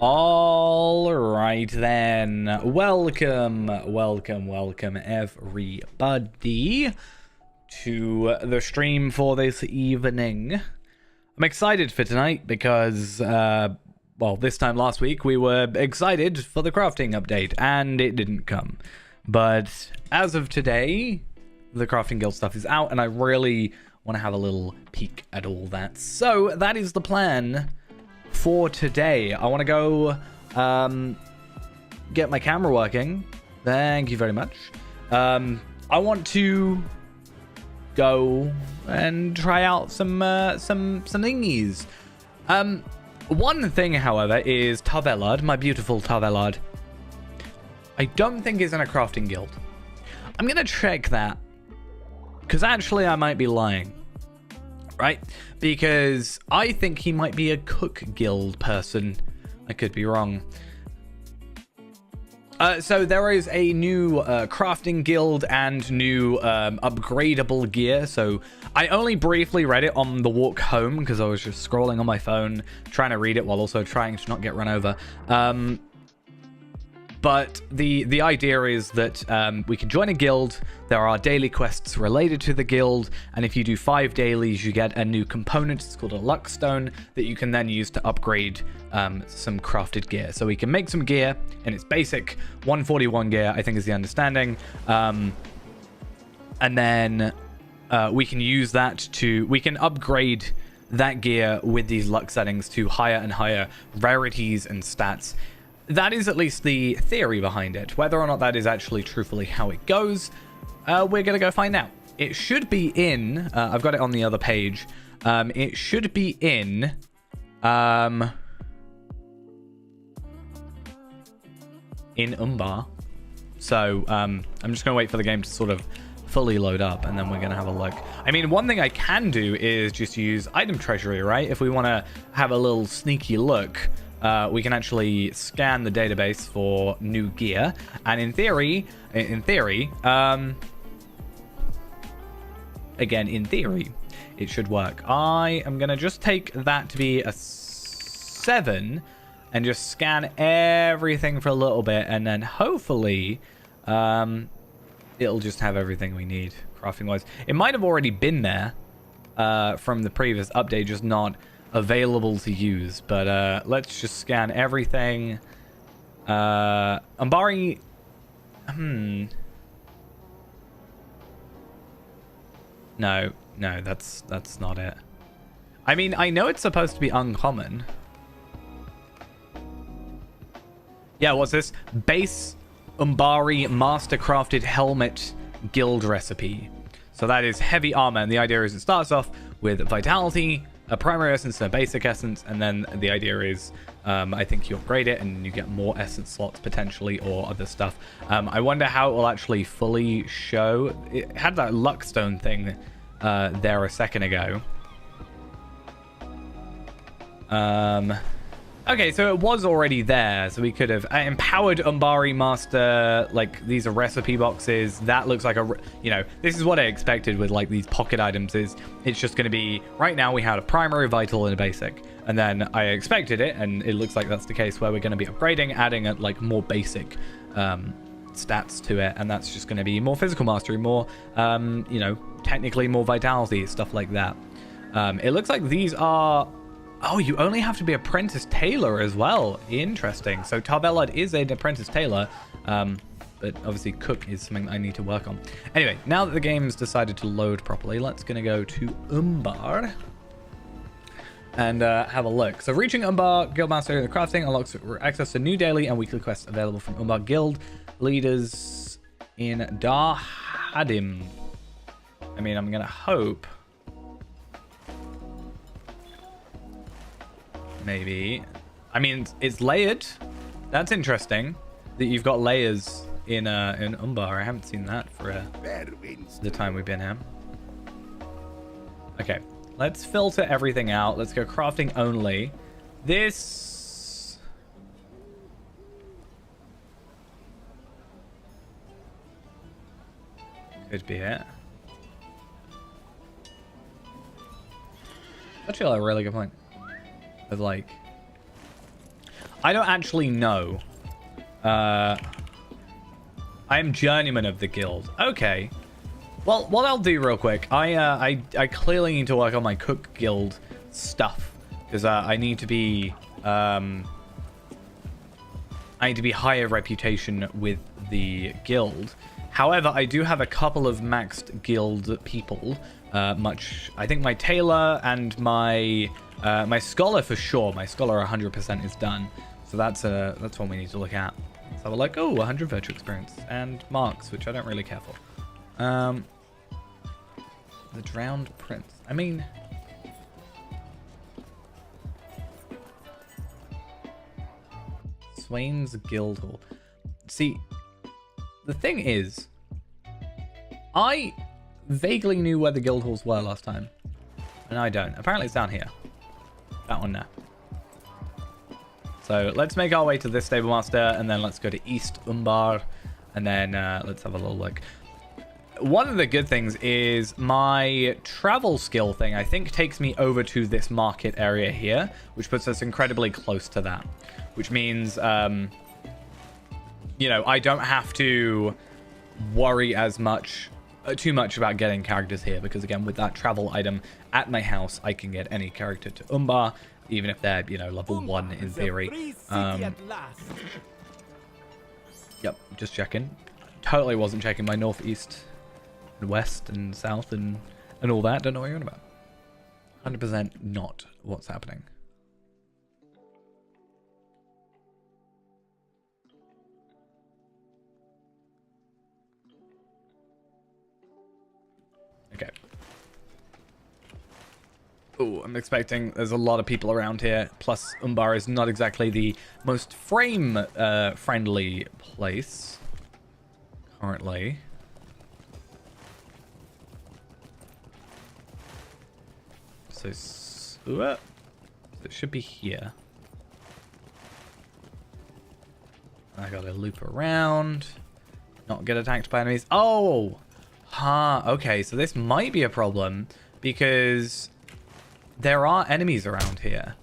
All right then, welcome everybody to the stream for this evening. I'm excited for tonight because, well, this time last week we were excited for the crafting update and it didn't come. But as of today, the Crafting Guild stuff is out and I really want to have a little peek at all that. So that is the plan for today. I want to go get my camera working. Thank you very much. I want to go and try out some thingies. One thing, however, is Tarvelard, my beautiful Tarvelard. I don't think it's in a crafting guild. I'm gonna check that because actually I might be lying. Right? Because I think he might be a cook guild person. I could be wrong. So there is a new crafting guild and new upgradable gear. So I only briefly read it on the walk home because I was just scrolling on my phone, trying to read it while also trying to not get run over. But the idea is that we can join a guild. There are daily quests related to the guild, and if you do 5 dailies, you get a new component. It's called a luck stone that you can then use to upgrade some crafted gear. So we can make some gear, and it's basic 141 gear, I think is the understanding. And then we can use that we can upgrade that gear with these luck settings to higher and higher rarities and stats. That is at least the theory behind it. Whether or not that is actually truthfully how it goes, we're going to go find out. It should be in... I've got it on the other page. It should be in... in Umbar. So, I'm just going to wait for the game to sort of fully load up, and then we're going to have a look. I mean, one thing I can do is just use item treasury, right? If we want to have a little sneaky look... we can actually scan the database for new gear, and in theory, again, in theory, it should work. I am gonna just take that to be a 7 and just scan everything for a little bit, and then hopefully it'll just have everything we need crafting wise. It might have already been there from the previous update, just not available to use, but let's just scan everything. Umbari, no, that's not it. I mean, I know it's supposed to be uncommon. Yeah, what's this? Base Umbari Mastercrafted Helmet Guild Recipe. So that is heavy armor, and the idea is it starts off with Vitality, a primary essence and a basic essence, and then the idea is I think you upgrade it and you get more essence slots potentially or other stuff. I wonder how it will actually fully show. It had that luck stone thing there a second ago. Okay, so it was already there, so we could have empowered Umbari Master. Like, these are recipe boxes. That looks like this is what I expected with like these pocket items. Is it's just going to be, right now we had a primary, vital, and a basic, and then I expected it, and it looks like that's the case where we're going to be upgrading, adding like more basic stats to it, and that's just going to be more physical mastery, more technically more vitality, stuff like that. It looks like these are... Oh, you only have to be apprentice tailor as well. Interesting. So Tarvelard is an apprentice tailor, but obviously cook is something I need to work on. Anyway, now that the game's decided to load properly, let's gonna go to Umbar and have a look. So reaching Umbar Guildmaster in the crafting unlocks access to new daily and weekly quests available from Umbar Guild leaders in Darhadim. I mean, I'm gonna hope. Maybe. I mean, it's layered. That's interesting that you've got layers in Umbar. I haven't seen that for the time we've been here. Okay, let's filter everything out. Let's go crafting only. This... could be it. Actually, a really good point. Of like... I don't actually know. I am journeyman of the guild. Okay. Well, what I'll do real quick, I clearly need to work on my cook guild stuff because I need to be higher reputation with the guild. However, I do have a couple of maxed guild people. I think my tailor and my scholar for sure. My scholar 100% is done. So that's one we need to look at. So we're like, oh, 100 virtue experience and marks, which I don't really care for. The drowned prince. I mean, Swain's guild hall. See, the thing is, I vaguely knew where the guild halls were last time, and I don't. Apparently, it's down here. That one now. So let's make our way to this stable master, and then let's go to East Umbar, and then let's have a little look. One of the good things is my travel skill thing, I think, takes me over to this market area here, which puts us incredibly close to that, which means, you know, I don't have to worry as much, too much about getting characters here, because again, with that travel item at my house, I can get any character to Umbar, even if they're, you know, level 1 in theory. Yep, just checking. Totally wasn't checking my northeast and west and south and all that. Don't know what you're on about. 100% not what's happening. Okay. Oh, I'm expecting there's a lot of people around here. Plus, Umbar is not exactly the most frame-friendly place currently. So it should be here. I gotta loop around, not get attacked by enemies. Oh, okay, so this might be a problem because there are enemies around here.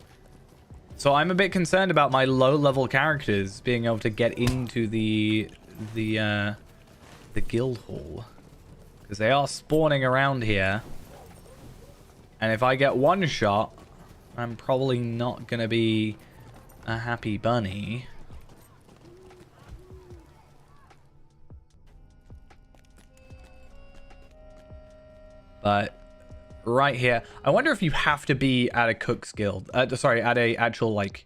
So I'm a bit concerned about my low-level characters being able to get into the guild hall, because they are spawning around here. And if I get one shot, I'm probably not going to be a happy bunny. But right here, I wonder if you have to be at a cook's guild. Sorry, at a actual, like,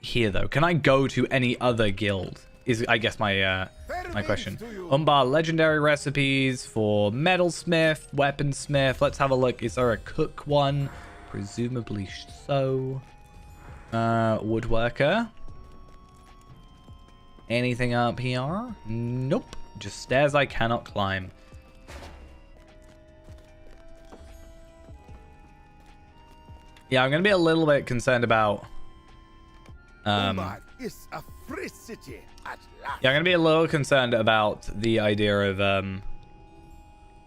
here though. Can I go to any other guild? Is, I guess, my my question. Umbar legendary recipes for metalsmith, weaponsmith. Let's have a look. Is there a cook one? Presumably so. Woodworker. Anything up here? Nope. Just stairs I cannot climb. Yeah, I'm gonna be a little bit concerned about. Is a free city at last. Yeah, I'm gonna be a little concerned about the idea of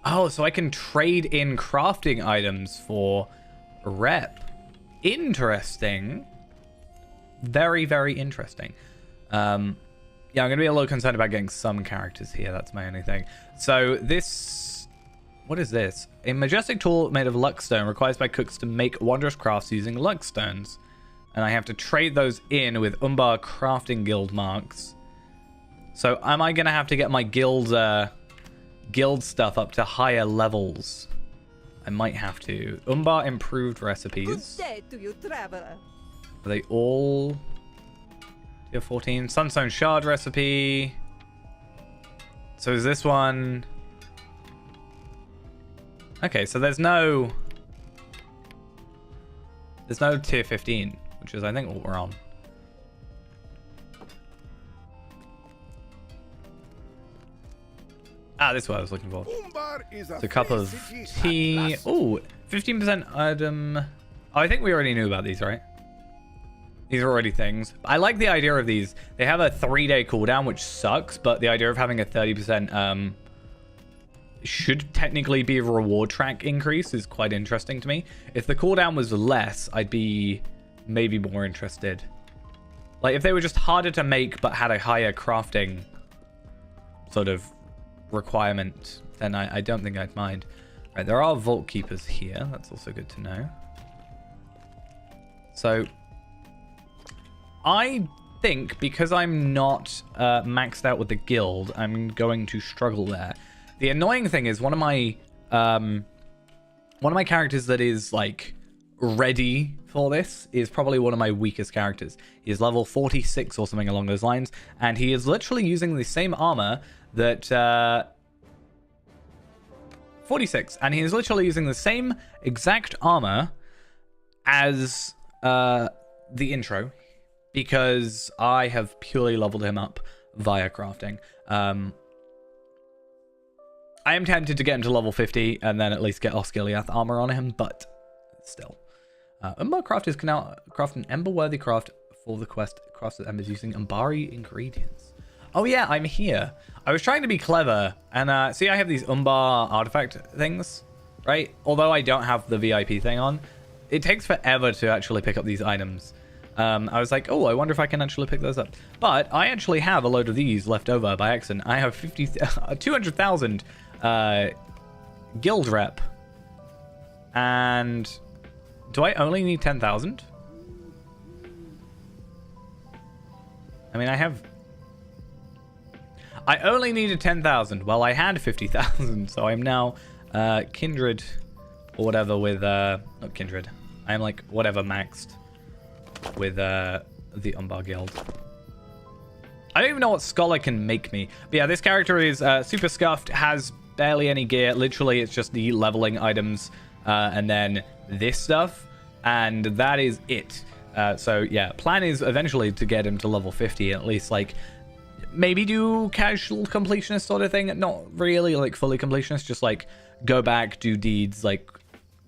oh, so I can trade in crafting items for rep. Interesting. Very, very interesting. Yeah, I'm gonna be a little concerned about getting some characters here. That's my only thing. So this, what is this? A majestic tool made of luckstone requires by cooks to make wondrous crafts using luckstones. And I have to trade those in with Umbar crafting guild marks. So am I going to have to get my guild stuff up to higher levels? I might have to. Umbar improved recipes. Good day to you, traveler. Are they all tier 14? Sunstone shard recipe. So is this one... Okay, so there's no tier 15. Which is, I think, what we're on. Ah, this is what I was looking for. Umbar is It's a cup free of city at tea. last. Oh, 15% item. Oh, I think we already knew about these, right? These are already things. I like the idea of these. They have a 3-day cooldown, which sucks, but the idea of having a 30% should technically be a reward track increase is quite interesting to me. If the cooldown was less, I'd be maybe more interested. Like, if they were just harder to make but had a higher crafting sort of requirement, then I don't think I'd mind. Right, there are vault keepers here. That's also good to know. So I think because I'm not maxed out with the guild, I'm going to struggle there. The annoying thing is one of my characters that is like ready for this is probably one of my weakest characters. He is level 46 or something along those lines, and he is literally using the same armor that 46, and he is literally using the same exact armor as the intro, because I have purely leveled him up via crafting. I am tempted to get him to level 50 and then at least get Osgiliath armor on him, but still. Umbar crafters can now craft an ember-worthy craft for the quest. Crafts with embers using Umbari ingredients. Oh yeah, I'm here. I was trying to be clever, and see, I have these Umbar artifact things, right? Although I don't have the VIP thing on, it takes forever to actually pick up these items. I was like, oh, I wonder if I can actually pick those up. But I actually have a load of these left over by accident. I have 200,000 guild rep. And do I only need 10,000? I mean, I only needed 10,000. Well, I had 50,000, so I'm now kindred or whatever with not kindred. I'm like whatever maxed with the Umbar guild. I don't even know what scholar can make me. But yeah, this character is super scuffed, has barely any gear. Literally, it's just the leveling items and then this stuff, and that is it. So yeah, plan is eventually to get him to level 50, at least like maybe do casual completionist sort of thing. Not really like fully completionist, just like go back, do deeds, like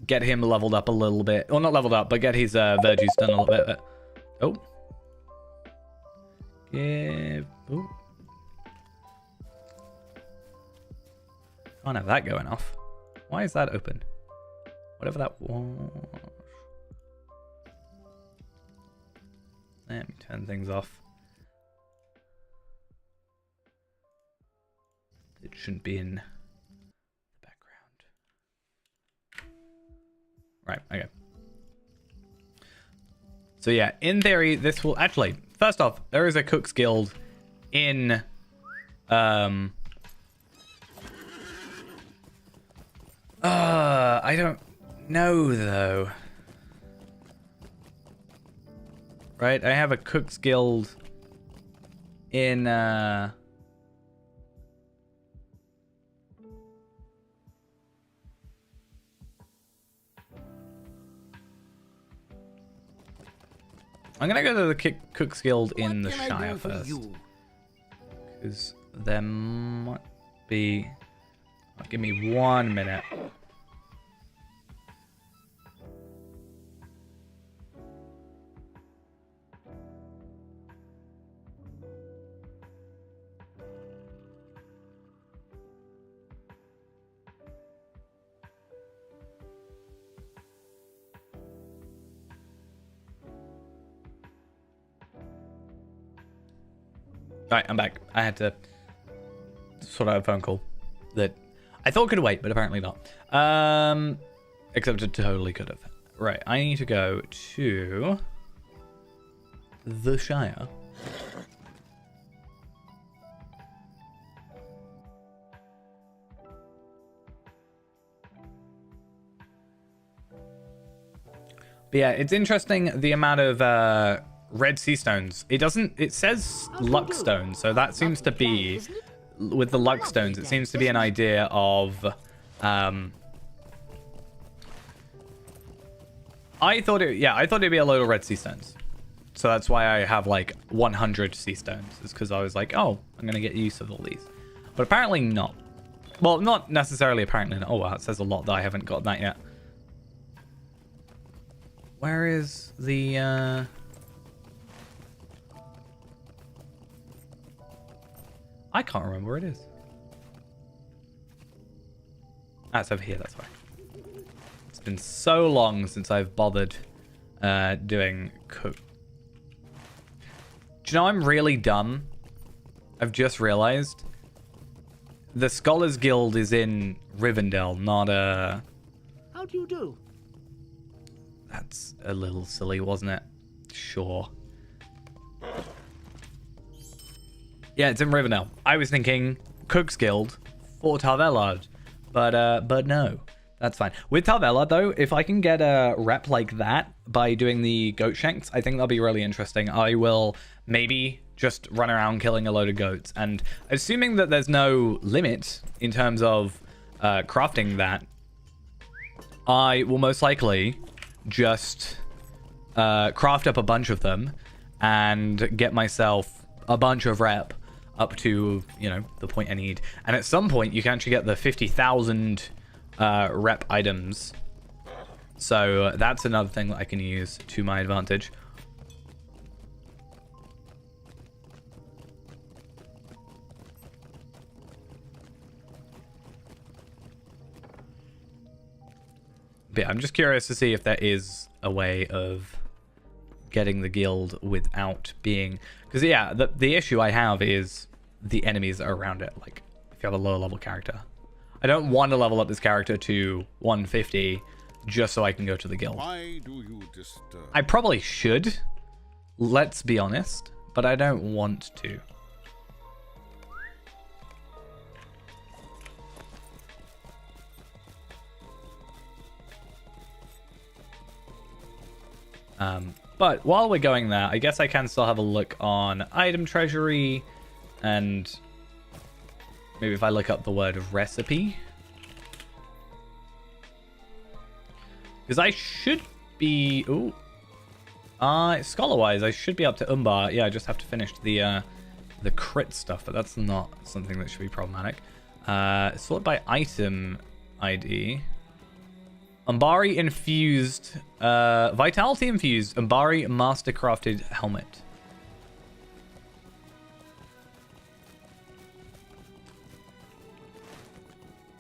get him leveled up a little bit. Well, not leveled up, but get his virtues done a little bit. Oh. Yeah. Ooh. Can't have that going off. Why is that open? Whatever that was. Let me turn things off. It shouldn't be in the background. Right, okay. So yeah, in theory, this will actually, first off, there is a Cook's Guild in I don't know though. Right, I have a Cook's Guild in I'm gonna go to the Cook's Guild in the Shire first, because there might be. Oh, give me 1 minute. Alright, I'm back. I had to sort out a phone call that I thought could wait, but apparently not. Except it totally could have. Right, I need to go to the Shire. But yeah, it's interesting the amount of red sea stones. It says luck stone, so that seems to be, with the luck stones, it seems to be an idea of I thought it'd be a load of red sea stones. So that's why I have like 100 sea stones, is because I was like, oh, I'm gonna get use of all these. But apparently not. Well, not necessarily apparently. Oh, wow, it says a lot that I haven't got that yet. Where is the, I can't remember where it is. Ah, it's over here, that's why. It's been so long since I've bothered doing cook. Do you know I'm really dumb? I've just realized. The Scholars Guild is in Rivendell, not How do you do? That's a little silly, wasn't it? Sure. Yeah, it's in Rivendell. I was thinking Cook's Guild for Tarvelard, but no, that's fine. With Tarvelard though, if I can get a rep like that by doing the goat shanks, I think that'll be really interesting. I will maybe just run around killing a load of goats, and assuming that there's no limit in terms of crafting that, I will most likely just craft up a bunch of them and get myself a bunch of rep up to, you know, the point I need. And at some point you can actually get the 50,000 rep items, so that's another thing that I can use to my advantage. But yeah, I'm just curious to see if there is a way of getting the guild without being... Because, yeah, the issue I have is the enemies that are around it. Like, if you have a lower level character. I don't want to level up this character to 150 just so I can go to the guild. Why do you disturb? I probably should, let's be honest, but I don't want to. But while we're going there, I guess I can still have a look on item treasury, and maybe if I look up the word recipe, because I should be, scholar wise I should be up to Umbar. Yeah, I just have to finish the crit stuff, but that's not something that should be problematic. Sort by item ID. Umbari infused, Vitality infused Umbari mastercrafted helmet.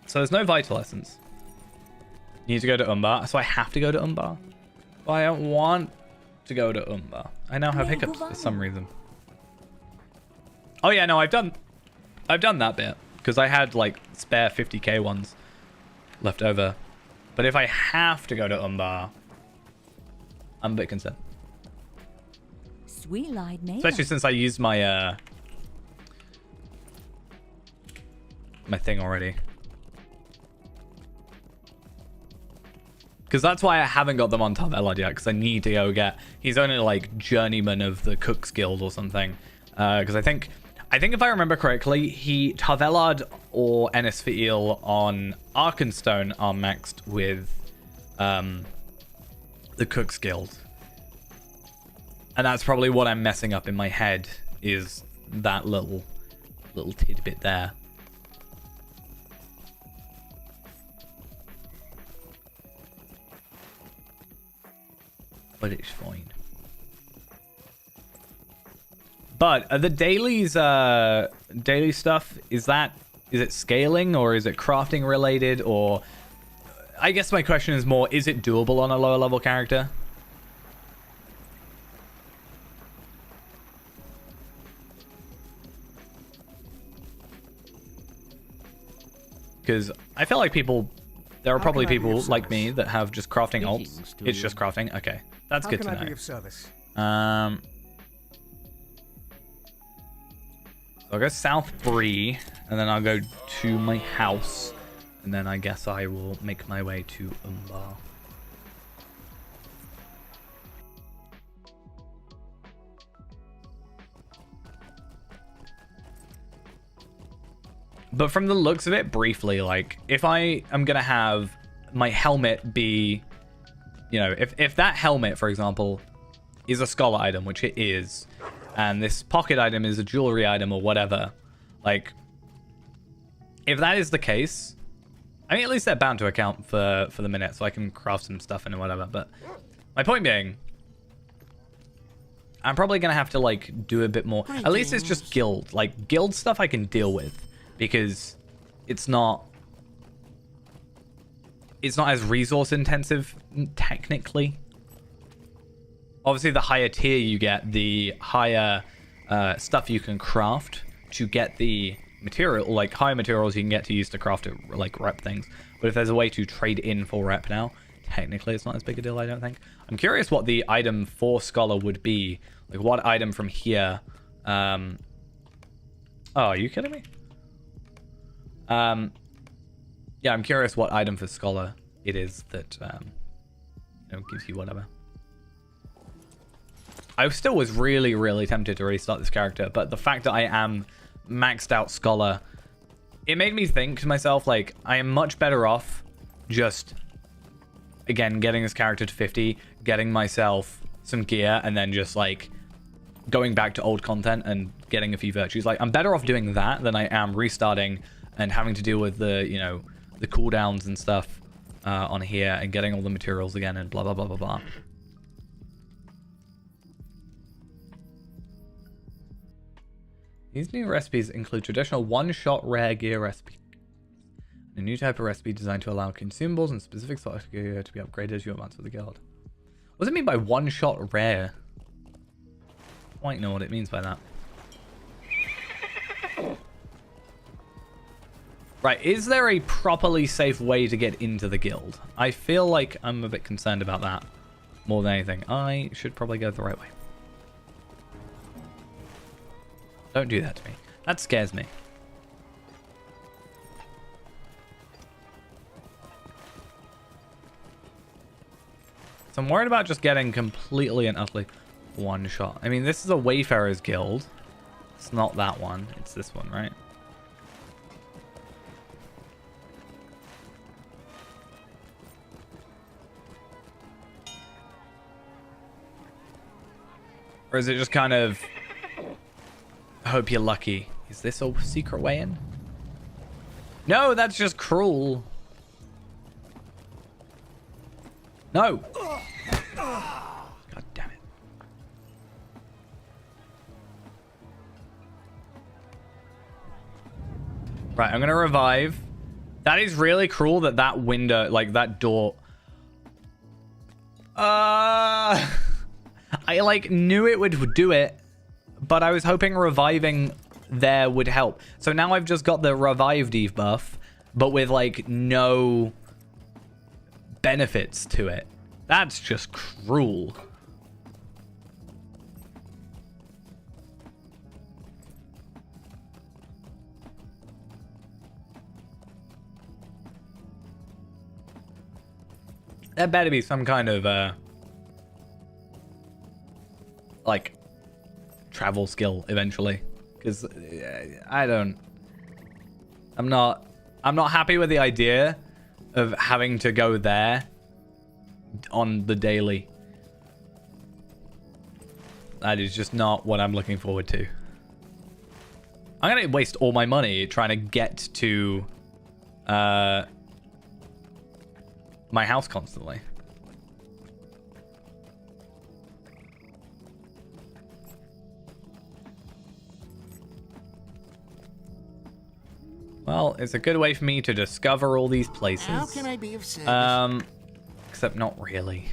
So there's no vital essence. You need to go to Umbar, so I have to go to Umbar. But I don't want to go to Umbar. I now have hiccups for some reason. Oh yeah, no, I've done that bit because I had like spare 50k ones left over. But if I have to go to Umbar, I'm a bit concerned. Sweet-eyed neighbor. Especially since I used my my thing already. Because that's why I haven't got them on Tarvelard yet, because I need to go get... He's only like journeyman of the Cook's Guild or something. Because I think if I remember correctly, Tarvelard or Enisfail on Arkenstone are maxed with the Cook's Guild. And that's probably what I'm messing up in my head, is that little tidbit there. But it's fine. But the dailies, daily stuff, is it scaling, or is it crafting related, or I guess my question is more, is it doable on a lower level character? Because I feel like there are probably people like me that have just crafting alts. It's just crafting. Okay, that's good to know. How can I be of service? I'll go South Bree, and then I'll go to my house, and then I guess I will make my way to Umbar. But from the looks of it, briefly, like, if I am going to have my helmet be, you know, if that helmet, for example, is a scholar item, which it is, and this pocket item is a jewelry item or whatever, like, if that is the case, I mean, at least they're bound to account for the minute, so I can craft some stuff in or whatever. But my point being, I'm probably going to have to, like, do a bit more. At least it's just guild. Like, guild stuff I can deal with because it's not as resource intensive, technically. Obviously, the higher tier you get, the higher stuff you can craft to get the material, like higher materials you can get to use to craft it, like rep things. But if there's a way to trade in for rep now, technically it's not as big a deal, I don't think. I'm curious what the item for Scholar would be. Like, what item from here? Oh, are you kidding me? Yeah, I'm curious what item for Scholar it is that, you know, gives you whatever. I still was really, really tempted to restart this character, but the fact that I am maxed out Scholar, it made me think to myself, like, I am much better off just, again, getting this character to 50, getting myself some gear, and then just, like, going back to old content and getting a few virtues. Like, I'm better off doing that than I am restarting and having to deal with the, you know, the cooldowns and stuff on here and getting all the materials again and blah, blah, blah, blah, blah. These new recipes include traditional one-shot rare gear recipe. A new type of recipe designed to allow consumables and specific sorts of gear to be upgraded as you advance with the guild. What does it mean by one-shot rare? I might know what it means by that. Right, is there a properly safe way to get into the guild? I feel like I'm a bit concerned about that more than anything. I should probably go the right way. Don't do that to me. That scares me. So I'm worried about just getting completely and utterly one shot. I mean, this is a Wayfarer's Guild. It's not that one. It's this one, right? Or is it just kind of... hope you're lucky. Is this a secret way in? No, that's just cruel. No. God damn it. Right, I'm gonna revive. That is really cruel that that window, like that door. I like knew it would do it, but I was hoping reviving there would help. So now I've just got the revive debuff, but with like no benefits to it. That's just cruel. There better be some kind of like travel skill eventually, because I'm not happy with the idea of having to go there on the daily. That is just not what I'm looking forward to. I'm gonna waste all my money trying to get to my house constantly. Well, it's a good way for me to discover all these places. How can I be of service? Except not really.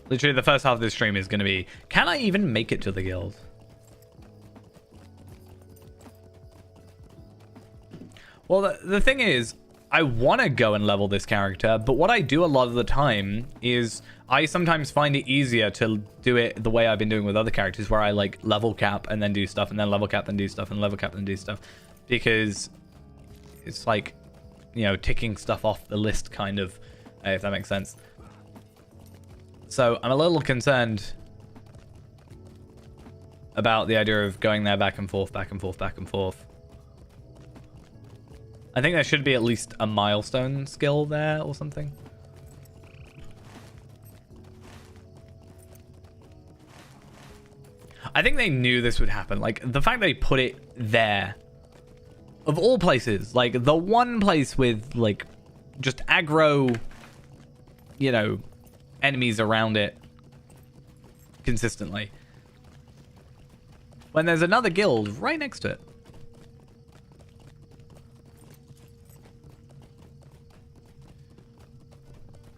Literally, the first half of this stream is going to be, can I even make it to the guild? Well, the thing is, I want to go and level this character, but what I do a lot of the time is I sometimes find it easier to do it the way I've been doing with other characters, where I like level cap and then do stuff, and then level cap and do stuff, and level cap and do stuff, because it's like, you know, ticking stuff off the list, kind of, if that makes sense. So I'm a little concerned about the idea of going there back and forth, back and forth, back and forth. I think there should be at least a milestone skill there or something. I think they knew this would happen. Like, the fact they put it there, of all places, like, the one place with, like, just aggro, you know, enemies around it consistently. When there's another guild right next to it.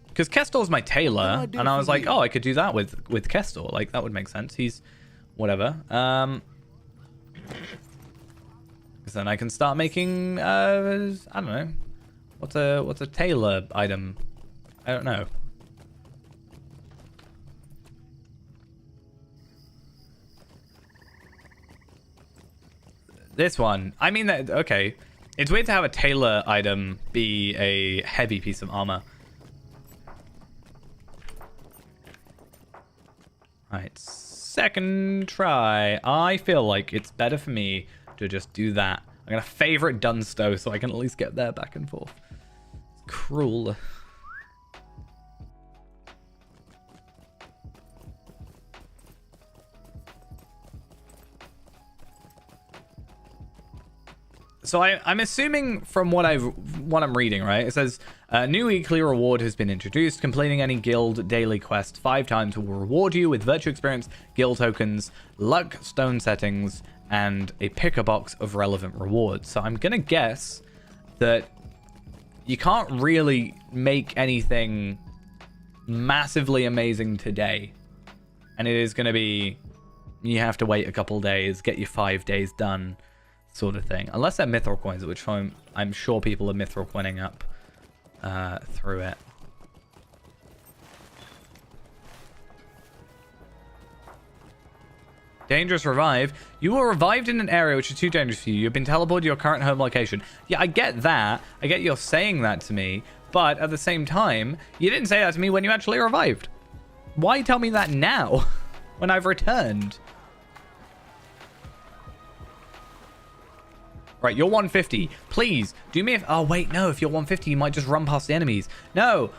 Because Kestor's my tailor, and I was like, oh, I could do that with Kestor. Like, that would make sense. He's whatever. Because then I can start making, I don't know. What's a tailor item? I don't know. This one. I mean, that okay. It's weird to have a tailor item be a heavy piece of armor. Right, second try. I feel like it's better for me to just do that. I'm gonna favorite Dunstow so I can at least get there back and forth. It's cruel. So I'm assuming from what I'm reading, right? It says a new weekly reward has been introduced. Completing any guild daily quest 5 times will reward you with virtue experience, guild tokens, luck stone settings, and a picker box of relevant rewards. So I'm gonna guess that you can't really make anything massively amazing today, and it is gonna be you have to wait a couple days, get your 5 days done. Sort of thing, unless they're mithril coins, which I'm sure people are mithril coining up through it. Dangerous revive. You were revived in an area which is too dangerous for you. You've been teleported to your current home location. Yeah, I get that. I get you're saying that to me, but at the same time, you didn't say that to me when you actually revived. Why tell me that now when I've returned? Right, you're 150. Please, do me oh, wait, no. If you're 150, you might just run past the enemies. No.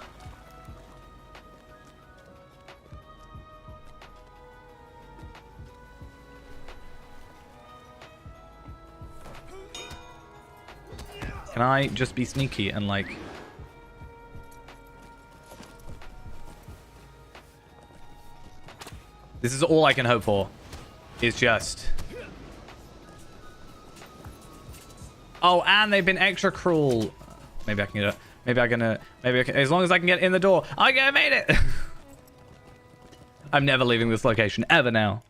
Can I just be sneaky and, like... This is all I can hope for. Is just... Oh, and they've been extra cruel. Maybe I can get it. Maybe I can, as long as I can get in the door. I made it. I'm never leaving this location ever now.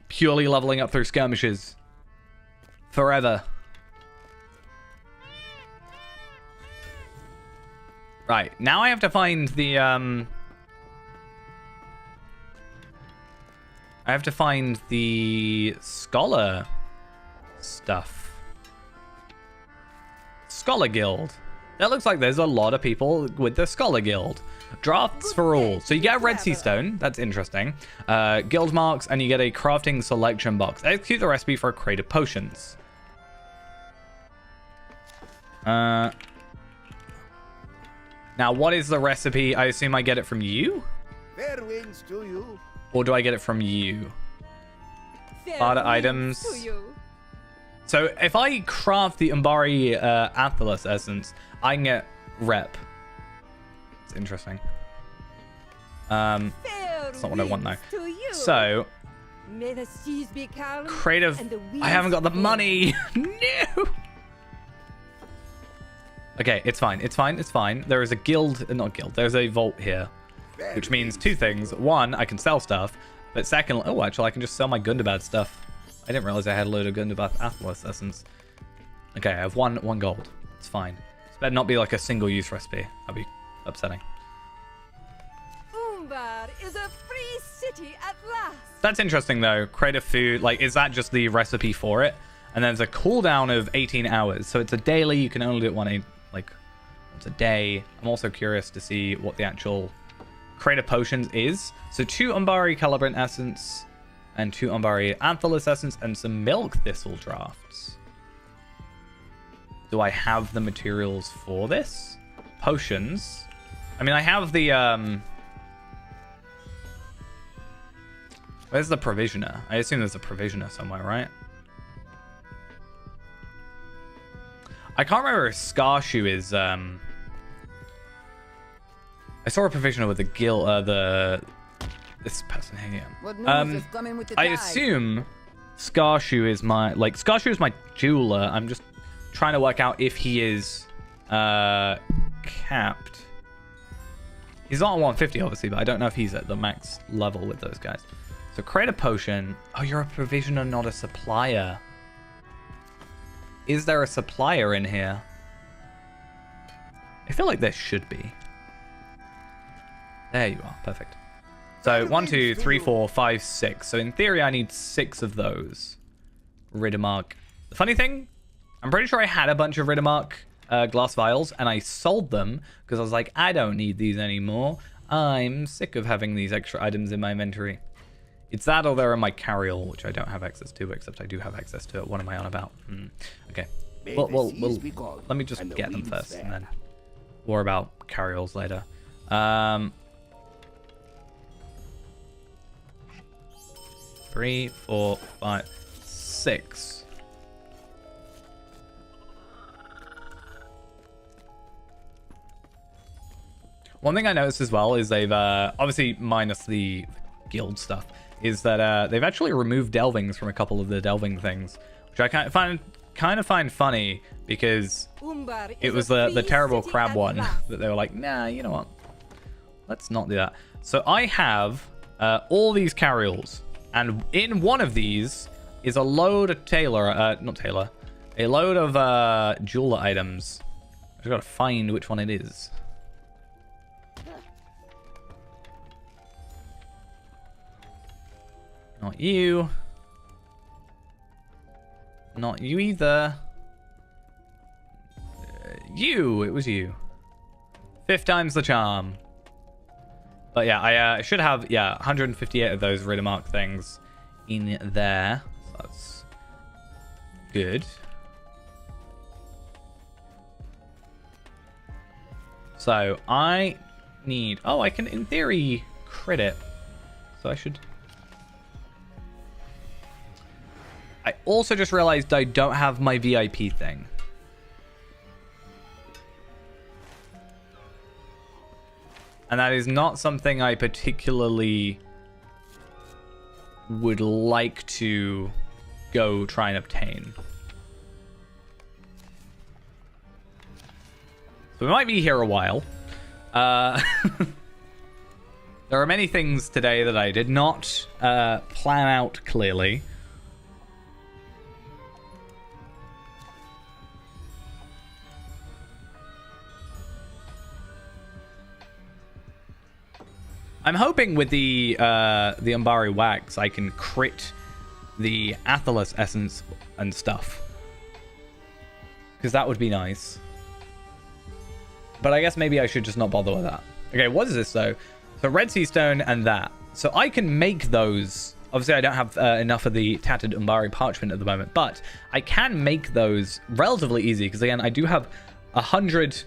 Purely leveling up through skirmishes. Forever. Right, now I have to find the, I have to find the scholar stuff. Scholar Guild. That looks like there's a lot of people with the Scholar Guild. Drafts for all. So you get a Red Sea Stone. That's interesting. Guild marks, and you get a crafting selection box. Execute the recipe for creative potions. Now, what is the recipe? I assume I get it from you? Fair winds to you. Or do I get it from you? Barter items. So if I craft the Umbari Athelas essence, I can get rep. It's interesting. That's not what I want though. So, creative. I haven't got the money. No. Okay, it's fine. It's fine. It's fine. There is a guild, not guild. There's a vault here, which means 2 things. 1, I can sell stuff, but second, oh, actually, I can just sell my Gundabad stuff. I didn't realize I had a load of Gundabad Athelas essence. Okay, I have one gold. It's fine. This better not be like a single-use recipe. That'd be upsetting. Umbar is a free city at last. That's interesting though. Creative food, like, is that just the recipe for it? And then there's a cooldown of 18 hours. So it's a daily. You can only do it once a day. I'm also curious to see what the actual creative potions is. So 2 Umbari Calibrant essence. And 2 Umbari Athelas essence and some milk thistle drafts. Do I have the materials for this? Potions. I mean, I have the Where's the provisioner? I assume there's a provisioner somewhere, right? I can't remember if Scarshoe is, I saw a provisioner with the this person here. What news is coming with the I tide? assume Scarshoe is Scarshoe is my jeweler. I'm just trying to work out if he is, capped. He's not on 150, obviously, but I don't know if he's at the max level with those guys. So create a potion. Oh, you're a provisioner, not a supplier. Is there a supplier in here? I feel like there should be. There you are. Perfect. So 1, 2, 3, 4, 5, 6. So in theory, I need 6 of those. Riddermark. The funny thing, I'm pretty sure I had a bunch of Riddermark glass vials, and I sold them because I was like, I don't need these anymore. I'm sick of having these extra items in my inventory. It's that, or they're in my carryall, which I don't have access to, except I do have access to it. What am I on about? Okay. Well, let me just get them first, and then more about carryalls later. 3, 4, 5, 6. One thing I noticed as well is they've, obviously minus the guild stuff, is that they've actually removed delvings from a couple of the delving things, which I kind of find funny because Umbar it is was a the free terrible city crab at one last. that they were like, nah, you know what? Let's not do that. So I have all these carryalls, and in one of these is a load of a load of jeweler items. I just gotta find which one it is. Not you. Not you either. You. It was you. 5th time's the charm. But yeah, I should have, 158 of those Riddermark things in there. So that's good. So I need... Oh, I can, in theory, crit it. So I should... I also just realized I don't have my VIP thing. And that is not something I particularly would like to go try and obtain. So we might be here a while. There are many things today that I did not plan out clearly. I'm hoping with the Umbari Wax, I can crit the Athelas Essence and stuff. Because that would be nice. But I guess maybe I should just not bother with that. Okay, what is this though? So Red Sea Stone and that. So I can make those. Obviously, I don't have enough of the Tattered Umbari Parchment at the moment. But I can make those relatively easy. Because again, I do have 100...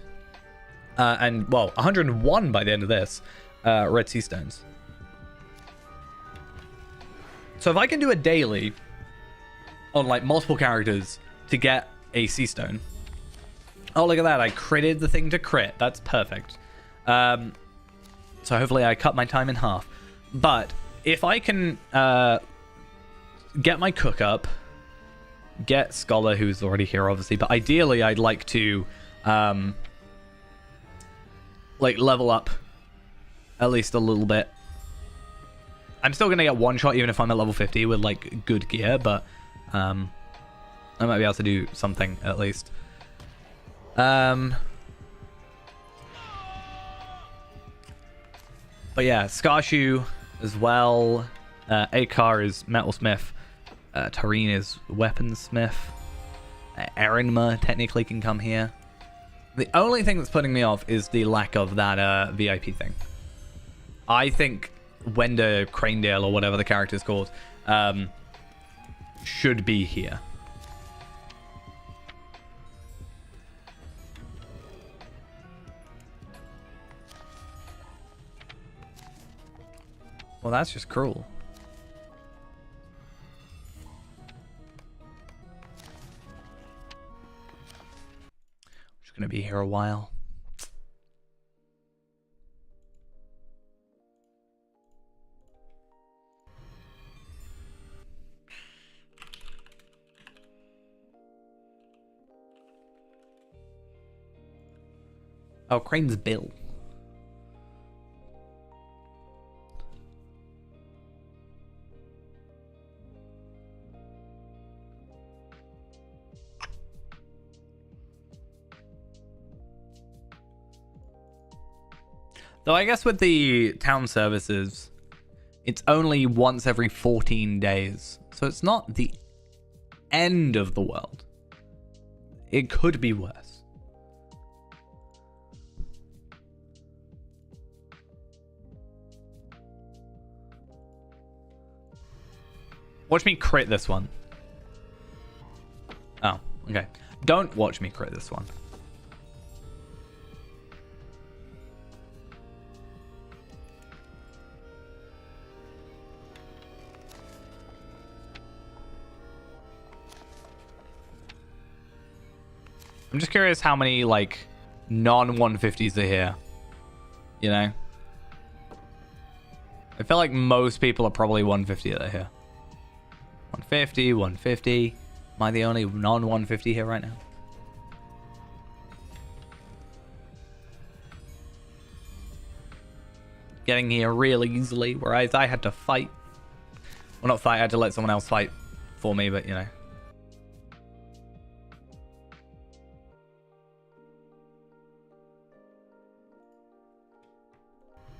101 by the end of this. Red Sea Stones. So if I can do a daily on like multiple characters to get a Sea Stone. Oh, look at that. I critted the thing to crit. That's perfect. So hopefully I cut my time in half. But if I can get my cook up, get Scholar, who's already here obviously, but ideally I'd like to like level up at least a little bit. I'm still going to get one shot even if I'm at level 50 with like good gear, but I might be able to do something at least. But yeah, Scarshoe as well. Akar is Metalsmith. Tareen is Weaponsmith. Erinma technically can come here. The only thing that's putting me off is the lack of that VIP thing. I think Wenda Cranedale, or whatever the character's called, should be here. Well, that's just cruel. going to be here a while. Oh, Crane's bill. Though I guess with the town services, it's only once every 14 days. So it's not the end of the world. It could be worse. Watch me crit this one. Oh, okay. Don't watch me crit this one. I'm just curious how many, like, non-150s are here. You know? I feel like most people are probably 150 that are here. 150, 150. Am I the only non-150 here right now? Getting here really easily, whereas I had to fight. Well, not fight, I had to let someone else fight for me, but, you know.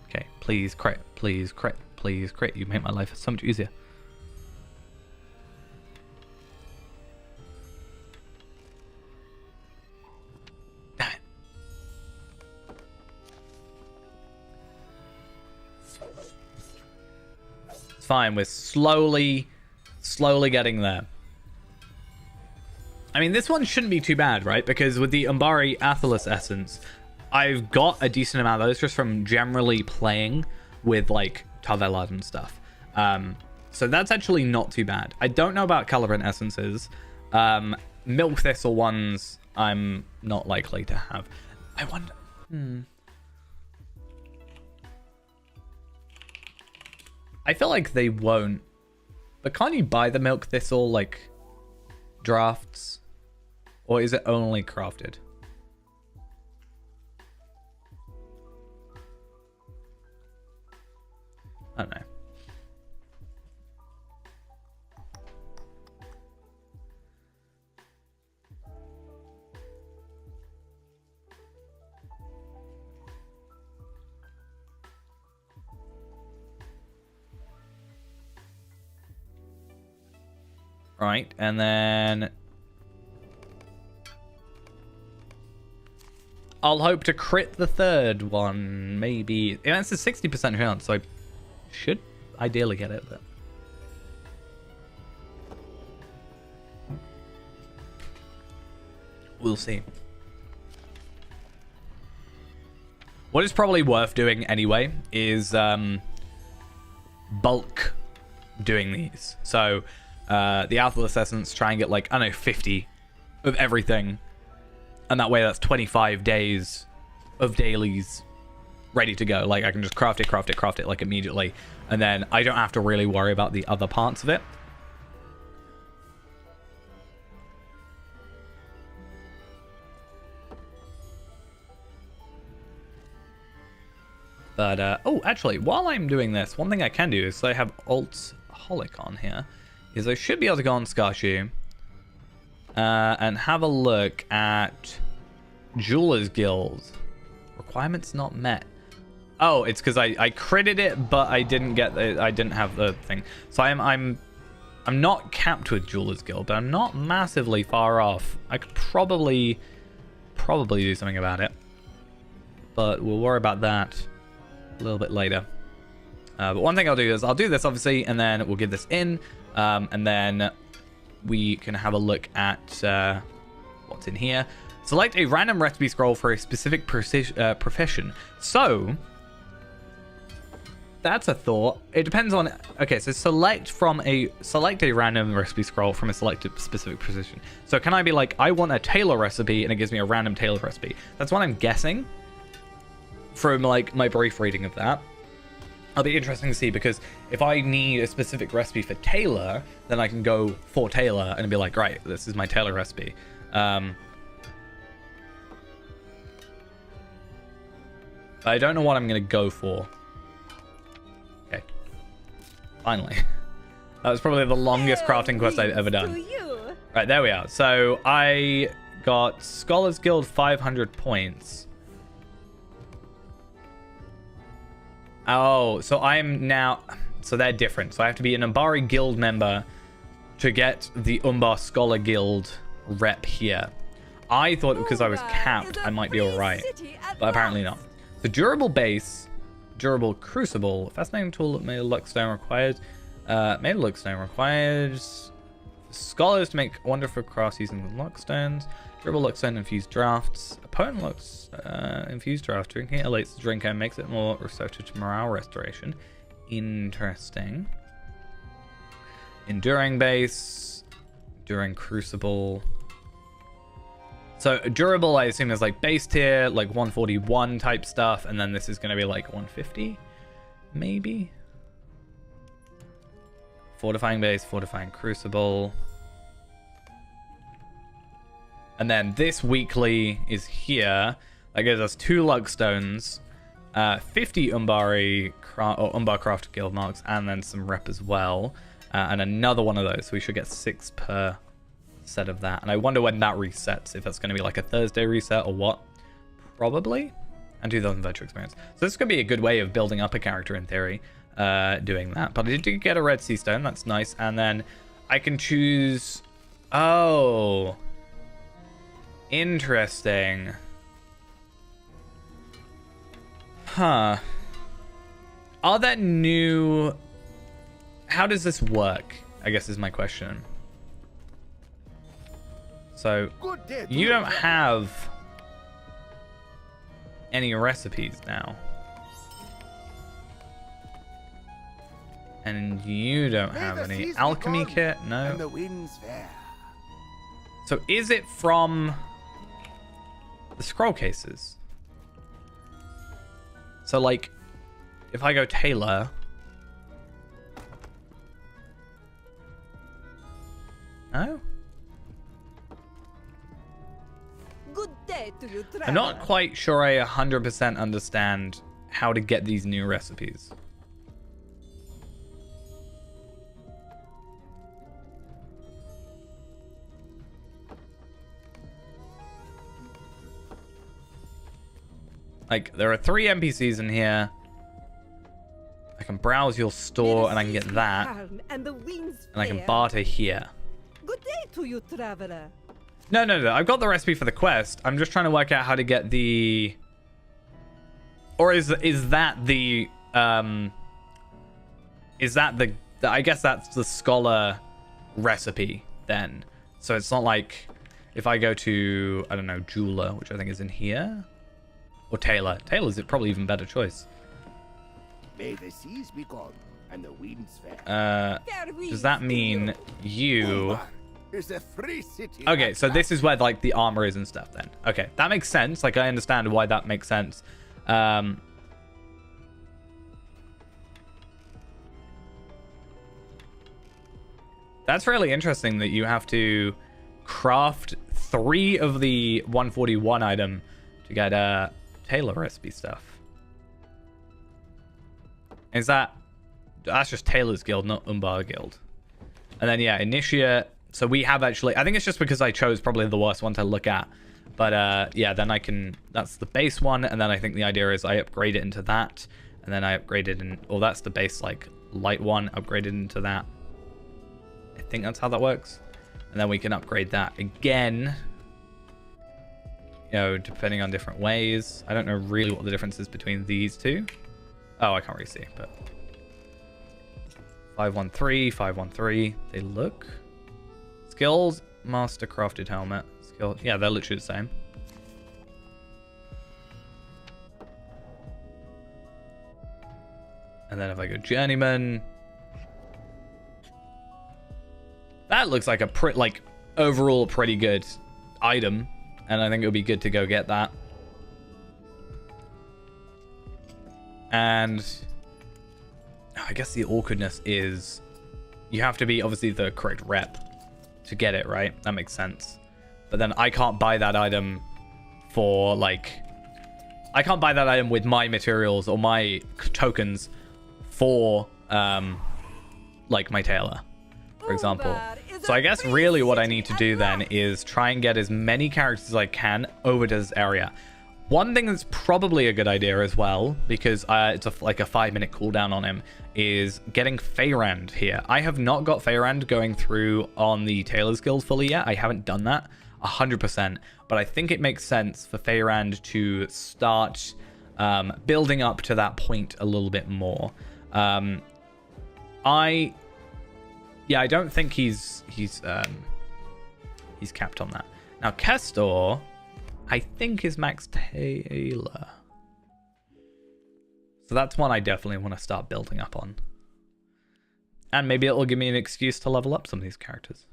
Okay, please crit, please crit, please crit. You make my life so much easier. Damn it. It's fine, we're slowly getting there. I mean, this one shouldn't be too bad, right? Because with the Umbari Athelas Essence, I've got a decent amount of those just from generally playing with, like, Tavelad and stuff. So that's actually not too bad. I don't know about Calibrant Essences. Milk Thistle ones, I'm not likely to have. I wonder... I feel like they won't. But can't you buy the Milk Thistle, like, drafts? Or is it only crafted? I don't know. Right, and then I'll hope to crit the third one, maybe. It's a 60% chance, so I should ideally get it, but we'll see. What is probably worth doing anyway is bulk doing these. So the Athelas Essence, try and get, like, I don't know, 50 of everything, and that way that's 25 days of dailies ready to go. Like, I can just craft it like immediately, and then I don't have to really worry about the other parts of it. But oh, actually, while I'm doing this, one thing I can do is, so I have Altholic on here, is I should be able to go on Skarshu and have a look at Jeweler's Guild. Requirements not met. Oh, it's because I critted it, but I didn't get the, I didn't have the thing. So I'm not capped with Jeweler's Guild, but I'm not massively far off. I could probably do something about it, but we'll worry about that a little bit later. But one thing I'll do is I'll do this obviously, and then we'll give this in, and then we can have a look at what's in here. Select a random recipe scroll for a specific profession. So that's a thought. It depends on. Okay, so select a random recipe scroll from a selected specific position. So can I be like, I want a Taylor recipe, and it gives me a random Taylor recipe? That's what I'm guessing from like my brief reading of that. It'll be interesting to see, because if I need a specific recipe for Taylor, then I can go for Taylor and be like, right, this is my Taylor recipe. I don't know what I'm gonna go for. Okay. Finally. That was probably the longest crafting quest I've ever done. Right, there we are. So I got Scholars Guild 500 points. Oh, so I'm now... So they're different. So I have to be an Umbari Guild member to get the Umbar Scholar Guild rep here. I thought because I was capped, I might be alright. But apparently not. So durable base, durable crucible, fascinating tool, made of luckstone required. Made of luckstone requires scholars to make wonderful crafts using the luckstones. Durable luckstone infused drafts. A potent lux infused draft. Drinking it elates the drinker and makes it more receptive to morale restoration. Interesting. Enduring base, enduring crucible. So durable, I assume, is like base tier, like 141 type stuff, and then this is going to be like 150, maybe. Fortifying base, fortifying crucible. And then this weekly is here. That gives us 2 luckstones, 50 Umbar Craft Guild marks, and then some rep as well. And another one of those. So we should get 6 per set of that. And I wonder when that resets, if that's going to be like a Thursday reset or what. Probably. And 2,000 virtual experience. So this could be a good way of building up a character in theory, doing that. But I did get a red sea stone. That's nice. And then I can choose... Oh... Interesting. Huh. Are there new... How does this work, I guess is my question. So, you don't have any recipes now. And you don't have any alchemy kit? No. So is it from the scroll cases? So like, if I go Taylor... No? Good day to you, I'm not quite sure I 100% understand how to get these new recipes. Like, there are 3 NPCs in here. I can browse your store and I can get that. And I can barter here. Good day to you, traveler. No. I've got the recipe for the quest. I'm just trying to work out how to get the... Or is that the... Is that the... I guess that's the scholar recipe then. So it's not like if I go to, I don't know, jeweler, which I think is in here. Or Taylor. Taylor's probably even better choice. May the seas be gone and the winds fair. Does that mean you... Is a free city. Okay, so this is where like the armor is and stuff then. Okay, that makes sense. Like I understand why that makes sense. That's really interesting that you have to craft 3 of the 141 item to get Taylor recipe stuff. Is that... That's just Taylor's guild, not Umbar guild. And then yeah, Initiate. So we have actually... I think it's just because I chose probably the worst one to look at. But yeah, then I can... That's the base one. And then I think the idea is I upgrade it into that. And then I upgrade it in... Oh, that's the base like light one. Upgrade it into that. I think that's how that works. And then we can upgrade that again. You know, depending on different ways. I don't know really what the difference is between these two. Oh, I can't really see, but... 513, 513. They look... Skills, master crafted helmet. Skill, yeah, they're literally the same. And then if I go journeyman, that looks like a overall pretty good item, and I think it would be good to go get that. And I guess the awkwardness is you have to be obviously the correct rep to get it, right? That makes sense. But then I can't buy that item for I can't buy that item with my materials or my tokens for my tailor, for example. So I guess really what I need to do then is try and get as many characters as I can over to this area. One thing that's probably a good idea as well, because it's a 5-minute cooldown on him, is getting Feyrand here. I have not got Feyrand going through on the Tailor's Guild fully yet. I haven't done that 100%, but I think it makes sense for Feyrand to start building up to that point a little bit more. I don't think he's capped on that. Now Kestor, I think, is Max Taylor. So that's one I definitely want to start building up on. And maybe it will give me an excuse to level up some of these characters.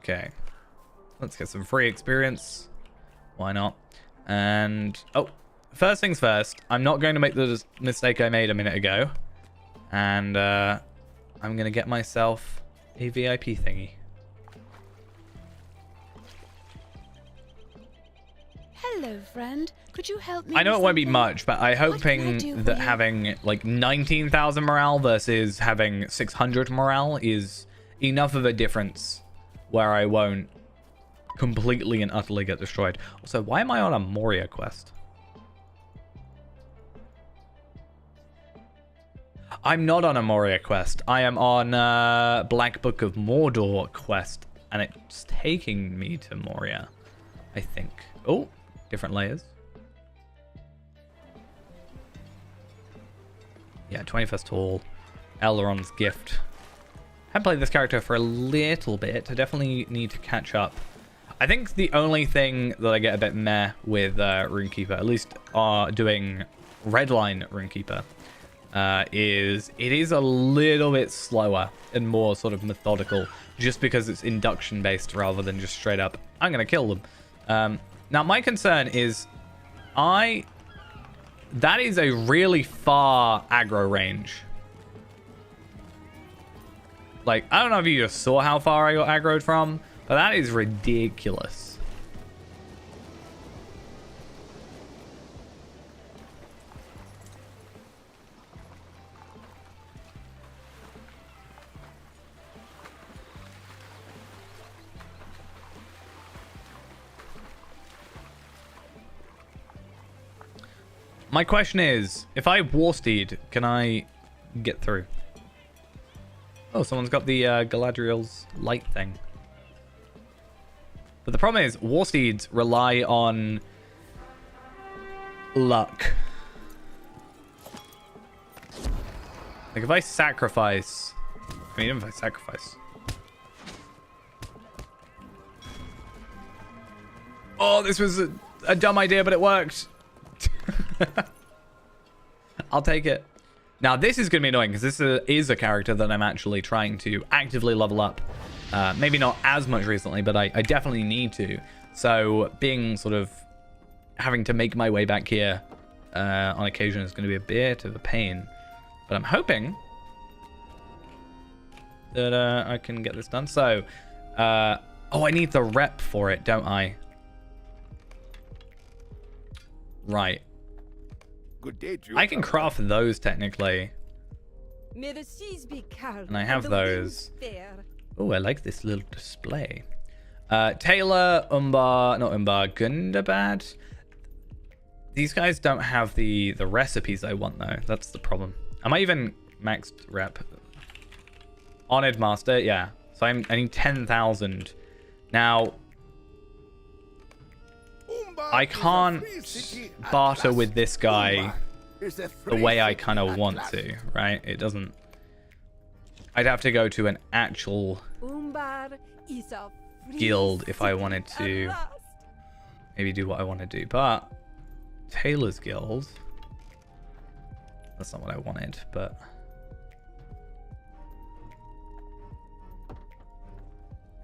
Okay, let's get some free experience. Why not? And first things first, I'm not going to make the mistake I made a minute ago, and I'm going to get myself a VIP thingy. Hello, friend. Could you help me? I know it won't be much, but I'm hoping that having 19,000 morale versus having 600 morale is enough of a difference where I won't completely and utterly get destroyed. Also, why am I on a Moria quest? I'm not on a Moria quest. I am on Black Book of Mordor quest, and it's taking me to Moria, I think. Oh, different layers. Yeah, 21st Hall, Elrond's Gift. I haven't played this character for a little bit. I definitely need to catch up. I think the only thing that I get a bit meh with Runekeeper, at least doing Redline Runekeeper, is it is a little bit slower and more sort of methodical, just because it's induction based rather than just straight up, I'm going to kill them. Now, my concern is that is a really far aggro range. I don't know if you just saw how far I got aggroed from, but that is ridiculous. My question is, if I Warsteed, can I get through? Oh, someone's got the Galadriel's light thing. But the problem is, Warsteeds rely on luck. If I sacrifice... I mean, even if I sacrifice... Oh, this was a dumb idea, but it worked. I'll take it. Now, this is going to be annoying, because this is a character that I'm actually trying to actively level up. Maybe not as much recently, but I definitely need to. So, being sort of having to make my way back here on occasion is going to be a bit of a pain. But I'm hoping that I can get this done. So, oh, I need the rep for it, don't I? Right. Good day to you. I can craft those technically. And I have those. Oh, I like this little display. Taylor, Umbar, not Umbar, Gundabad. These guys don't have the recipes I want though. That's the problem. Am I even maxed rep? Honored Master, yeah. So I need 10,000. Now, I can't barter with this guy the way I kind of want to, right? It doesn't... I'd have to go to an actual Umbar is a free guild if I city wanted at to last. maybe do what I want to do. But Taylor's Guild... That's not what I wanted, but...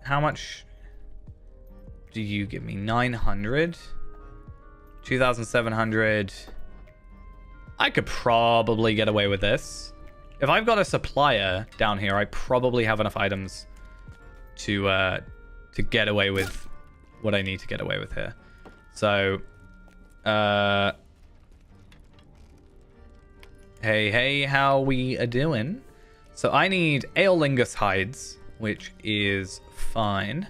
How much do you give me? 900? 2,700. I could probably get away with this. If I've got a supplier down here, I probably have enough items to get away with what I need to get away with here. So, hey, how we a doing? So I need Aeolingus hides, which is fine.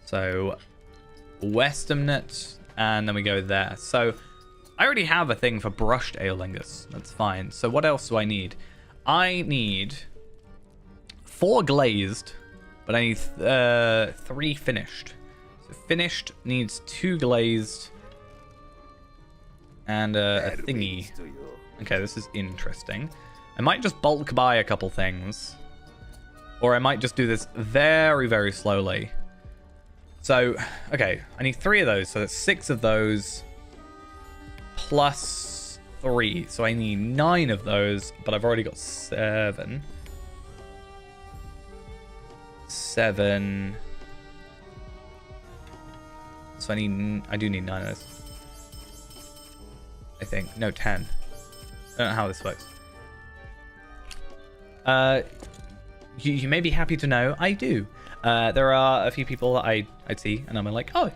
So Westamnet, and then we go there. So I already have a thing for brushed Aeolingus. That's fine. So what else do I need? I need 4 glazed, but I need 3 finished. So finished needs 2 glazed and a thingy. Okay, this is interesting. I might just bulk buy a couple things. Or I might just do this very, very slowly. So, okay, I need 3 of those. So that's 6 of those plus 3. So I need 9 of those, but I've already got 7. 7. So I do need 9 of those. I think. No, 10. I don't know how this works. You may be happy to know I do. There are a few people that I'd see, and I'm like, oh,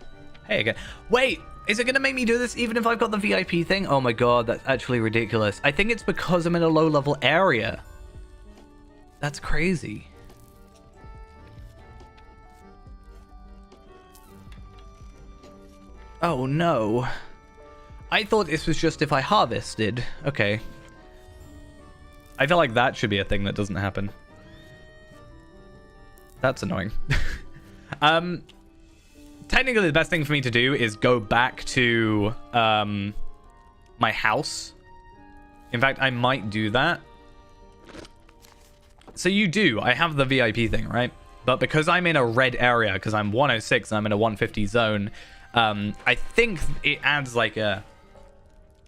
hey again. Wait, is it going to make me do this even if I've got the VIP thing? Oh my god, that's actually ridiculous. I think it's because I'm in a low-level area. That's crazy. Oh no. I thought this was just if I harvested. Okay. I feel like that should be a thing that doesn't happen. That's annoying. Technically, the best thing for me to do is go back to my house. In fact, I might do that. So you do. I have the VIP thing, right? But because I'm in a red area, because I'm 106 and I'm in a 150 zone, I think it adds like a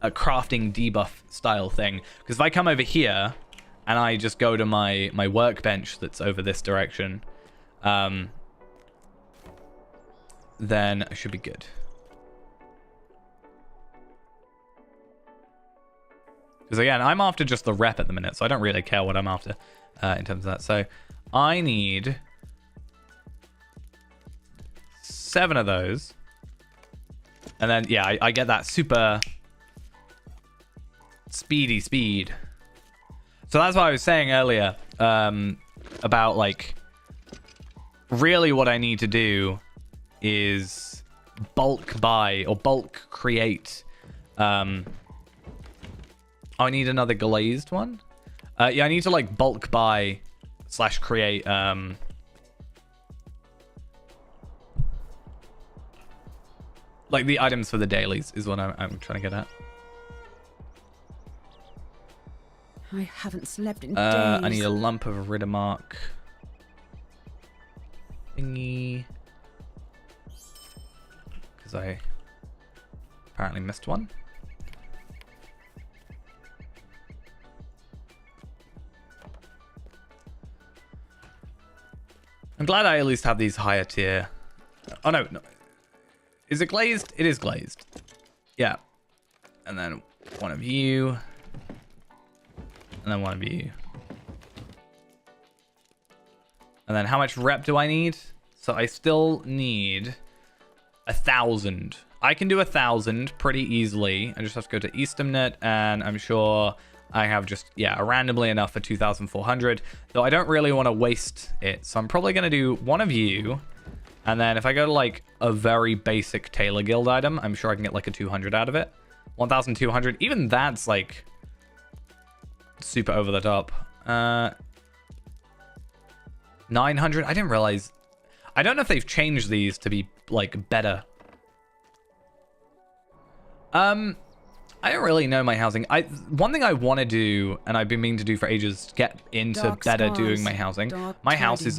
crafting debuff style thing. Because if I come over here and I just go to my workbench that's over this direction, then I should be good. Because again, I'm after just the rep at the minute, so I don't really care what I'm after in terms of that. So I need 7 of those. And then, yeah, I get that super speedy speed. So that's what I was saying earlier about, like, really what I need to do is bulk buy or bulk create. Oh, I need another glazed one? Yeah, I need to, like, bulk buy / create like the items for the dailies is what I'm trying to get at. I haven't slept in days. I need a lump of Riddermark thingy, because I apparently missed one. I'm glad I at least have these higher tier. Oh no. Is it glazed? It is glazed. Yeah. And then one of you. And then one of you. And then how much rep do I need? So I still need 1,000. I can do 1,000 pretty easily. I just have to go to Eastamnet, and I'm sure I have just, yeah, randomly enough for 2,400. Though I don't really want to waste it. So I'm probably going to do one of you. And then if I go to like a very basic Taylor Guild item, I'm sure I can get like a 200 out of it. 1,200. Even that's like super over the top. 900. I didn't realize. I don't know if they've changed these to be like better. I don't really know my housing. One thing I want to do, and I've been meaning to do for ages, get into Dark better skies, doing my housing. dark My house is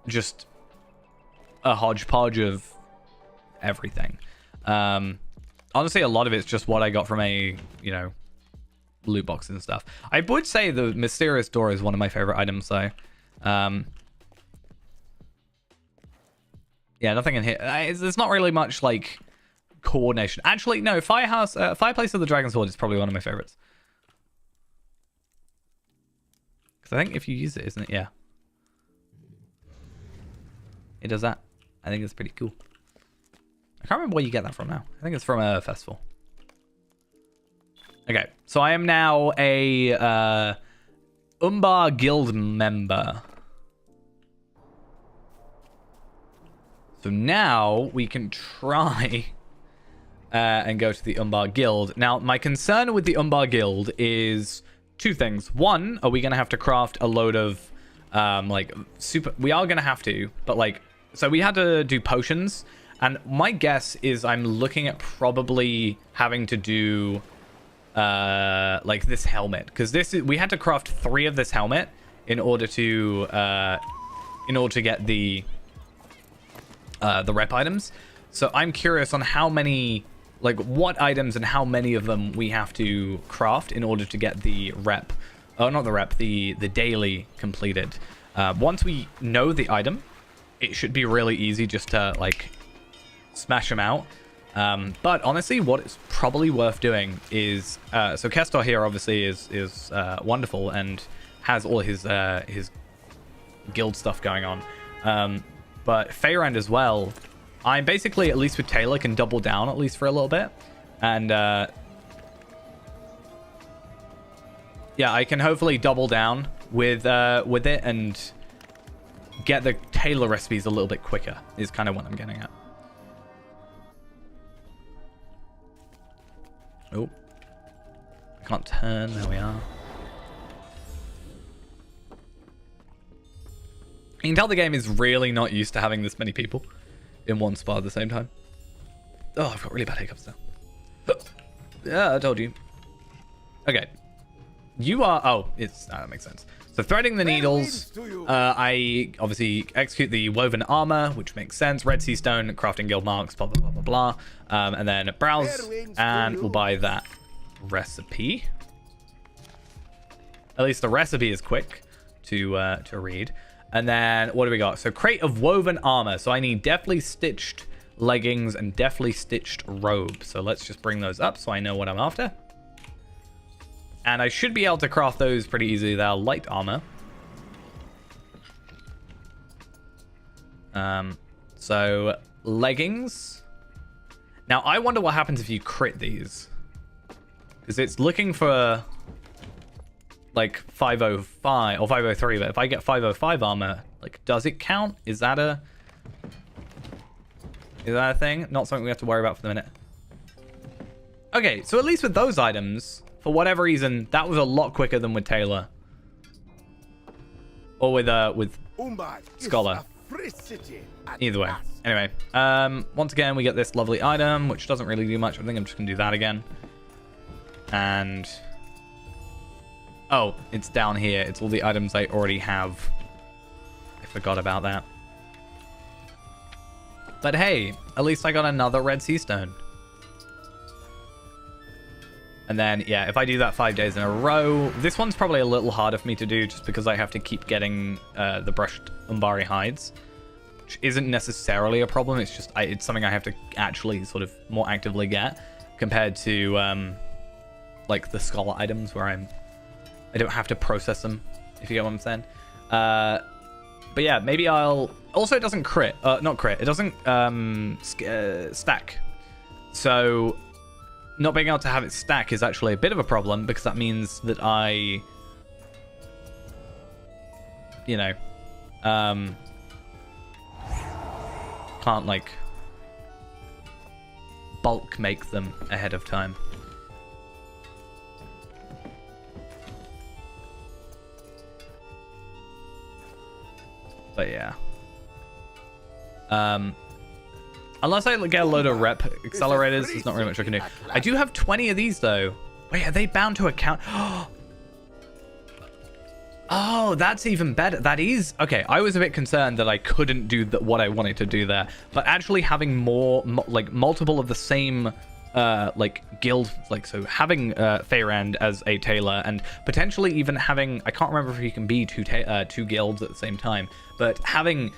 just a hodgepodge of everything. Honestly, a lot of it's just what I got from loot boxes and stuff. I would say the mysterious door is one of my favorite items, though. Yeah, nothing in here. There's not really much like coordination. Actually, no. Fireplace of the Dragon Sword is probably one of my favorites. Because I think if you use it, isn't it? Yeah. It does that. I think it's pretty cool. I can't remember where you get that from now. I think it's from a festival. Okay, so I am now a Umbar Guild member. So now we can try and go to the Umbar Guild. Now, my concern with the Umbar Guild is two things. One, are we going to have to craft a load of, we are going to have to, but so we had to do potions. And my guess is I'm looking at probably having to do, this helmet. Because we had to craft 3 of this helmet in order to get the rep items. So I'm curious on how many, what items and how many of them we have to craft in order to get the rep. Oh, not the rep, the daily completed. Once we know the item, it should be really easy just to, smash them out. But honestly, what is probably worth doing is, so Kestor here obviously is wonderful and has all his guild stuff going on. But Feyrand as well, I'm basically, at least with Taylor, can double down at least for a little bit. And yeah, I can hopefully double down with it and get the Taylor recipes a little bit quicker is kind of what I'm getting at. Oh, I can't turn. There we are. You can tell the game is really not used to having this many people in one spot at the same time. Oh, I've got really bad hiccups now. Yeah, I told you. Okay. You are... Oh, that makes sense. So threading the needles, I obviously execute the woven armor, which makes sense. Red Sea Stone, crafting guild marks, blah, blah, blah, blah, blah. And then browse, and we'll buy that recipe. At least the recipe is quick to read. And then what do we got? So crate of woven armor. So I need deftly stitched leggings and deftly stitched robe. So let's just bring those up so I know what I'm after. And I should be able to craft those pretty easily. They're light armor. So leggings. Now I wonder what happens if you crit these. Because it's looking for 505 or 503, but if I get 505 armor, does it count? Is that a thing? Not something we have to worry about for the minute. Okay, so at least with those items, for whatever reason, that was a lot quicker than with Taylor. Or with Scholar. Either way. Anyway, once again, we get this lovely item, which doesn't really do much. I think I'm just gonna do that again. And oh, it's down here. It's all the items I already have. I forgot about that. But hey, at least I got another Red Sea Stone. And then, yeah, if I do that 5 days in a row, this one's probably a little harder for me to do just because I have to keep getting the brushed Umbari hides, which isn't necessarily a problem. It's just, it's something I have to actually sort of more actively get compared to the Scholar items where I don't have to process them, if you get what I'm saying. But yeah, maybe I'll... Also, it doesn't crit. Not crit. It doesn't stack. So not being able to have it stack is actually a bit of a problem because that means that I... can't, bulk make them ahead of time. But yeah. Unless I get a load of rep accelerators, there's not really much I can do. I do have 20 of these, though. Wait, are they bound to account? Oh, that's even better. That is... Okay, I was a bit concerned that I couldn't do what I wanted to do there. But actually having more, like, multiple of the same, like, guild... Like, so having Feyrand as a tailor and potentially even having... I can't remember if you can be two guilds at the same time. But having...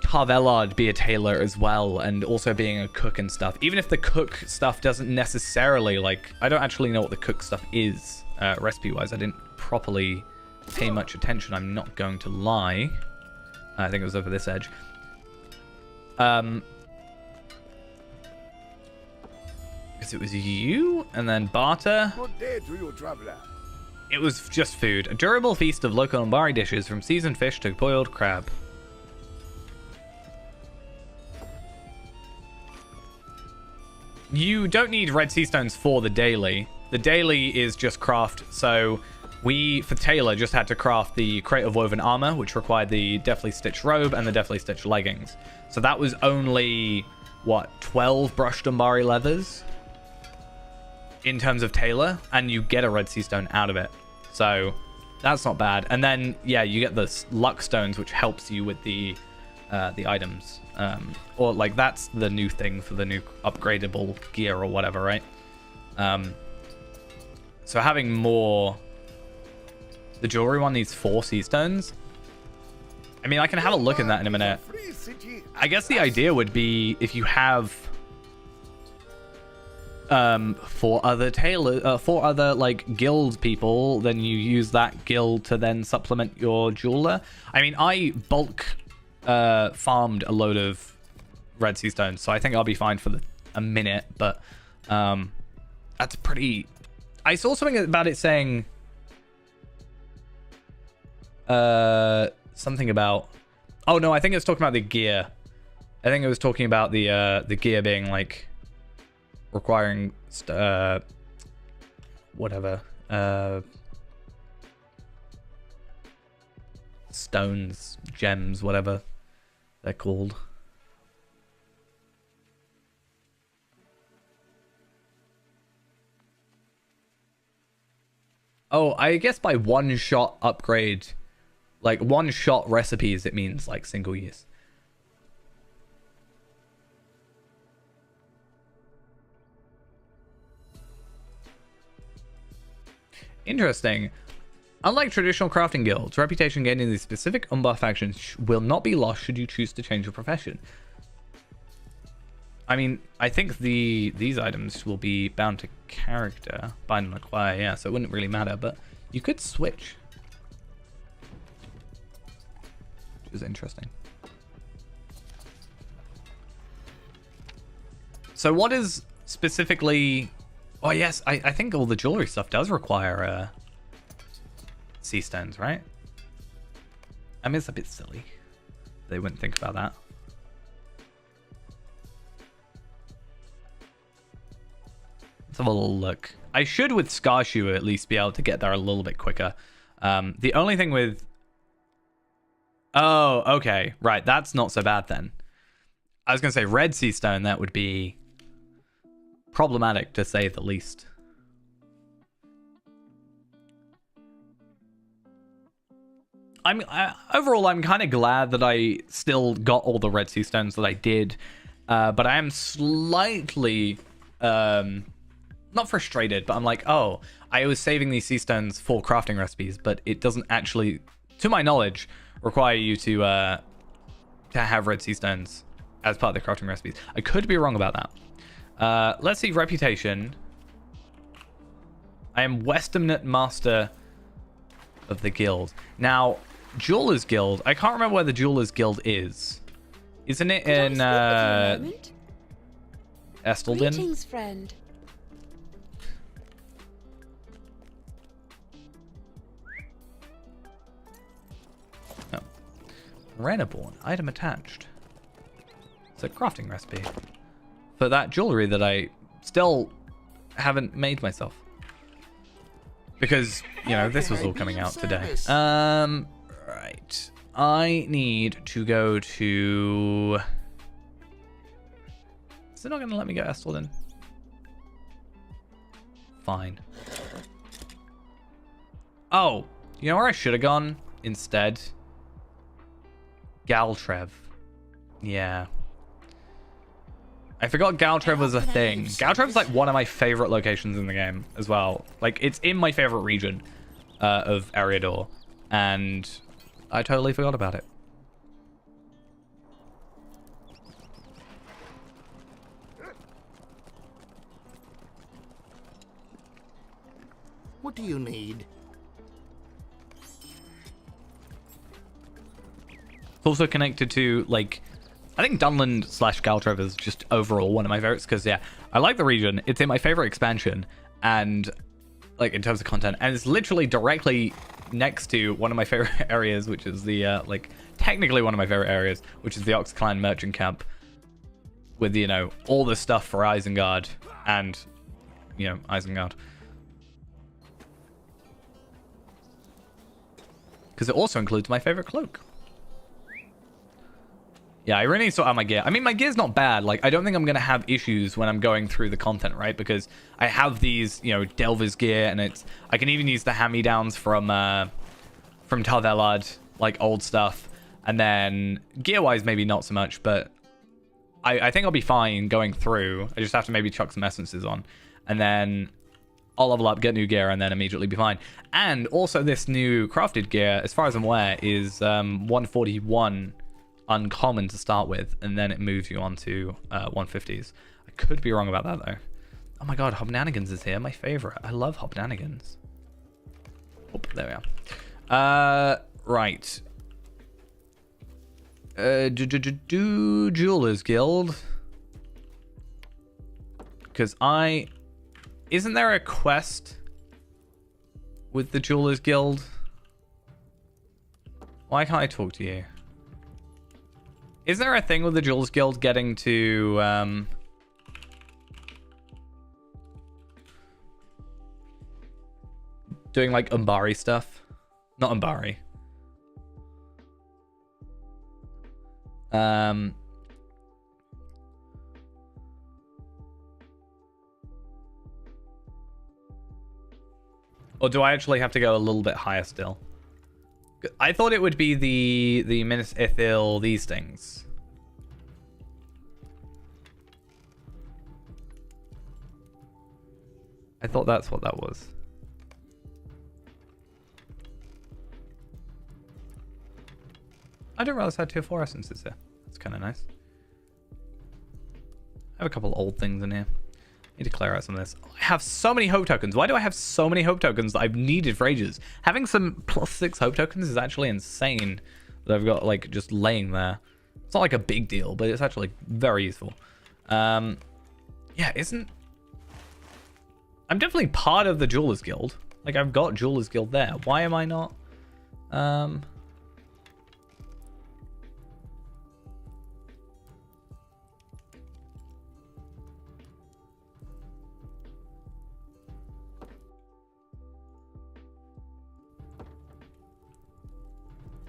Carvelard be a tailor as well, and also being a cook and stuff. Even if the cook stuff doesn't necessarily, like, I don't actually know what the cook stuff is, recipe-wise. I didn't properly pay much attention, I'm not going to lie. I think it was over this edge. Because it was you, and then barter. Good day to you, traveler. It was just food. A durable feast of local Umbari dishes, from seasoned fish to boiled crab. You don't need red sea stones for the daily. The daily is just craft. So we, for Taylor, just had to craft the crate of woven armor, which required the deftly stitched robe and the deftly stitched leggings. So that was only, what, 12 brushed Umbari leathers in terms of Taylor, and you get a red sea stone out of it. So that's not bad. And then, yeah, you get the luck stones, which helps you with the items. Or like that's the new thing for the new upgradable gear or whatever, right? So having more, the jewelry one needs 4 sea stones. I mean, I can have a look at that in a minute. I guess the idea would be if you have 4 other like guild people, then you use that guild to then supplement your jeweler. I mean, I bulk farmed a load of red sea stones, so I think I'll be fine for a minute, but that's pretty... I saw something about it saying something about... Oh no, I think it was talking about the gear. I think it was talking about the gear being like requiring whatever stones, gems, whatever they're called. Oh, I guess by one-shot upgrade, like one-shot recipes, it means like single use. Interesting. Unlike traditional crafting guilds, reputation gained in the specific Umbar factions will not be lost should you choose to change your profession. I mean, I think these items will be bound to character, bind and acquire, yeah, so it wouldn't really matter, but you could switch. Which is interesting. So what is specifically... Oh yes, I think all the jewelry stuff does require sea stones, right? I mean, it's a bit silly. They wouldn't think about that. Let's have a little look. I should, with Scarshoe, at least be able to get there a little bit quicker. The only thing with... Oh, okay. Right, that's not so bad then. I was going to say red sea stone, that would be problematic to say the least. Overall, I'm kind of glad that I still got all the red sea stones that I did. But I am slightly... not frustrated, but I'm like, oh, I was saving these sea stones for crafting recipes, but it doesn't actually, to my knowledge, require you to have red sea stones as part of the crafting recipes. I could be wrong about that. Let's see, reputation. I am Westamnet Master of the Guild. Now, Jeweler's Guild, I can't remember where the Jeweler's Guild is. Isn't it in Estelden? Greetings, friend. Renaborn, item attached. It's a crafting recipe for that jewelry that I still haven't made myself. Because, you know, this was all coming out today. Right. I need to go to... Is it not going to let me get Estelden? Fine. Oh, you know where I should have gone instead? Galtrev. Yeah. I forgot Galtrev was a thing. Galtrev's like one of my favorite locations in the game as well. Like, it's in my favorite region of Eriador. And I totally forgot about it. What do you need? It's also connected to, like, I think Dunland / Galtrev is just overall one of my favorites because, yeah, I like the region. It's in my favorite expansion and, like, in terms of content. And it's literally directly next to one of my favorite areas, which is the, like, technically one of my favorite areas, which is the Ox Clan merchant camp with, you know, all the stuff for Isengard and, you know, Isengard. Because it also includes my favorite cloak. Yeah, I really need to sort out my gear. I mean, my gear's not bad. Like, I don't think I'm going to have issues when I'm going through the content, right? Because I have these, you know, Delver's gear, and it's... I can even use the hand-me-downs from Tarvelad, like, old stuff. And then, gear-wise, maybe not so much, but I think I'll be fine going through. I just have to maybe chuck some essences on. And then I'll level up, get new gear, and then immediately be fine. And also this new crafted gear, as far as I'm aware, is 141... uncommon to start with, and then it moves you on to 150s. I could be wrong about that though. Oh my god, Hobnanigans is here, my favorite. I love Hobnanigans. Oh, there we are. Right. Jewelers Guild. Because isn't there a quest with the Jewelers Guild? Why can't I talk to you? Is there a thing with the Jewelers Guild getting to, doing, like, Umbari stuff? Not Umbari. Or do I actually have to go a little bit higher still? I thought it would be the Minas Ithil, these things. I thought that's what that was. I didn't realize I had tier 4 essences there. That's kind of nice. I have a couple old things in here. Need to clear out some of this. I have so many hope tokens. Why do I have so many hope tokens that I've needed for ages? Having some +6 hope tokens is actually insane that I've got, like, just laying there. It's not like a big deal, but it's actually very useful. Yeah, I'm definitely part of the Jewelers Guild. Like, I've got Jewelers Guild there. Why am I not?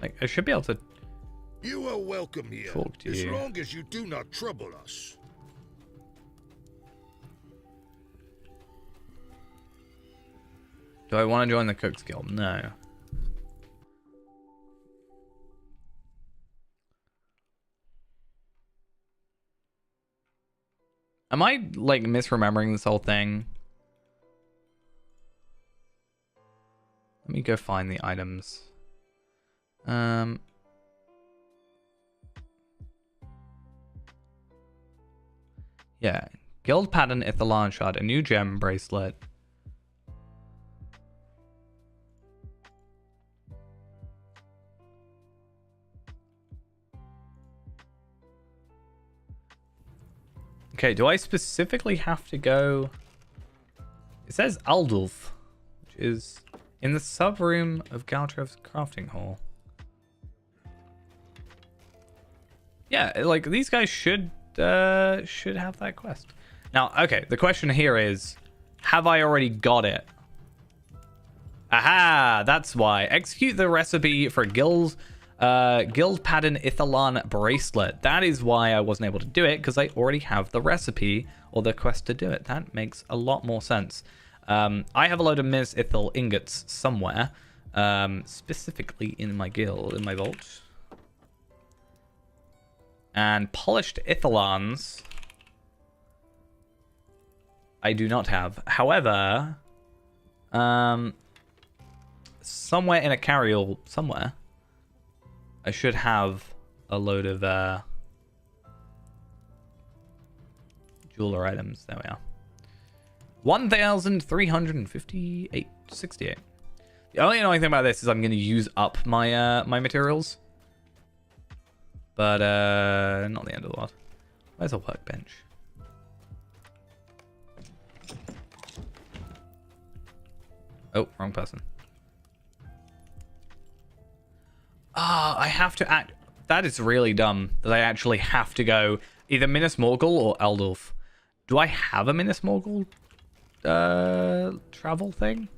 Like, I should be able to. You are welcome here, talk to as you. long as you do not trouble us. Do I want to join the Cook's Guild? No. Am I, like, misremembering this whole thing? Let me go find the items. Yeah. Guild pattern Ithilon shard, a new gem bracelet. Okay, do I specifically have to go? It says Aldulf, which is in the sub room of Galtrev's crafting hall. Yeah, like, these guys should have that quest. Now, okay, the question here is, have I already got it? Aha, that's why. Execute the recipe for Gil's Guild Pattern Ithelan Bracelet. That is why I wasn't able to do it, because I already have the recipe or the quest to do it. That makes a lot more sense. I have a load of Minas Ithil ingots somewhere, specifically in my guild, in my vault. And polished Ithelans I do not have. However, somewhere in a carryall, somewhere, I should have a load of jeweler items. There we are. 1,358.68. The only annoying thing about this is I'm going to use up my my materials. But not the end of the world. Where's a workbench? Oh, wrong person. Ah, I have to act. That is really dumb that I actually have to go either Minas Morgul or Eldulf. Do I have a Minas Morgul travel thing?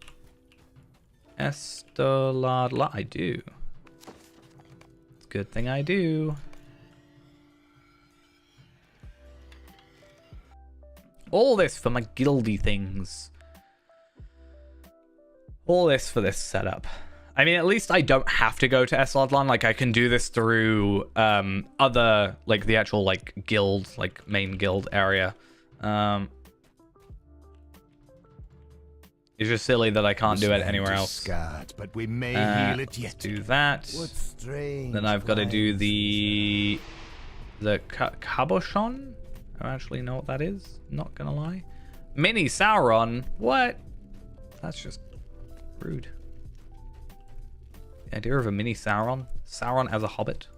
Esteladla. I do. It's a good thing I do. All this for my guildy things. All this for this setup. I mean, at least I don't have to go to Esladlan. Like, I can do this through other, like, the actual, like, guild, like, main guild area. It's just silly that I can't do it anywhere else. Scarred, but we may heal it yet. Do that. Then I've got to do the Cabochon. I don't actually know what that is. Not gonna lie. Mini Sauron. What? That's just rude. The idea of a mini Sauron. Sauron as a hobbit.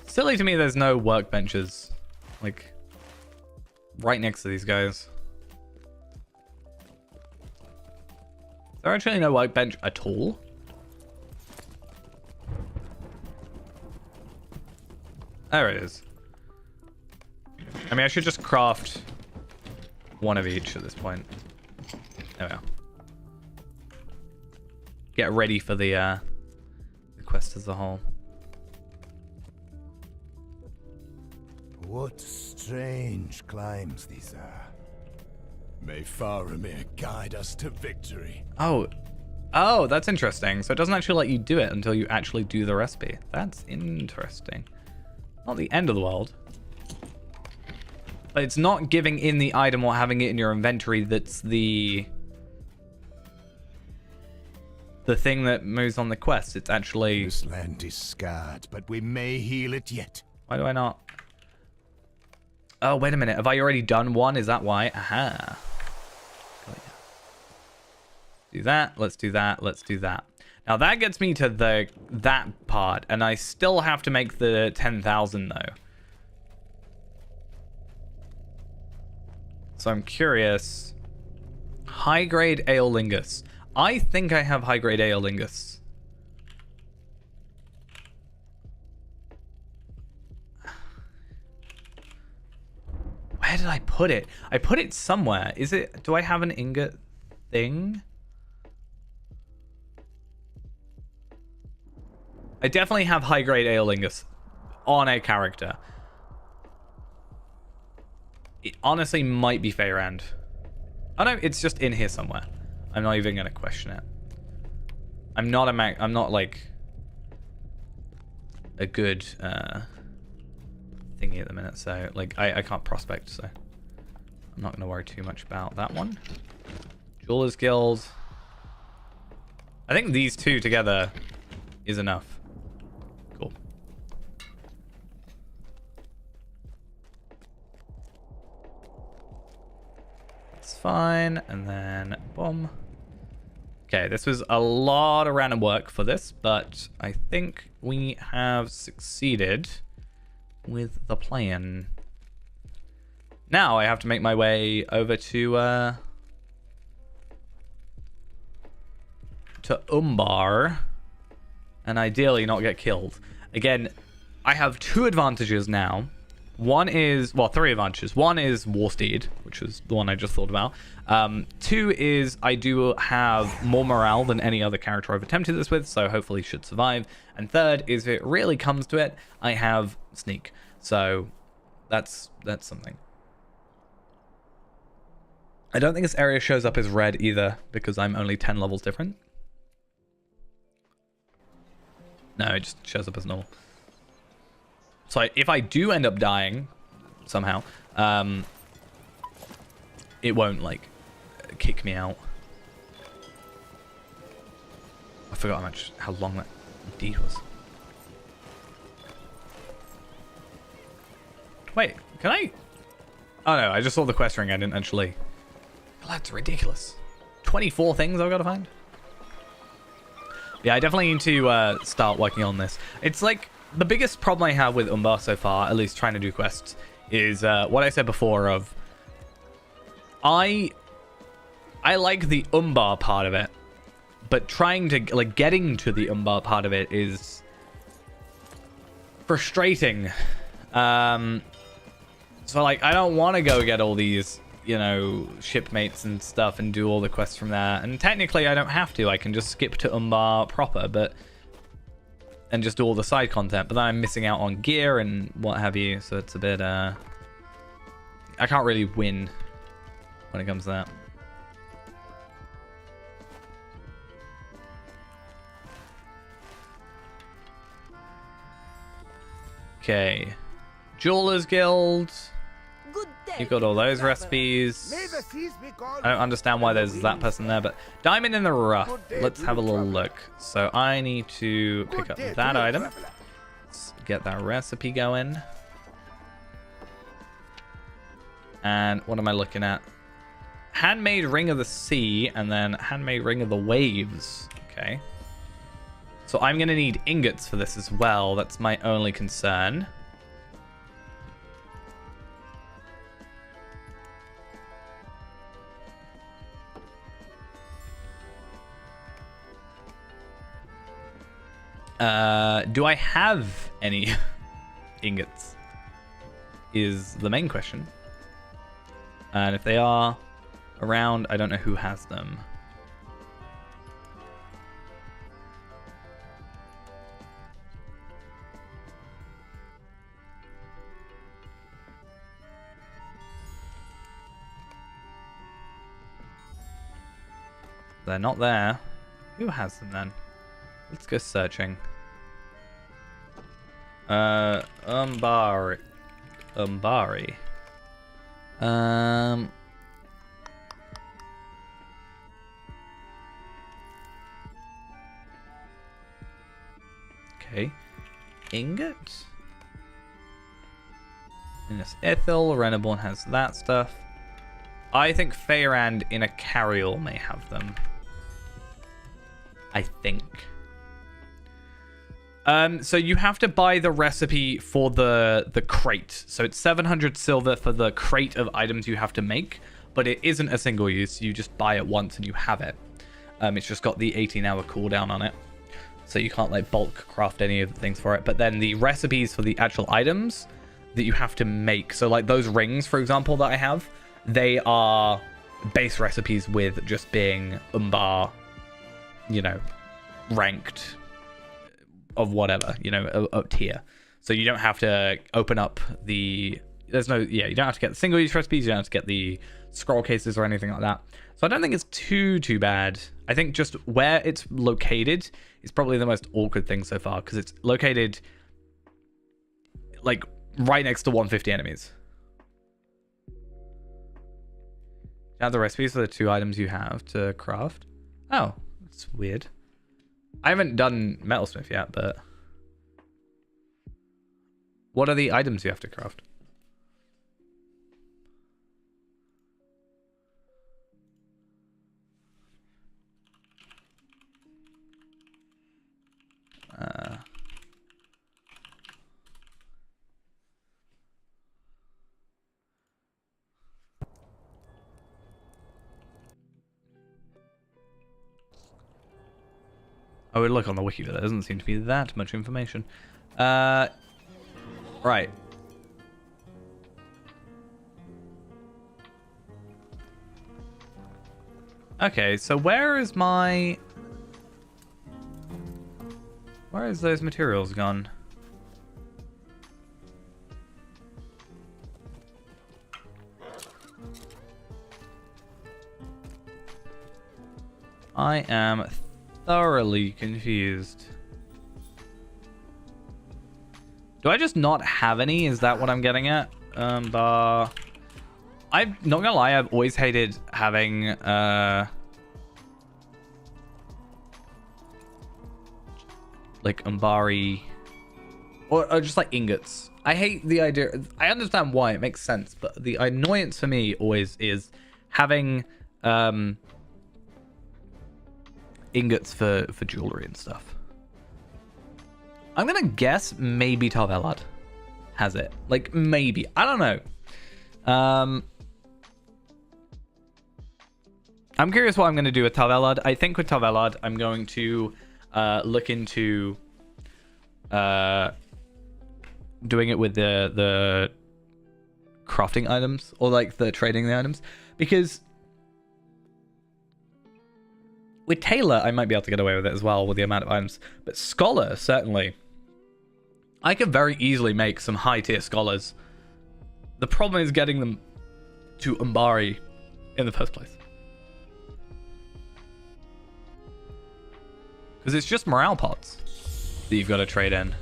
Silly to me there's no workbenches. Like, right next to these guys. Is there actually no workbench at all? There it is. I mean, I should just craft one of each at this point. There we are. Get ready for the quest as a whole. What strange climbs these are. May Faramir guide us to victory. Oh, that's interesting. So it doesn't actually let you do it until you actually do the recipe. That's interesting. Not the end of the world. But it's not giving in the item or having it in your inventory that's the thing that moves on the quest. It's actually... This land is scarred, but we may heal it yet. Why do I not? Oh, wait a minute. Have I already done one? Is that why? Aha. Do that. Let's do that. Let's do that. Now that gets me to that part, and I still have to make the 10,000 though. So I'm curious. High grade Aeolingus. I think I have high grade Aeolingus. Where did I put it? I put it somewhere. Is it? Do I have an ingot thing? I definitely have high grade Aeolingus on a character. It honestly might be Feyrand. Oh no, it's just in here somewhere. I'm not even gonna question it. I'm not like a good thingy at the minute, so like I can't prospect, so I'm not gonna worry too much about that one. Jewelers Guild. I think these two together is enough. Cool. That's fine, and then boom. Okay, this was a lot of random work for this, but I think we have succeeded with the plan. Now I have to make my way over to Umbar and ideally not get killed. Again, I have two advantages now. One is, well, three advantages. One is Warsteed, which was the one I just thought about. Two is I do have more morale than any other character I've attempted this with, so hopefully should survive. And third is if it really comes to it, I have Sneak. So that's something. I don't think this area shows up as red either, because I'm only 10 levels different. No, it just shows up as normal. So if I do end up dying somehow, it won't like kick me out. I forgot how long that deed was. Wait, can I? Oh no, I just saw the quest ring. I didn't actually. Well, that's ridiculous. 24 things I've got to find. Yeah, I definitely need to start working on this. It's like the biggest problem I have with Umbar so far, at least trying to do quests, is what I said before of I like the Umbar part of it, but trying to like getting to the Umbar part of it is frustrating. So like I don't want to go get all these, you know, shipmates and stuff and do all the quests from there. And technically I don't have to. I can just skip to Umbar proper, and just do all the side content. But then I'm missing out on gear and what have you. So it's a bit I can't really win when it comes to that. Okay. Jewelers Guild. Good day. You've got all those recipes. I don't understand why there's that person there, but Diamond in the Rough. Let's have a little look. So I need to pick up that item. Let's get that recipe going. And what am I looking at? Handmade Ring of the Sea and then Handmade Ring of the Waves. Okay. So I'm going to need ingots for this as well. That's my only concern. Do I have any ingots? Is the main question. And if they are around, I don't know who has them. They're not there. Who has them then? Let's go searching. Umbari. Okay. Ingot. Innes Ithil. Reneborn has that stuff. I think Feyrand in a carriole may have them. I think. So you have to buy the recipe for the crate. So it's 700 silver for the crate of items you have to make, but it isn't a single use. You just buy it once and you have it. It's just got the 18-hour cooldown on it. So you can't like bulk craft any of the things for it. But then the recipes for the actual items that you have to make. So like those rings, for example, that I have, they are base recipes with just being Umbar, you know, ranked of whatever, you know, up tier. So you don't have to open up the, you don't have to get the single use recipes, you don't have to get the scroll cases or anything like that. So I don't think it's too bad. I think just where it's located is probably the most awkward thing so far, because it's located like right next to 150 enemies. Now the recipes for the 2 items you have to craft. Oh, that's weird. I haven't done Metalsmith yet, but what are the items you have to craft? I would look on the wiki, but there doesn't seem to be that much information. Right. Okay, so where is those materials gone? I am thoroughly confused. Do I just not have any? Is that what I'm getting at? Bar. I'm not gonna lie, I've always hated having like Umbari or just like ingots. I hate the idea. I understand why, it makes sense, but the annoyance for me always is having ingots for jewelry and stuff. I'm gonna guess maybe Tarvelad has it. Like maybe. I don't know. I'm curious what I'm gonna do with Tarvelad. I think with Tarvelad, I'm going to look into doing it with the crafting items or like the trading the items, because with Taylor, I might be able to get away with it as well with the amount of items. But Scholar, certainly. I could very easily make some high-tier Scholars. The problem is getting them to Umbari in the first place. Because it's just morale pots that you've got to trade in.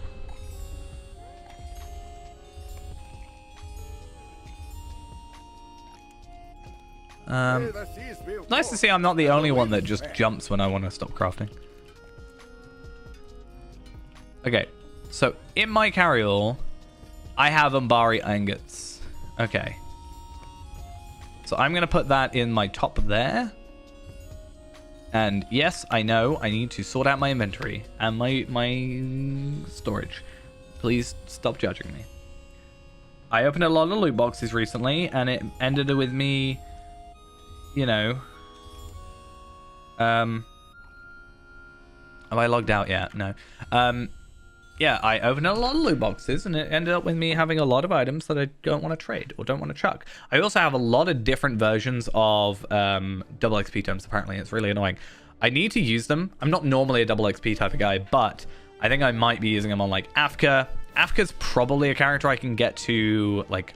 Nice to see I'm not the only one that just jumps when I want to stop crafting. Okay, so in my carryall, I have Umbari ingots. Okay. So I'm going to put that in my top there. And yes, I know I need to sort out my inventory and my storage. Please stop judging me. I opened a lot of loot boxes recently, and it ended with me, you know, have I logged out yet? No. Yeah, I opened a lot of loot boxes, and it ended up with me having a lot of items that I don't want to trade or don't want to chuck. I also have a lot of different versions of double XP tomes, apparently. It's really annoying. I need to use them. I'm not normally a double XP type of guy, but I think I might be using them on, like, Afka. Afka's probably a character I can get to, like,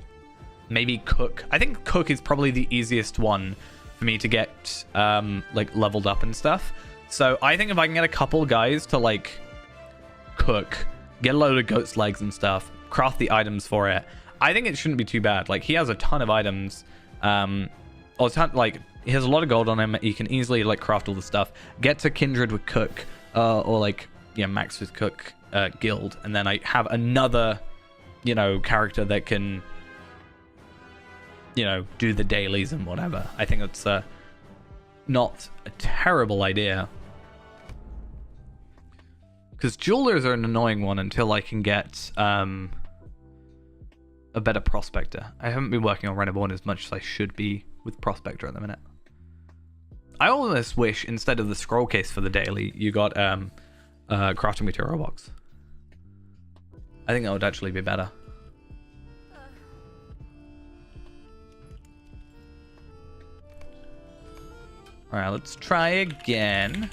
maybe Cook. I think Cook is probably the easiest one for me to get, like, leveled up and stuff. So I think if I can get a couple guys to, like, Cook, get a load of goat's legs and stuff, craft the items for it, I think it shouldn't be too bad. Like, he has a ton of items, or like, he has a lot of gold on him. He can easily, like, craft all the stuff, get to Kindred with Cook, or like, yeah, max with Cook guild, and then I have another, you know, character that can, you know, do the dailies and whatever. I think that's not a terrible idea. Because jewelers are an annoying one until I can get a better prospector. I haven't been working on Reneborn as much as I should be with prospector at the minute. I almost wish instead of the scroll case for the daily, you got crafting material box. I think that would actually be better. Alright, let's try again.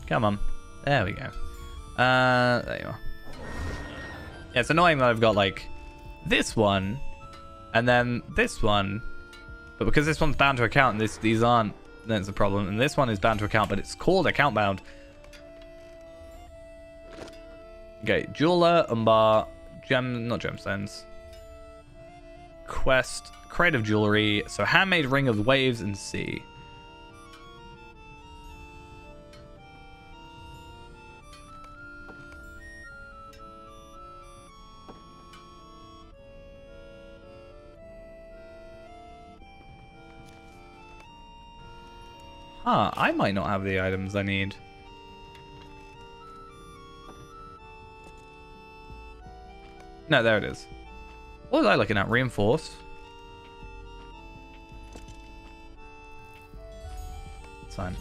Come on. There we go. There you are. Yeah, it's annoying that I've got, like, this one, and then this one, but because this one's bound to account and these aren't, then it's a problem. And this one is bound to account, but it's called account bound. Okay, jeweler, umbar, not gemstones. Quest, creative jewelry, so handmade ring of waves and sea. Huh, I might not have the items I need. No, there it is. What was I looking at? Reinforced? It's fine.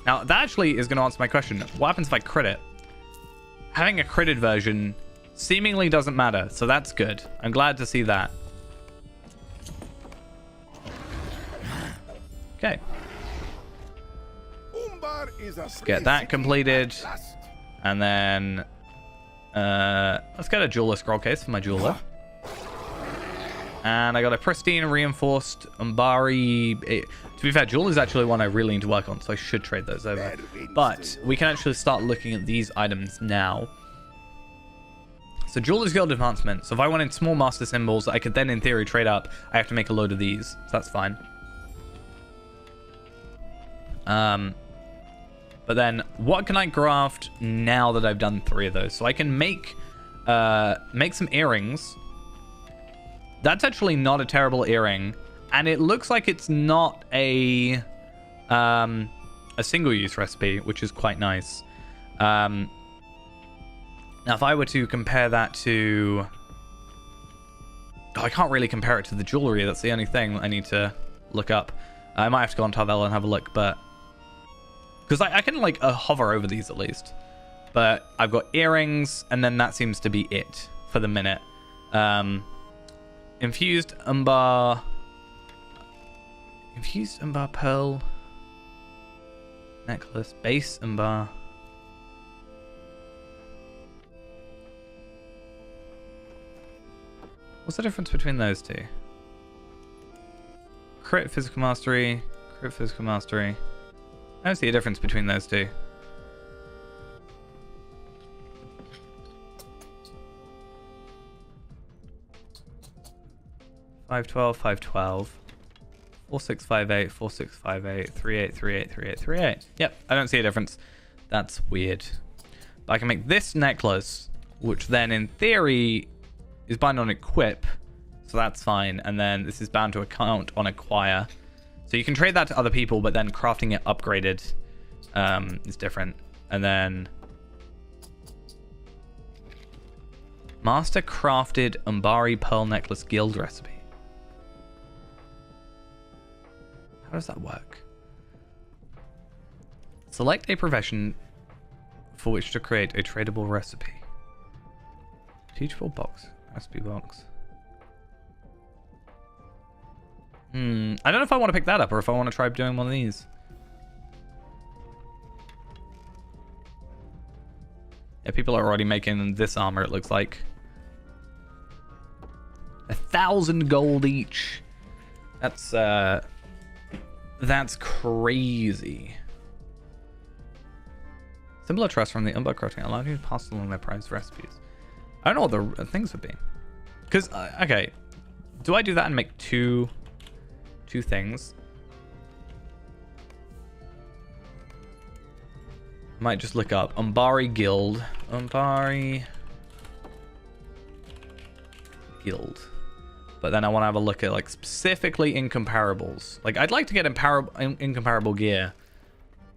Now, that actually is going to answer my question. What happens if I crit it? Having a critted version seemingly doesn't matter, so that's good. I'm glad to see that. Okay. Let's get that completed. And then... let's get a jeweler scroll case for my jeweler. And I got a pristine reinforced Umbari. To be fair, jeweler is actually one I really need to work on, so I should trade those over. But we can actually start looking at these items now. So jeweler's guild advancement. So if I wanted small master symbols, I could then in theory trade up. I have to make a load of these, so that's fine. But then what can I graft now that I've done 3 of those? So I can make some earrings. That's actually not a terrible earring, and it looks like it's not a single-use recipe, which is quite nice. Now, if I were to compare that to... Oh, I can't really compare it to the jewelry. That's the only thing I need to look up. I might have to go on Tarvela and have a look, but... Because I can, like, hover over these at least. But I've got earrings, and then that seems to be it for the minute. Infused Umbar Pearl necklace. Base Umbar. What's the difference between those two? Crit physical mastery. Crit physical mastery. I don't see a difference between those two. $512, $512, 4658, 4658, 3838, 3838. Yep, I don't see a difference. That's weird. But I can make this necklace, which then in theory is bound on equip, so that's fine. And then this is bound to account on acquire. So you can trade that to other people, but then crafting it upgraded is different. And then Master crafted Umbari Pearl Necklace Guild recipe. How does that work? Select a profession for which to create a tradable recipe. Teachable box. Recipe box. I don't know if I want to pick that up or if I want to try doing one of these. Yeah, people are already making this armor, it looks like. 1,000 gold each. That's crazy. Symbol of trust from the Umbar crafting allowed you to pass along their prized recipes. I don't know what the things would be. Because, okay. Do I do that and make two things? Might just look up Umbari Guild. Umbari Guild. But then I want to have a look at, like, specifically incomparables. Like, I'd like to get incomparable gear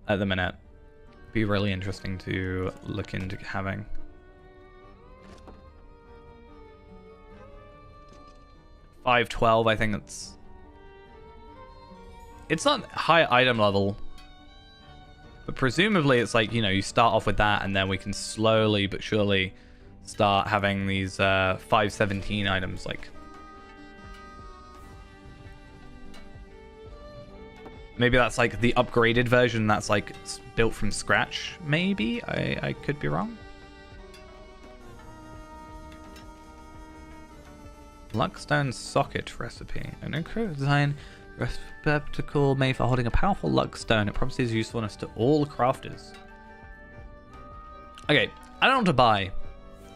at the minute. Be really interesting to look into having. $512, I think it's not high item level, but presumably it's like, you know, you start off with that and then we can slowly but surely start having these 517 items. Like, maybe that's like the upgraded version that's like built from scratch. Maybe I could be wrong. Luckstone socket recipe. An incredible design receptacle made for holding a powerful luckstone. It promises usefulness to all crafters. Okay, I don't know what to buy.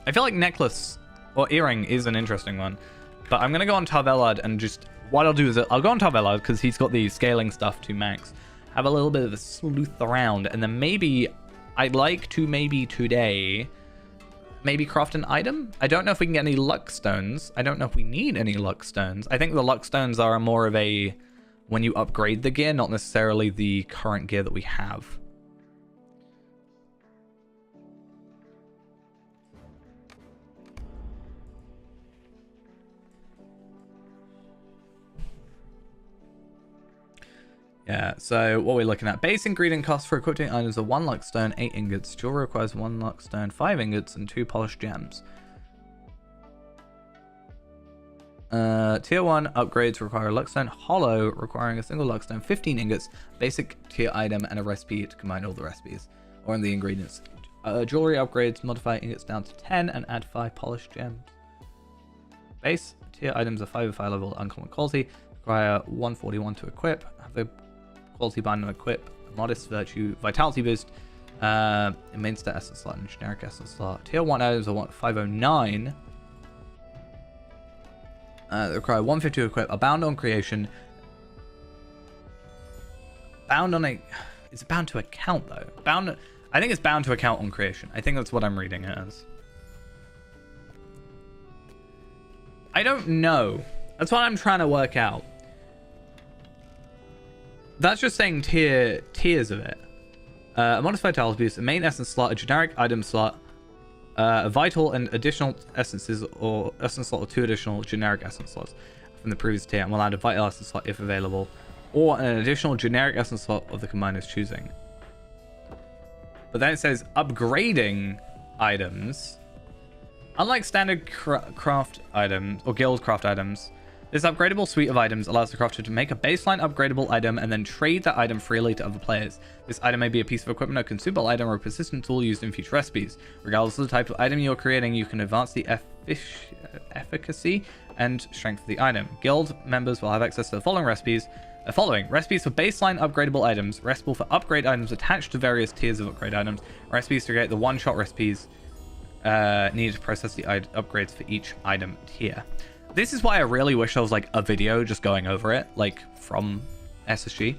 I feel like necklace or earring is an interesting one, but I'm gonna go on Tarvelad and just what I'll do is I'll go on Tarvelad because he's got the scaling stuff to max. Have a little bit of a sleuth around, and then maybe I'd like to today. Maybe craft an item? I don't know if we can get any luck stones. I don't know if we need any luck stones. I think the luck stones are more of a when you upgrade the gear, not necessarily the current gear that we have. Yeah, so what we're looking at. Base ingredient costs for equipping items are 1 luckstone, 8 ingots. Jewelry requires 1 luckstone, 5 ingots, and 2 polished gems. Tier 1 upgrades require a luckstone hollow, requiring a single luckstone, 15 ingots, basic tier item, and a recipe to combine all the recipes, or in the ingredients. Jewelry upgrades modify ingots down to 10 and add 5 polished gems. Base tier items are 5 of 5 level uncommon quality, require 141 to equip, have the quality bind and equip, modest virtue, vitality boost, main stat essence slot and generic essence slot. Tier 1 items are 509. They require 150 to equip, are bound on creation. Bound on a... Is it bound to account though? Bound... I think it's bound to account on creation. I think that's what I'm reading it as. I don't know. That's what I'm trying to work out. That's just saying tiers of it. A modified vitality boost, a main essence slot, a generic item slot, a vital and additional essences or essence slot or 2 additional generic essence slots from the previous tier, and will add a vital essence slot if available, or an additional generic essence slot of the commander's choosing. But then it says upgrading items. Unlike standard craft items or guild craft items, this upgradable suite of items allows the crafter to make a baseline upgradable item and then trade that item freely to other players. This item may be a piece of equipment, a consumable item, or a persistent tool used in future recipes. Regardless of the type of item you're creating, you can advance the efficacy and strength of the item. Guild members will have access to the following recipes. Recipes for baseline upgradable items, recipe for upgrade items attached to various tiers of upgrade items, recipes to create the one-shot recipes needed to process the upgrades for each item tier. This is why I really wish there was like a video just going over it, like from SSG.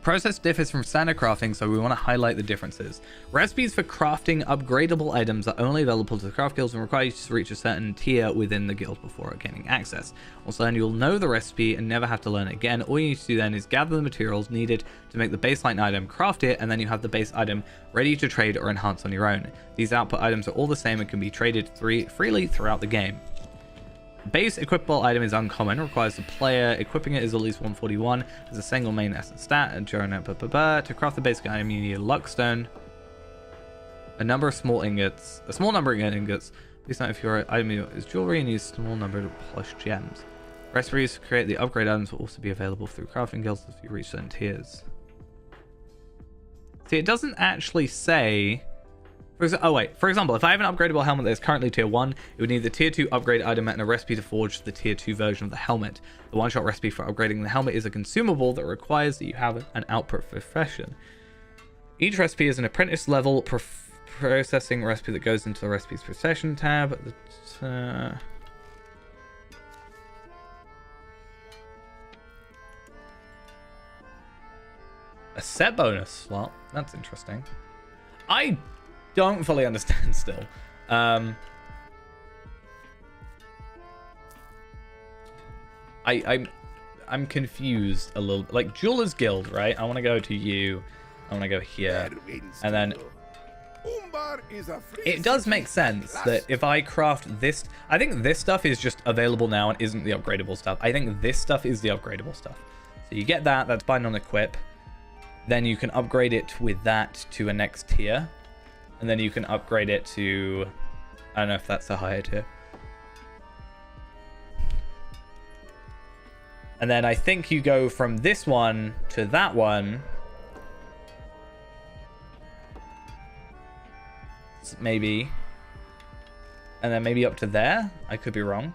Process differs from standard crafting, so we want to highlight the differences. Recipes for crafting upgradable items are only available to the craft guilds and require you to reach a certain tier within the guild before gaining access. Also, then you'll know the recipe and never have to learn it again. All you need to do then is gather the materials needed to make the baseline item, craft it, and then you have the base item ready to trade or enhance on your own. These output items are all the same and can be traded freely throughout the game. Base equipable item is uncommon, requires the player equipping it is at least 141 as a single main essence stat. And to craft the basic item, you need a luckstone, a small number of ingots. Please note if your item is jewelry and use a small number of polished gems. Recipes to create the upgrade items will also be available through crafting guilds if you reach certain tiers. See, it doesn't actually say. For example, if I have an upgradable helmet that is currently tier 1, it would need the tier 2 upgrade item and a recipe to forge the tier 2 version of the helmet. The one-shot recipe for upgrading the helmet is a consumable that requires that you have an output profession. Each recipe is an apprentice level processing recipe that goes into the recipes procession tab. A set bonus slot. That's interesting. I don't fully understand still. I'm confused a little. Like Jeweler's Guild, right? I want to go to you. I want to go here, and then it does make sense that if I craft this, I think this stuff is just available now and isn't the upgradable stuff. I think this stuff is the upgradable stuff. So you get that. That's bind on equip. Then you can upgrade it with that to a next tier. And then you can upgrade it to, I don't know if that's a higher tier. And then I think you go from this one to that one. Maybe. And then maybe up to there. I could be wrong.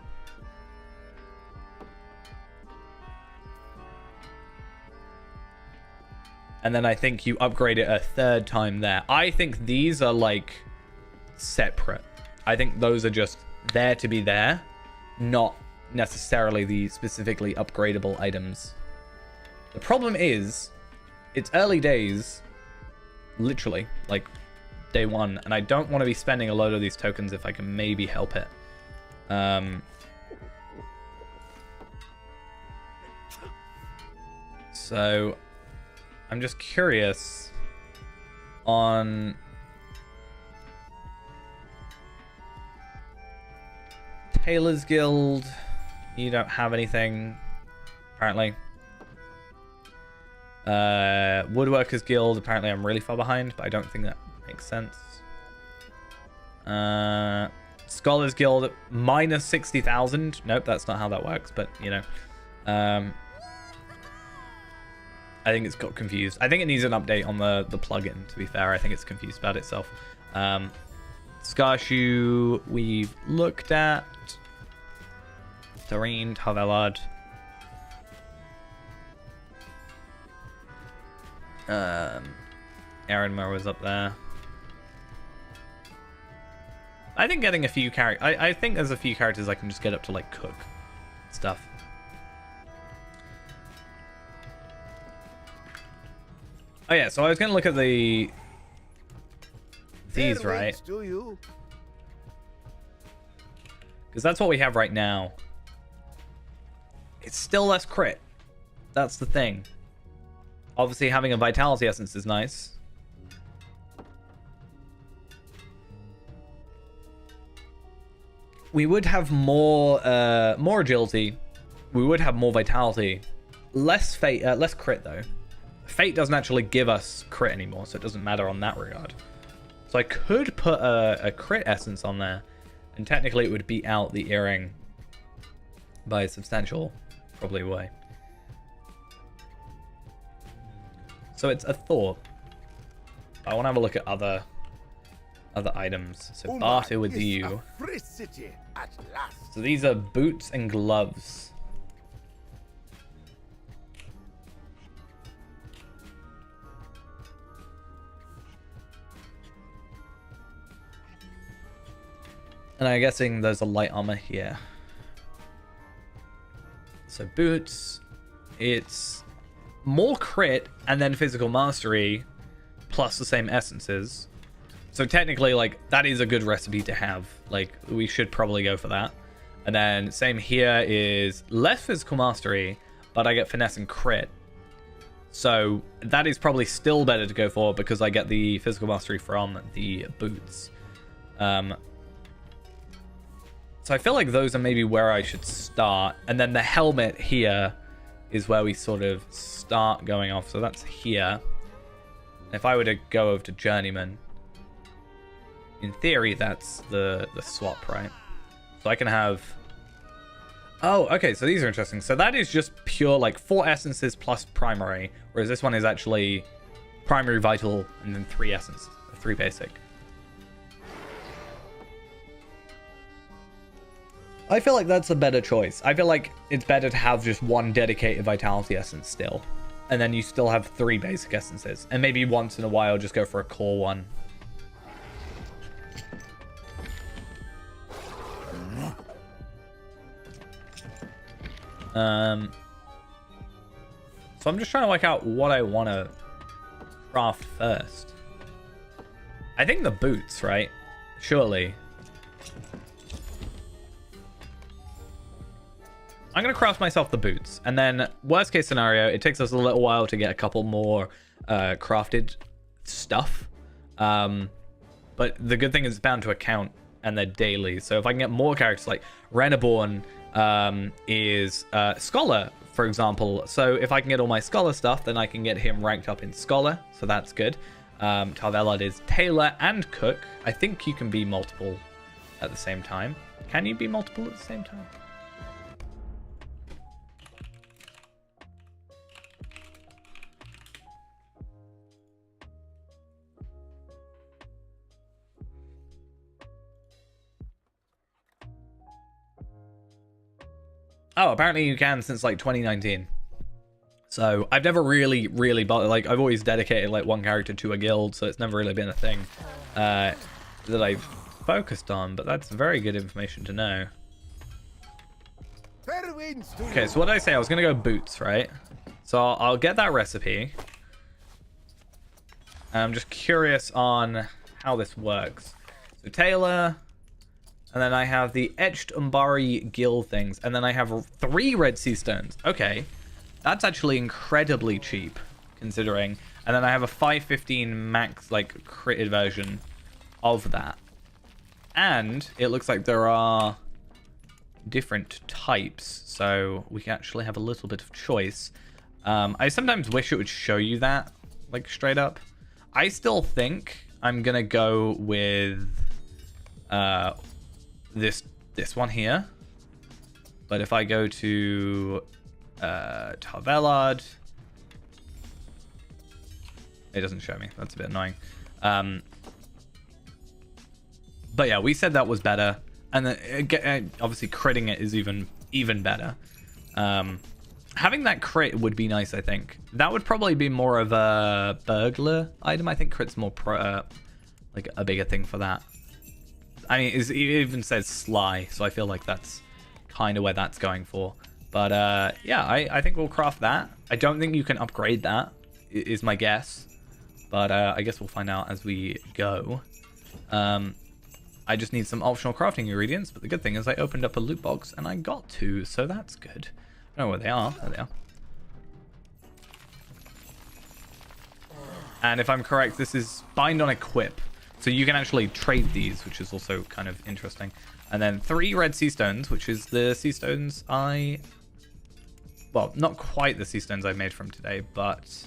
And then I think you upgrade it a third time there. I think these are like separate. I think those are just there to be there, not necessarily the specifically upgradable items. The problem is, it's early days, literally, like day 1, and I don't want to be spending a load of these tokens if I can maybe help it. So I'm just curious on Taylor's Guild. You don't have anything, apparently. Woodworkers Guild, apparently I'm really far behind, but I don't think that makes sense. Scholars Guild, minus 60,000. Nope, that's not how that works, but, you know. I think it's got confused. I think it needs an update on the plugin, to be fair. I think it's confused about itself. Skarshu, we've looked at. Doreen, Tavelard. Aaron was up there. I think getting a few characters... I think there's a few characters I can just get up to, like, cook stuff. Oh, yeah, so I was going to look at these, right? Because that's what we have right now. It's still less crit. That's the thing. Obviously, having a Vitality Essence is nice. We would have more agility. We would have more vitality. Less fate, less crit though. Fate doesn't actually give us crit anymore, so it doesn't matter on that regard. So I could put a crit essence on there, and technically it would beat out the earring by a substantial, probably way. So it's a thought. I want to have a look at other items. So barter with you. So these are boots and gloves. And I'm guessing there's a light armor here. So boots, it's more crit and then physical mastery plus the same essences. So technically, like, that is a good recipe to have. Like, we should probably go for that. And then same here is less physical mastery, but I get finesse and crit. So that is probably still better to go for because I get the physical mastery from the boots. So I feel like those are maybe where I should start. And then the helmet here is where we sort of start going off. So that's here. If I were to go over to Journeyman, in theory, that's the swap, right? So I can have... Oh, okay, so these are interesting. So that is just pure, like, 4 essences plus primary, whereas this one is actually primary, vital, and then 3 essences, 3 basic. I feel like that's a better choice. I feel like it's better to have just 1 dedicated vitality essence still. And then you still have 3 basic essences. And maybe once in a while just go for a core one. So I'm just trying to work out what I want to craft first. I think the boots, right? Surely. I'm going to craft myself the boots. And then, worst case scenario, it takes us a little while to get a couple more crafted stuff. But the good thing is it's bound to account, and they're daily. So if I can get more characters, like Reneborn is Scholar, for example. So if I can get all my Scholar stuff, then I can get him ranked up in Scholar. So that's good. Tavelard is Tailor and Cook. I think you can be multiple at the same time. Can you be multiple at the same time? Oh, apparently you can since like 2019. So I've never really bothered. Like, I've always dedicated like 1 character to a guild, so it's never really been a thing that I've focused on. But that's very good information to know. Okay, so what did I say? I was gonna go boots, right? So I'll get that recipe. I'm just curious on how this works. So Tailor. And then I have the etched Umbari Guild things. And then I have 3 Red Sea Stones. Okay. That's actually incredibly cheap, considering. And then I have a 515 max, like, critted version of that. And it looks like there are different types. So we can actually have a little bit of choice. I sometimes wish it would show you that, like, straight up. I still think I'm gonna go with this one here. But if I go to Tar Valard, it doesn't show me. That's a bit annoying. But yeah, we said that was better, and then obviously critting it is even better. Having that crit would be nice. I think that would probably be more of a burglar item. I think crit's more like a bigger thing for that. I mean, it even says sly, so I feel like that's kind of where that's going for. But yeah, I think we'll craft that. I don't think you can upgrade that, is my guess. But I guess we'll find out as we go. I just need some optional crafting ingredients, but the good thing is I opened up a loot box and I got 2, so that's good. I don't know where they are. There they are. And if I'm correct, this is bind on equip. So you can actually trade these, which is also kind of interesting. And then 3 red sea stones, which is the sea stones well, not quite the sea stones I made from today, but,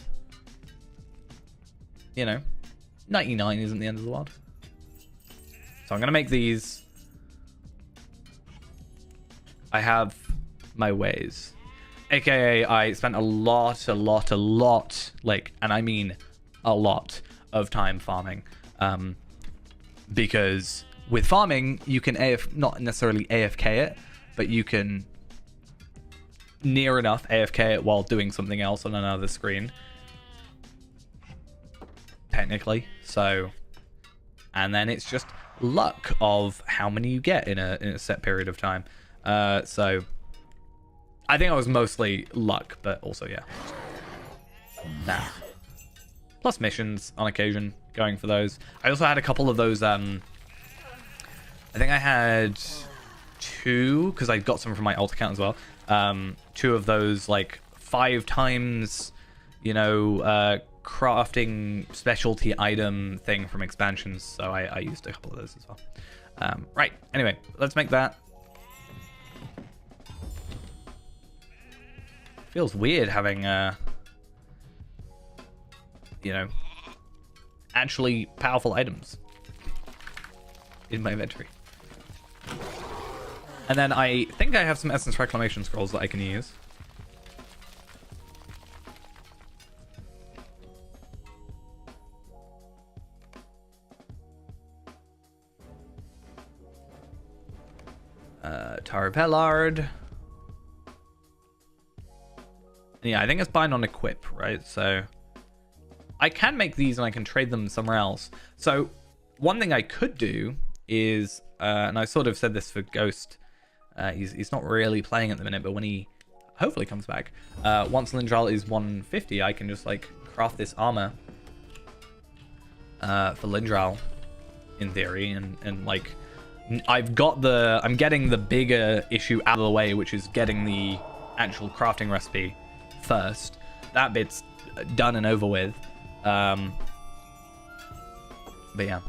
you know, 99 isn't the end of the world. So I'm going to make these. I have my ways. AKA, I spent a lot, like, and I mean a lot of time farming. Because with farming, you can not necessarily AFK it, but you can near enough AFK it while doing something else on another screen. Technically. So, and then it's just luck of how many you get in a set period of time. So I think I was mostly luck, but also, yeah. Nah. Plus missions on occasion, going for those. I also had a couple of those, I think I had 2, because I got some from my alt account as well. 2 of those, like, 5 times, you know, crafting specialty item thing from expansions. So I used a couple of those as well. Right, anyway, let's make that. Feels weird having, you know, actually powerful items in my inventory. And then I think I have some Essence Reclamation Scrolls that I can use. Tar Valard. Yeah, I think it's bind on equip, right? So I can make these and I can trade them somewhere else. So one thing I could do is, and I sort of said this for Ghost, he's not really playing at the minute, but when he hopefully comes back, once Lindral is 150, I can just like craft this armor for Lindral in theory, and like I'm getting the bigger issue out of the way, which is getting the actual crafting recipe first. That bit's done and over with. But yeah,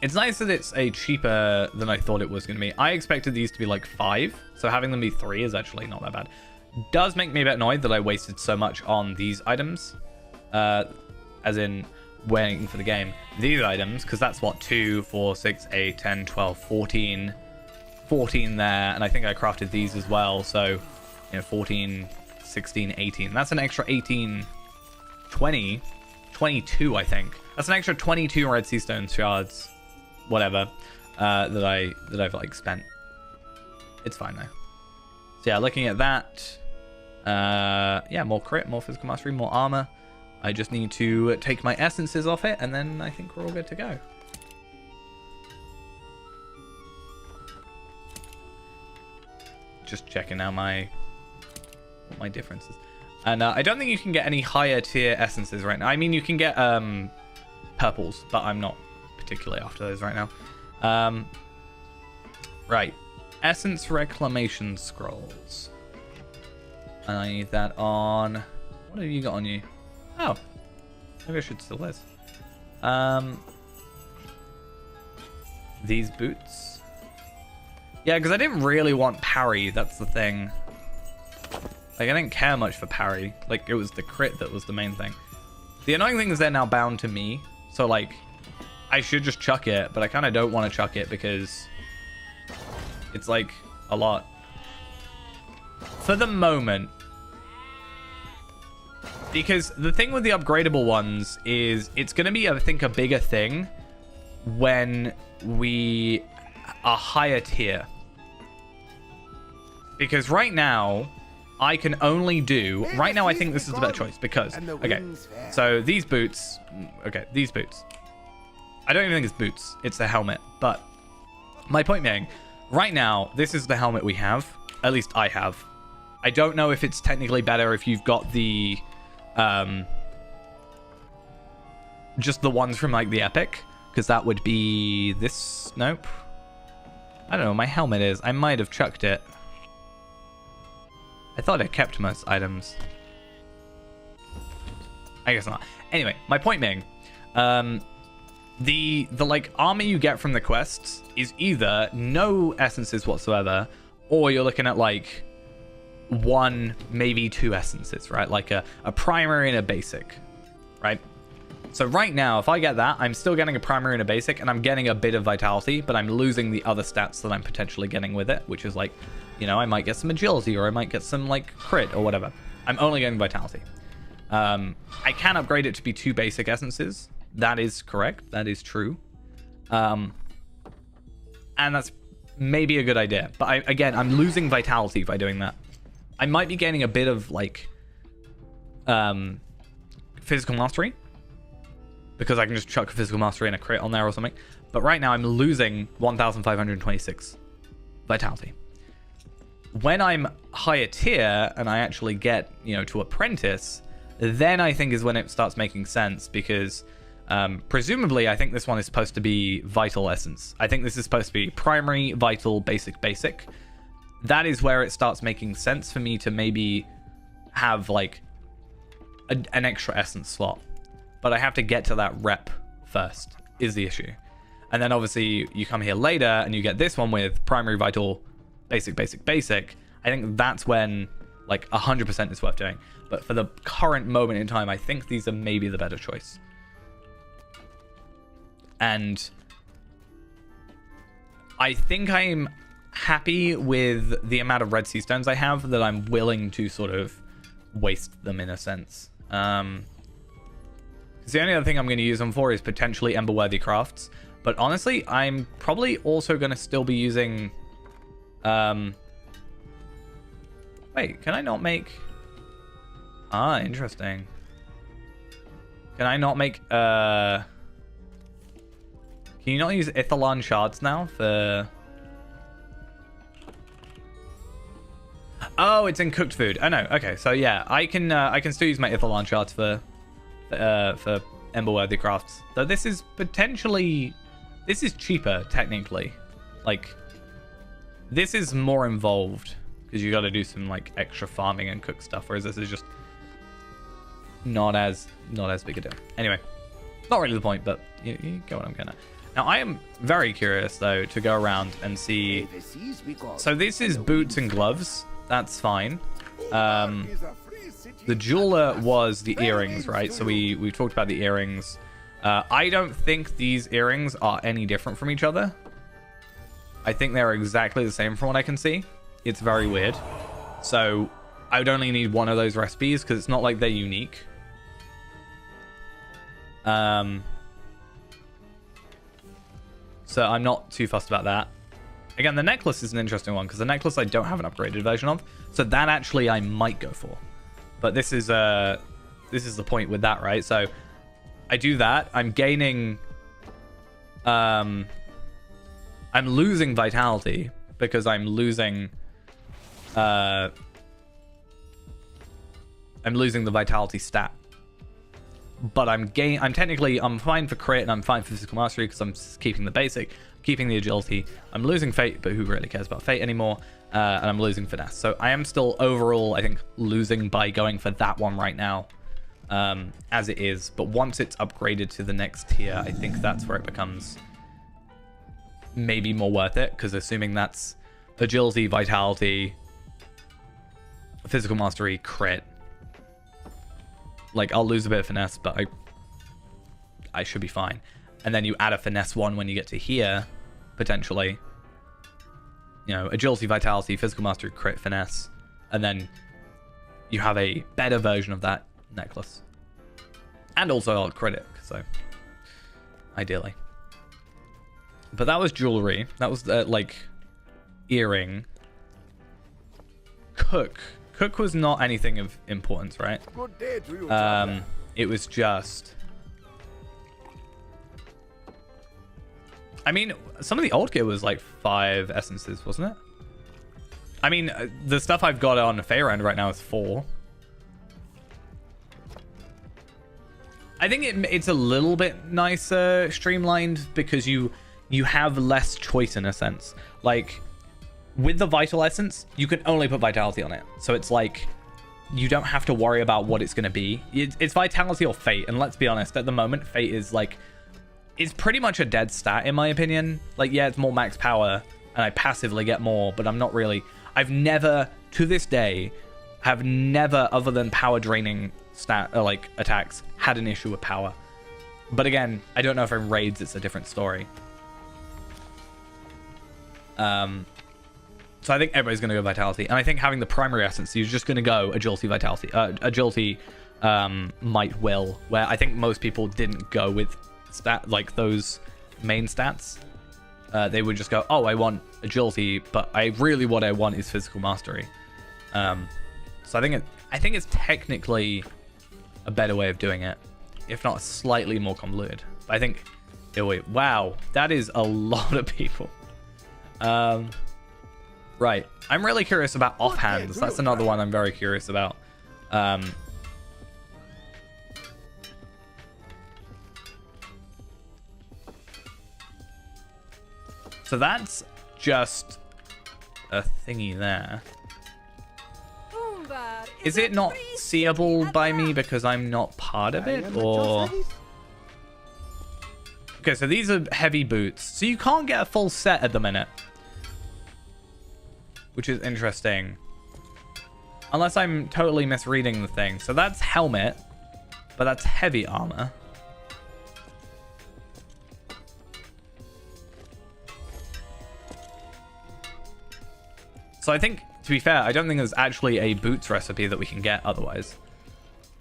it's nice that it's a cheaper than I thought it was going to be. I expected these to be like 5, so having them be 3 is actually not that bad. Does make me a bit annoyed that I wasted so much on these items, as in waiting for the game. These items, because that's what, 2, 4, 6, 8, 10, 12, 14 there, and I think I crafted these as well, so, you know, 14, 16, 18. That's an extra 18, 20, 22, I think. That's an extra 22 red sea stone shards, whatever, that I've like spent. It's fine though. So yeah, looking at that, yeah, more crit, more physical mastery, more armor. I just need to take my essences off it, and then I think we're all good to go. Just checking out what my difference is. And I don't think you can get any higher tier essences right now. I mean, you can get purples, but I'm not particularly after those right now. Right. Essence Reclamation Scrolls. And I need that on... What have you got on you? Oh. Maybe I should steal this. These boots. Yeah, because I didn't really want parry. That's the thing. Like, I didn't care much for parry. Like, it was the crit that was the main thing. The annoying thing is they're now bound to me. So, like, I should just chuck it, but I kind of don't want to chuck it because it's, like, a lot. For the moment. Because the thing with the upgradable ones is it's going to be, I think, a bigger thing when we are higher tier. Because right now, I can only do... Right now, I think this is the better choice because... Okay, so these boots... Okay, these boots. I don't even think it's boots. It's a helmet. But my point being, right now, this is the helmet we have. At least I have. I don't know if it's technically better if you've got the... just the ones from, like, the Epic. Because that would be this... Nope. I don't know. My helmet is. I might have chucked it. I thought I kept most items. I guess not. Anyway, my point being, the like armor you get from the quests is either no essences whatsoever, or you're looking at like 1, maybe 2 essences, right? Like a primary and a basic, right? So right now, if I get that, I'm still getting a primary and a basic, and I'm getting a bit of vitality, but I'm losing the other stats that I'm potentially getting with it, which is like, you know, I might get some agility, or I might get some like crit or whatever. I'm only getting vitality. I can upgrade it to be 2 basic essences. That is correct. That is true. And that's maybe a good idea. But again, I'm losing vitality by doing that. I might be gaining a bit of like physical mastery, because I can just chuck a physical mastery and a crit on there or something. But right now I'm losing 1,526 vitality. When I'm higher tier and I actually get, you know, to apprentice, then I think is when it starts making sense, because presumably I think this one is supposed to be vital essence. I think this is supposed to be primary, vital, basic, basic. That is where it starts making sense for me to maybe have like an extra essence slot. But I have to get to that rep first, is the issue. And then obviously you come here later and you get this one with primary, vital, basic, basic, basic. I think that's when like 100% is worth doing. But for the current moment in time, I think these are maybe the better choice. And I think I'm happy with the amount of Red Sea Stones I have, that I'm willing to sort of waste them in a sense. The only other thing I'm going to use them for is potentially Emberworthy crafts. But honestly, I'm probably also going to still be using... Wait, can I not make... Ah, interesting. Can I not make... Can you not use Ithilon shards now for... Oh, it's in cooked food. Oh no, okay. So yeah, I can still use my Ithilon shards for Emberworthy crafts. Though this is potentially... This is cheaper, technically. Like, this is more involved, because you got to do some like extra farming and cook stuff, whereas this is just not as big a deal. Anyway, not really the point, but you get what I'm getting at. Now, I am very curious, though, to go around and see... So this is boots and gloves. That's fine. The jeweler was the earrings, right? So we talked about the earrings. I don't think these earrings are any different from each other. I think they're exactly the same from what I can see. It's very weird. So I would only need one of those recipes, because it's not like they're unique. So I'm not too fussed about that. Again, the necklace is an interesting one, because the necklace I don't have an upgraded version of. So that actually I might go for. But this is the point with that, right? So I do that. I'm gaining... I'm losing vitality, because I'm losing... I'm losing the vitality stat. But I'm fine for crit, and I'm fine for physical mastery, because I'm keeping the basic, keeping the agility. I'm losing fate, but who really cares about fate anymore? And I'm losing finesse. So I am still overall, I think, losing by going for that one right now, as it is. But once it's upgraded to the next tier, I think that's where it becomes maybe more worth it, because assuming that's agility, vitality, physical mastery crit. Like, I'll lose a bit of finesse, but I should be fine. And then you add a finesse one when you get to here, potentially. You know, agility, vitality, physical mastery, crit, finesse. And then you have a better version of that necklace. And also a critic, so ideally. But that was jewelry. That was like earring. Cook was not anything of importance, right? Good day to you, traveler. It was just, I mean, some of the old gear was like 5 essences, wasn't it? I mean, the stuff I've got on Faerend right now is 4. I think it's a little bit nicer streamlined because you have less choice in a sense. Like, with the vital essence, you can only put vitality on it. So it's like, you don't have to worry about what it's going to be. It's vitality or fate. And let's be honest, at the moment, fate is like, it's pretty much a dead stat in my opinion. Like, yeah, it's more max power and I passively get more, but I'm not really, I've never, to this day, have never, other than power draining like attacks, had an issue with power. But again, I don't know if in raids it's a different story. So I think everybody's going to go vitality. And I think having the primary essence, you're just going to go agility, vitality. Agility, might, will. Where I think most people didn't go with like those main stats. They would just go, oh, I want agility, but what I want is physical mastery. So I think it's technically a better way of doing it, if not slightly more convoluted. But I think, wow, that is a lot of people. Right. I'm really curious about offhands. That's another one I'm very curious about. So that's just a thingy there. Umbar Is it not free seeable city by at me last. because I'm not part of I it, am at or... your service. Okay, so these are heavy boots. So you can't get a full set at the minute. Which is interesting. Unless I'm totally misreading the thing. So that's helmet, but that's heavy armor. So I think, to be fair, I don't think there's actually a boots recipe that we can get otherwise.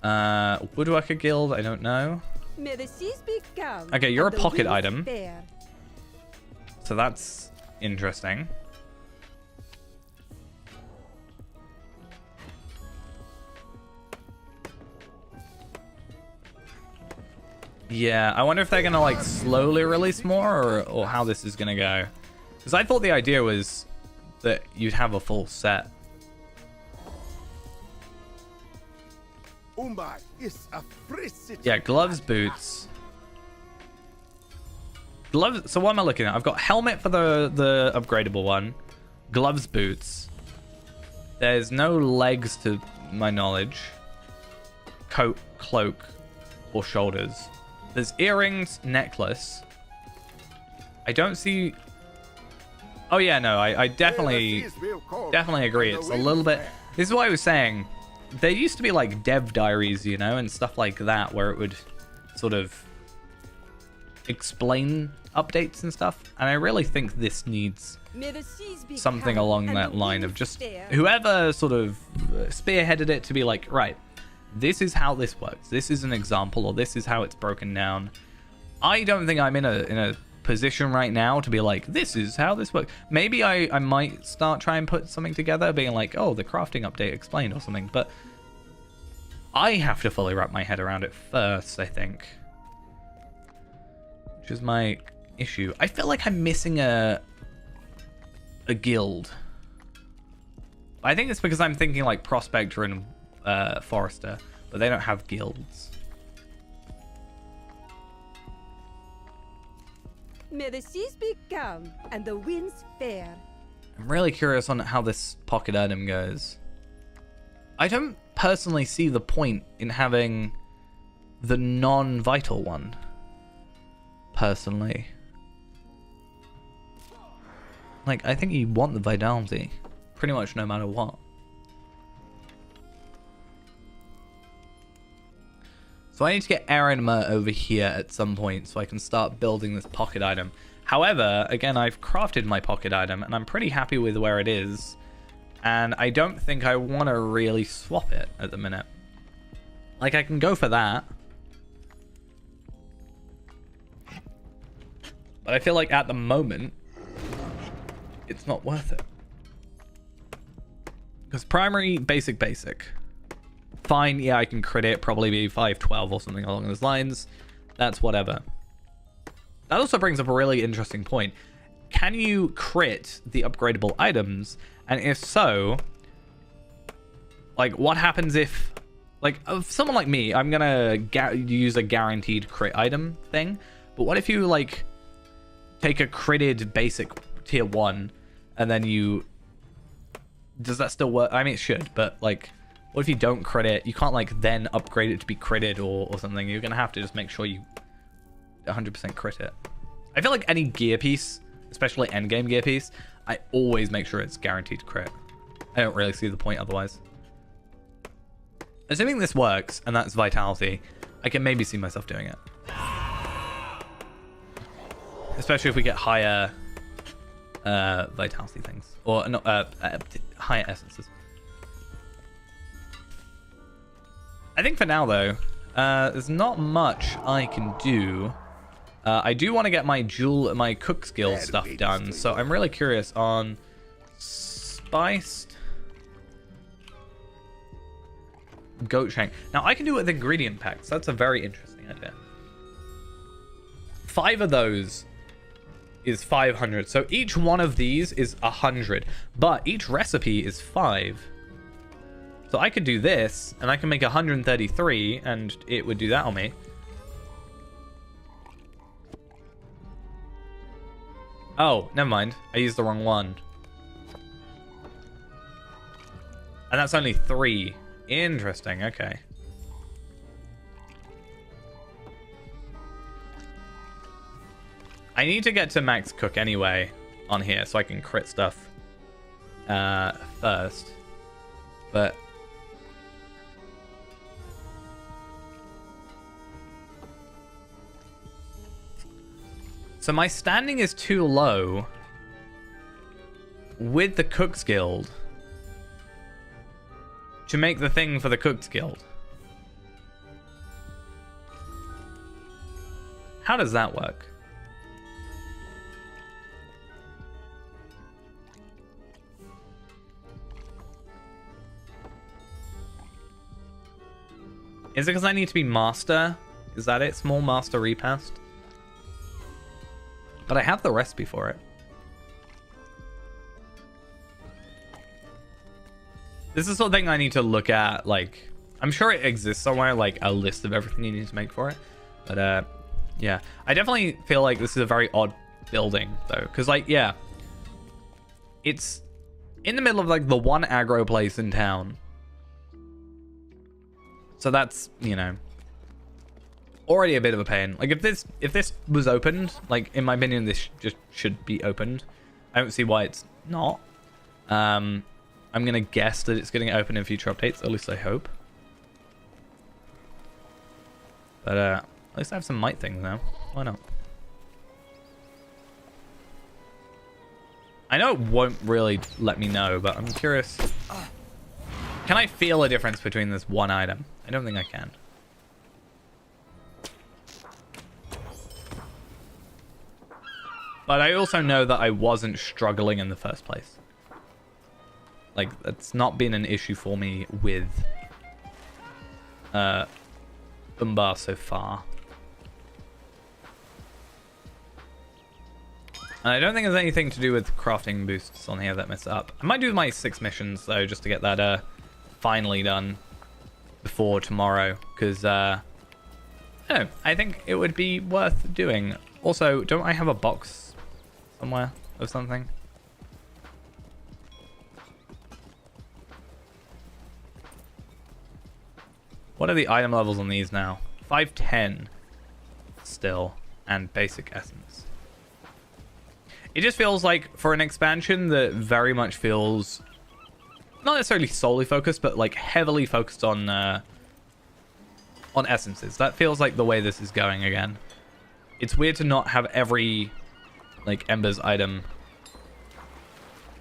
Woodworker Guild, I don't know. May the seas be calm. Okay, you're and a the pocket winds item. fair. So that's interesting. Yeah, I wonder if they're gonna like slowly release more, or how this is gonna go. Because I thought the idea was that you'd have a full set. Umbar is a free city. Yeah, gloves, boots. Gloves. So what am I looking at? I've got helmet for the upgradable one. Gloves, boots. There's no legs to my knowledge. Coat, cloak, or shoulders. There's earrings, necklace. I don't see... Oh yeah, no, I definitely agree. It's a little bit... This is what I was saying. There used to be like dev diaries, you know, and stuff like that, where it would sort of explain updates and stuff. And I really think this needs May the seas be something calm along and that the line of winds just fair. whoever sort of spearheaded it to be like, right, this is how this works. This is an example, or this is how it's broken down. I don't think I'm in a position right now to be like, this is how this works. Maybe I might start trying and put something together, being like, oh, the crafting update explained or something. But I have to fully wrap my head around it first, I think. Which is my issue. I feel like I'm missing a guild. I think it's because I'm thinking like Prospector and Forester, but they don't have guilds. May the seas be calm and the winds fair. I'm really curious on how this pocket item goes. I don't personally see the point in having the non-vital one. Personally. Like, I think you want the vitality. Pretty much no matter what. So I need to get Erinma over here at some point so I can start building this pocket item. However, again, I've crafted my pocket item and I'm pretty happy with where it is. And I don't think I want to really swap it at the minute. Like, I can go for that. But I feel like at the moment, it's not worth it. Because primary, basic. Fine, yeah, I can crit it, probably be 512 or something along those lines. That's whatever. That also brings up a really interesting point. Can you crit the upgradable items? And if so, like, what happens if, like, someone like me, I'm gonna use a guaranteed crit item thing. But what if you, like, take a critted basic tier 1 and then you... Does that still work? I mean, it should, but, like... What if you don't crit it? You can't, like, then upgrade it to be critted or something. You're going to have to just make sure you 100% crit it. I feel like any gear piece, especially endgame gear piece, I always make sure it's guaranteed crit. I don't really see the point otherwise. Assuming this works, and that's Vitality, I can maybe see myself doing it. Especially if we get higher Vitality things. Or, no, higher essences. I think for now, though, there's not much I can do. I do want to get my cook skill stuff done, so I'm really curious on spiced goat shank. Now, I can do it with ingredient packs. That's a very interesting idea. 5 of those is 500. So each one of these is 100, but each recipe is 5. So I could do this, and I can make 133, and it would do that on me. Oh, never mind. I used the wrong one. And that's only 3. Interesting, okay. I need to get to max cook anyway on here, so I can crit stuff first. But... So my standing is too low with the Cook's Guild to make the thing for the Cook's Guild. How does that work? Is it because I need to be master? Is that it? Small master repast? But I have the recipe for it. This is something I need to look at, like... I'm sure it exists somewhere, like a list of everything you need to make for it. But, yeah. I definitely feel like this is a very odd building, though. Because, like, yeah. It's in the middle of, like, the one aggro place in town. So that's, you know... already a bit of a pain. Like, if this was opened, like, in my opinion, this just should be opened. I don't see why it's not. I'm gonna guess that it's getting open in future updates, at least I hope. But at least I have some might things now. Why not? I know it won't really let me know, but I'm curious. Can I feel a difference between this one item? I don't think I can. But I also know that I wasn't struggling in the first place. Like, that's not been an issue for me with Umbar so far. And I don't think there's anything to do with crafting boosts on here that mess it up. I might do my 6 missions, though, just to get that finally done before tomorrow. Because, I don't know, I think it would be worth doing. Also, don't I have a box somewhere of something? What are the item levels on these now? 510 still, and basic essence. It just feels like, for an expansion that very much feels not necessarily solely focused, but like heavily focused on on essences. That feels like the way this is going again. It's weird to not have every like Embers item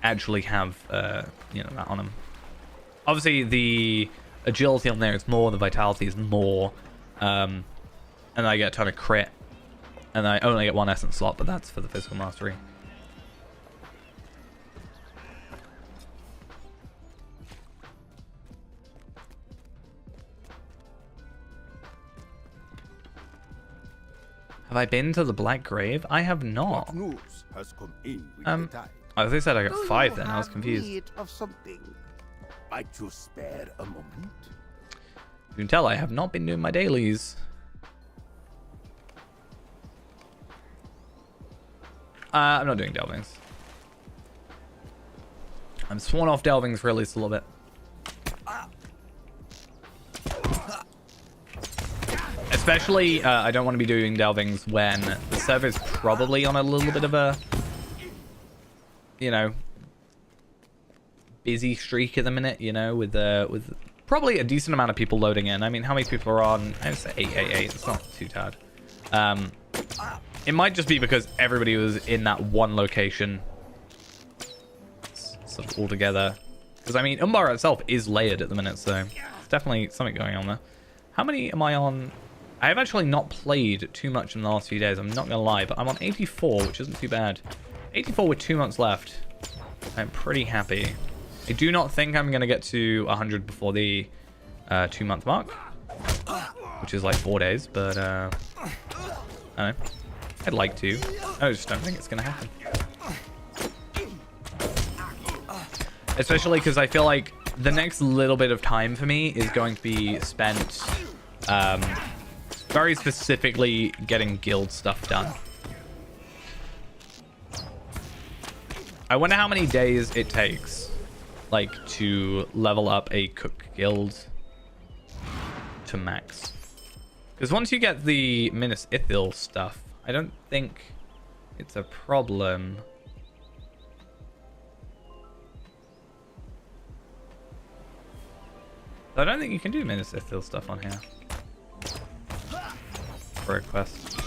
actually have you know, that on them. Obviously the agility on there is more, the vitality is more, and I get a ton of crit, and I only get one essence slot, but that's for the physical mastery. Have I been to the Black Grave? I have not. What news has come in with Um, the tide? Oh, they said I got Do 5 you then. I was have confused. need of something? Might you spare a moment? You can tell I have not been doing my dailies. I'm not doing delvings. I'm sworn off delvings for at least a little bit. Especially, I don't want to be doing delvings when the server's probably on a little bit of a, you know, busy streak at the minute, you know, with probably a decent amount of people loading in. I mean, how many people are on? I would say 888. It's not too bad. It might just be because everybody was in that one location sort of all together. Because, I mean, Umbara itself is layered at the minute, so there's definitely something going on there. How many am I on? I have actually not played too much in the last few days, I'm not going to lie, but I'm on 84, which isn't too bad. 84 with 2 months left. I'm pretty happy. I do not think I'm going to get to 100 before the 2-month mark, which is like 4 days, but I don't know. I'd like to. I just don't think it's going to happen. Especially because I feel like the next little bit of time for me is going to be spent very specifically getting guild stuff done. I wonder how many days it takes, like, to level up a cook guild to max. Because once you get the Minas Ithil stuff, I don't think it's a problem. I don't think you can do Minas Ithil stuff on here for a quest.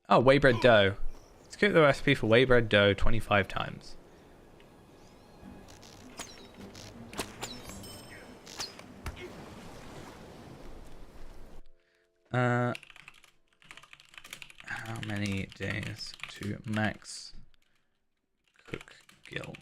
Oh, Waybread Dough. Let's get the recipe for Waybread Dough 25 times. How many days to max cook guild?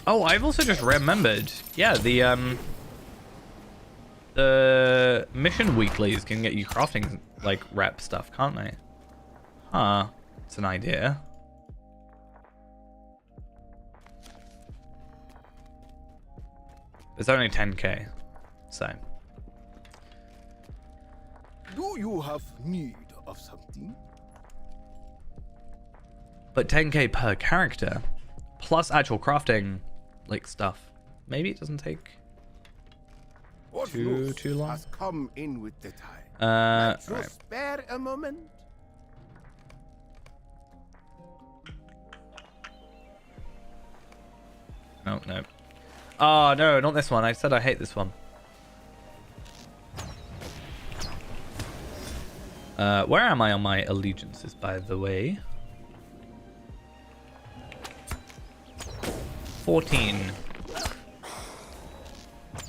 Oh, I've also just remembered. Yeah, the mission weeklies can get you crafting, like, rep stuff, can't they? Huh. It's an idea. It's only 10k, so. Do you have need of something? But 10k per character, plus actual crafting, like, stuff. Maybe it doesn't take What too news long. has come in with the tide? Right. Just spare a moment. No, no. Oh, no, not this one. I said I hate this one. Where am I on my allegiances, by the way? 14.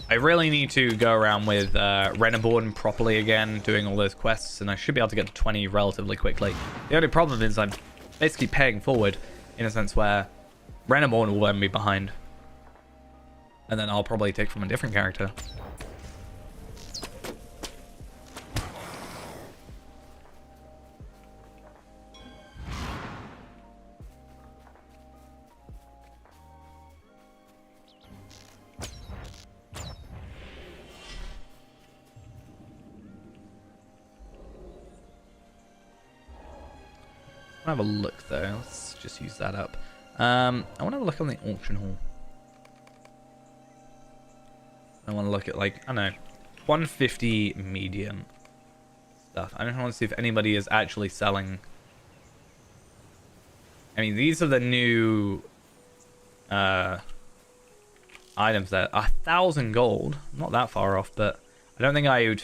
I really need to go around with Reneborn properly again, doing all those quests, and I should be able to get to 20 relatively quickly. The only problem is I'm basically paying forward, in a sense where Reneborn will then be behind. And then I'll probably take from a different character. I'll have a look though. Let's just use that up. I want to have a look on the auction hall. I want to look at, like, I don't know, 150 medium stuff. I don't want to see if anybody is actually selling. I mean, these are the new items that are 1,000 gold. Not that far off, but I don't think I would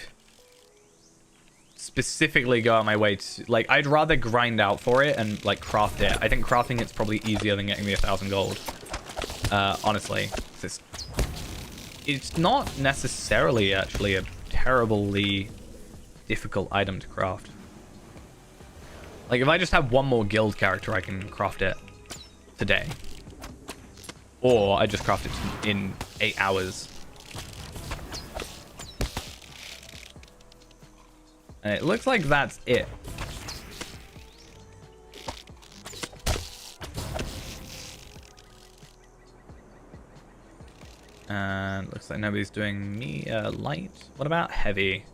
specifically go out my way to, like, I'd rather grind out for it and, like, craft it. I think crafting it's probably easier than getting the 1,000 gold. Honestly. It's not necessarily actually a terribly difficult item to craft. Like, if I just have one more guild character, I can craft it today. Or I just craft it in 8 hours. And it looks like that's it. And looks like nobody's doing me light. What about heavy?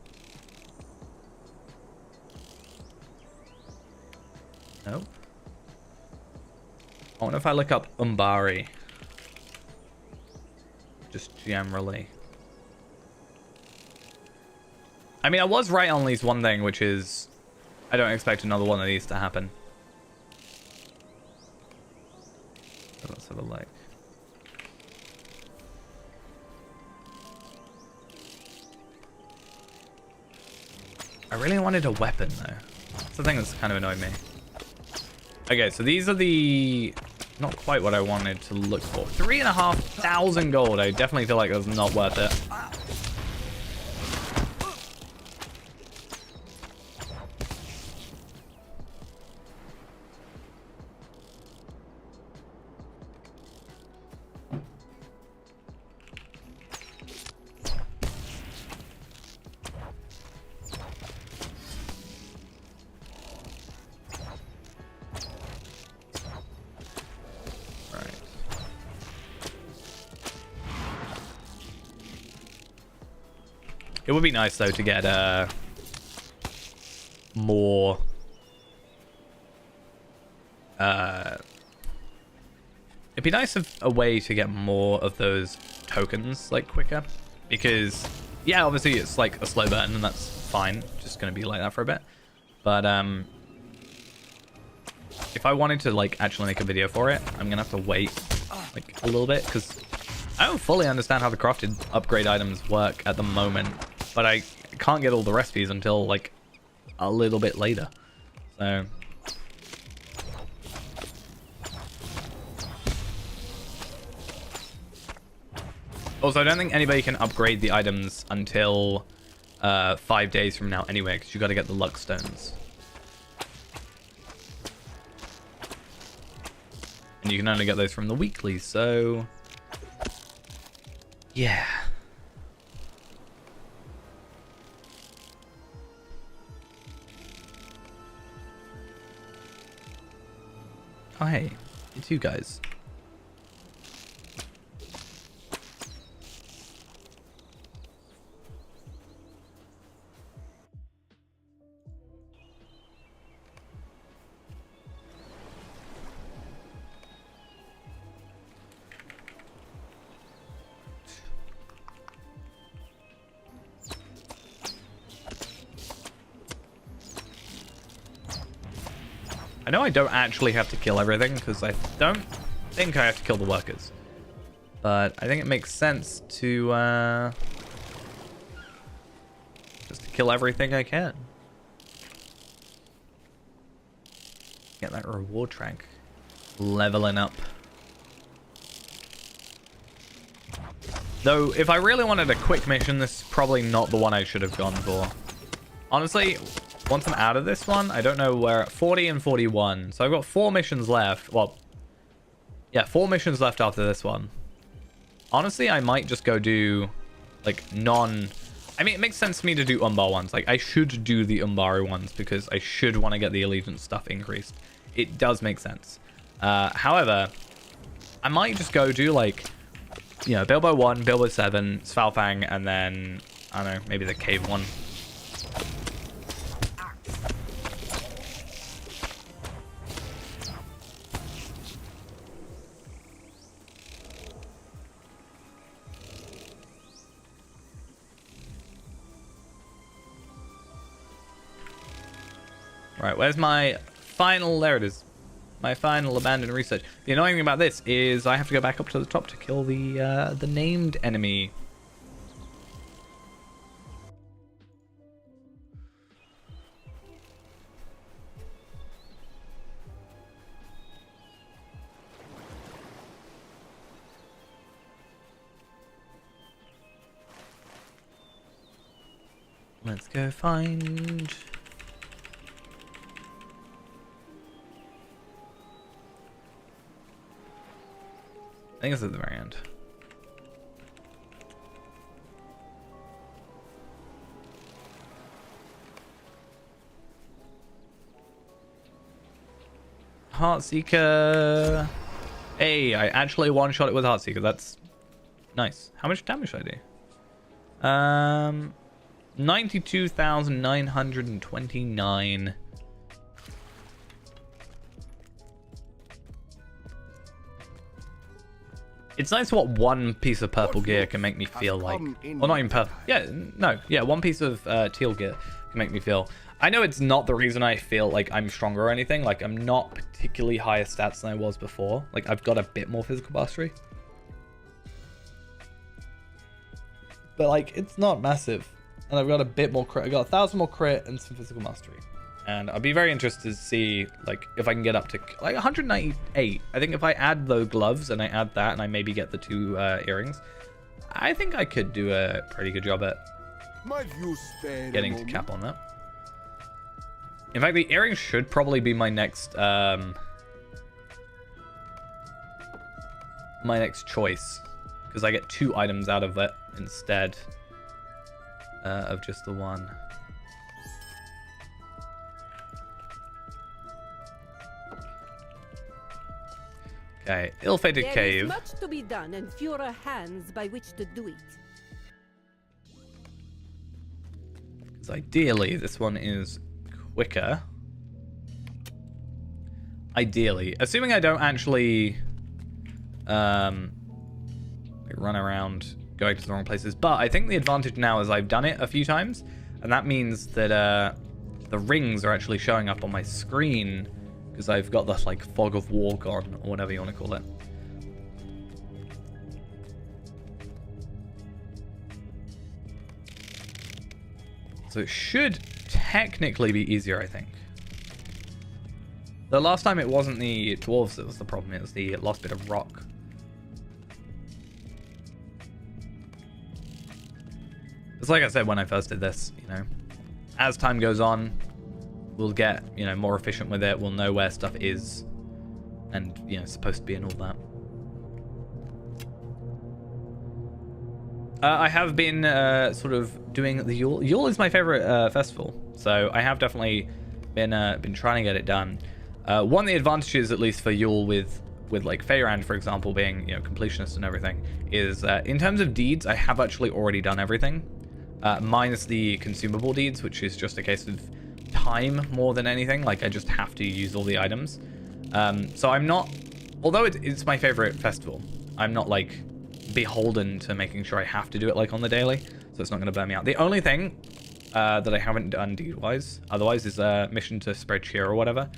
Nope. I wonder if I look up Umbari. Just generally. I mean, I was right on at least one thing, which is I don't expect another one of these to happen. So let's have a look. I really wanted a weapon, though. That's the thing that's kind of annoyed me. Okay, so these are the... Not quite what I wanted to look for. 3,500 gold. I definitely feel like that's not worth it. It would be nice, though, to get more... It'd be nice of a way to get more of those tokens, like, quicker. Because, yeah, obviously it's, like, a slow burn, and that's fine. Just gonna be like that for a bit. But, if I wanted to, like, actually make a video for it, I'm gonna have to wait, like, a little bit, because I don't fully understand how the crafted upgrade items work at the moment. But I can't get all the recipes until, like, a little bit later. So... Also, I don't think anybody can upgrade the items until 5 days from now anyway, because you got to get the luck stones. And you can only get those from the weeklies, so... Yeah. Oh, hey. It's you guys. I know I don't actually have to kill everything, because I don't think I have to kill the workers. But I think it makes sense to just to kill everything I can. Get that reward track. Leveling up. Though, if I really wanted a quick mission, this is probably not the one I should have gone for. Honestly... Once I'm out of this one, I don't know where... 40 and 41. So I've got 4 missions left. Well, yeah, 4 missions left after this one. Honestly, I might just go do, like, non... I mean, it makes sense to me to do Umbar ones. Like, I should do the Umbari ones because I should want to get the Allegiance stuff increased. It does make sense. However, I might just go do, like, you know, Bilbo 1, Bilbo 7, Svalfang, and then, I don't know, maybe the Cave one. Right, where's my final... There it is. My final abandoned research. The annoying thing about this is I have to go back up to the top to kill the named enemy. Let's go find... I think it's at the very end. Heartseeker. Hey, I actually one-shot it with Heartseeker. That's nice. How much damage did I do? 92,929. It's nice what one piece of purple gear can make me feel like. Or not even purple. Yeah, no. Yeah, one piece of teal gear can make me feel. I know it's not the reason I feel like I'm stronger or anything. Like, I'm not particularly higher stats than I was before. Like, I've got a bit more physical mastery. But, like, it's not massive. And I've got a bit more crit. I've got 1,000 more crit and some physical mastery. And I'll be very interested to see, like, if I can get up to, like, 198. I think if I add those gloves and I add that and I maybe get the 2 earrings, I think I could do a pretty good job at getting to cap on that. In fact, the earrings should probably be my next, choice. Because I get 2 items out of it instead of just the 1. Okay, ill-fated cave. There is much to be done and fewer hands by which to do it. Because ideally, this one is quicker. Ideally. Assuming I don't actually run around going to the wrong places. But I think the advantage now is I've done it a few times. And that means that the rings are actually showing up on my screen. Because I've got this, like, fog of war gone, or whatever you want to call it. So it should technically be easier, I think. The last time it wasn't the dwarves that was the problem, it was the lost bit of rock. It's like I said when I first did this, you know. As time goes on, we'll get, you know, more efficient with it. We'll know where stuff is and, you know, supposed to be and all that. I have been sort of doing the Yule. Yule is my favorite festival, so I have definitely been trying to get it done. One of the advantages, at least for Yule, with like Feyrand, for example, being, you know, completionist and everything, is in terms of deeds, I have actually already done everything, minus the consumable deeds, which is just a case of time more than anything. Like, I just have to use all the items. So I'm not, although it's my favorite festival, I'm not like beholden to making sure I have to do it like on the daily, so it's not going to burn me out. The only thing that I haven't done deed-wise otherwise is mission to spread cheer or whatever,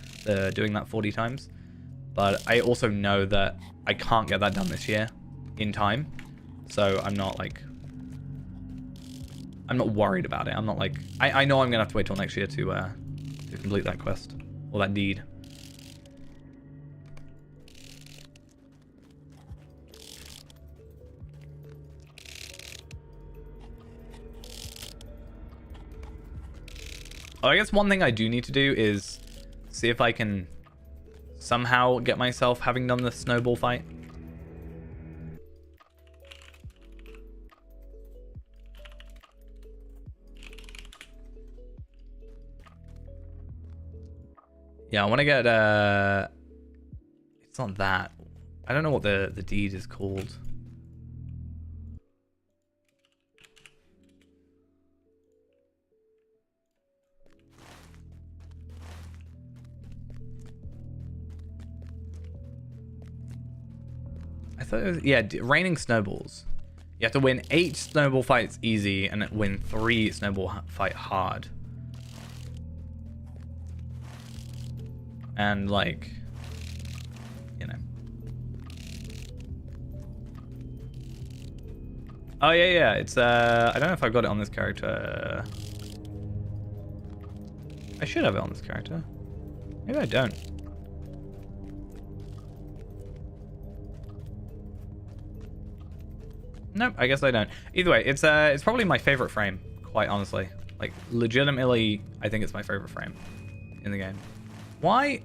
doing that 40 times. But I also know that I can't get that done this year in time, so I'm not worried about it. I'm not like, I know I'm gonna have to wait till next year to complete that quest or that deed. Oh, I guess one thing I do need to do is see if I can somehow get myself having done the snowball fight. Yeah, I want to get, it's not that. I don't know what the deed is called. I thought it was, yeah, raining snowballs. You have to win 8 snowball fights easy and win 3 snowball fight hard. And like, you know. Oh yeah, it's I don't know if I got it on this character. I should have it on this character. Maybe I don't. Nope, I guess I don't. Either way, it's probably my favorite frame, quite honestly. Like, legitimately, I think it's my favorite frame in the game. Why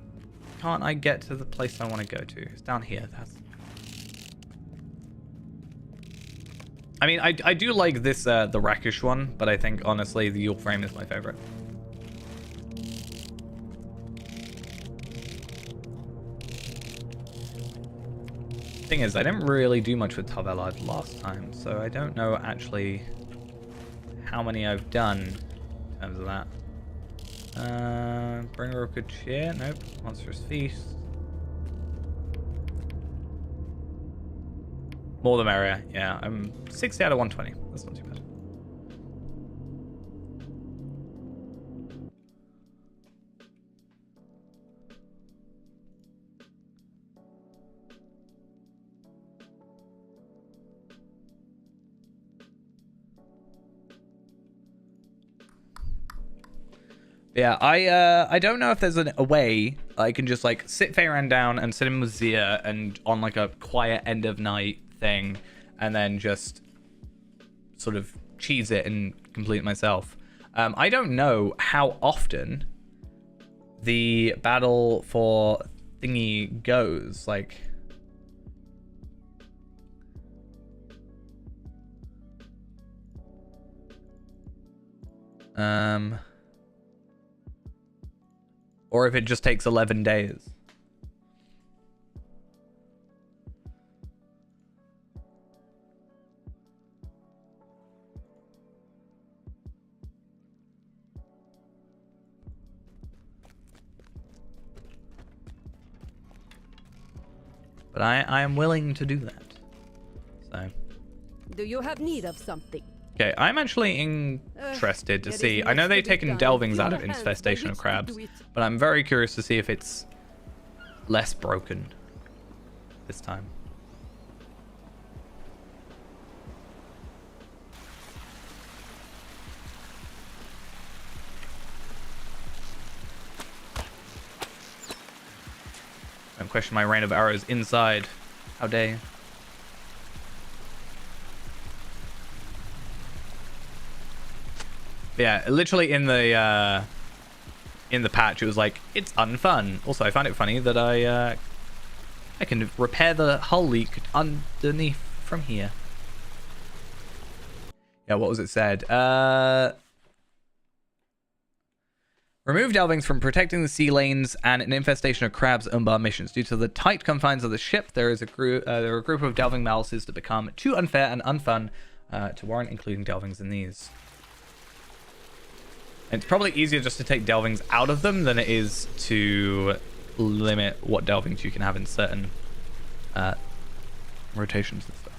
can't I get to the place I want to go to? It's down here. I mean, I do like this, the Rakish one, but I think, honestly, the Yule frame is my favorite. Thing is, I didn't really do much with Tavelad last time, so I don't know actually how many I've done in terms of that. Bringer of Good Cheer, nope. Monstrous Feast. More the merrier, yeah. I'm 60 out of 120. That's not too bad. Yeah, I don't know if there's a way I can just like sit Feyran down and sit him with Zia and on like a quiet end of night thing, and then just sort of cheese it and complete it myself. I don't know how often the battle for thingy goes. Like, or if it just takes 11 days. But I am willing to do that. So. Do you have need of something? Okay, I'm actually interested to see. I know they've taken delvings out of Infestation of Crabs, but I'm very curious to see if it's less broken this time. Don't question my rain of arrows inside. How dare you? Yeah, literally in the patch, it was like, it's unfun. Also, I found it funny that I can repair the hull leak underneath from here. Yeah, what was it said? Remove delvings from protecting the sea lanes and an infestation of crabs Umbar missions. Due to the tight confines of the ship, there are a group of delving malices that become too unfair and unfun to warrant including delvings in these. And it's probably easier just to take delvings out of them than it is to limit what delvings you can have in certain rotations and stuff.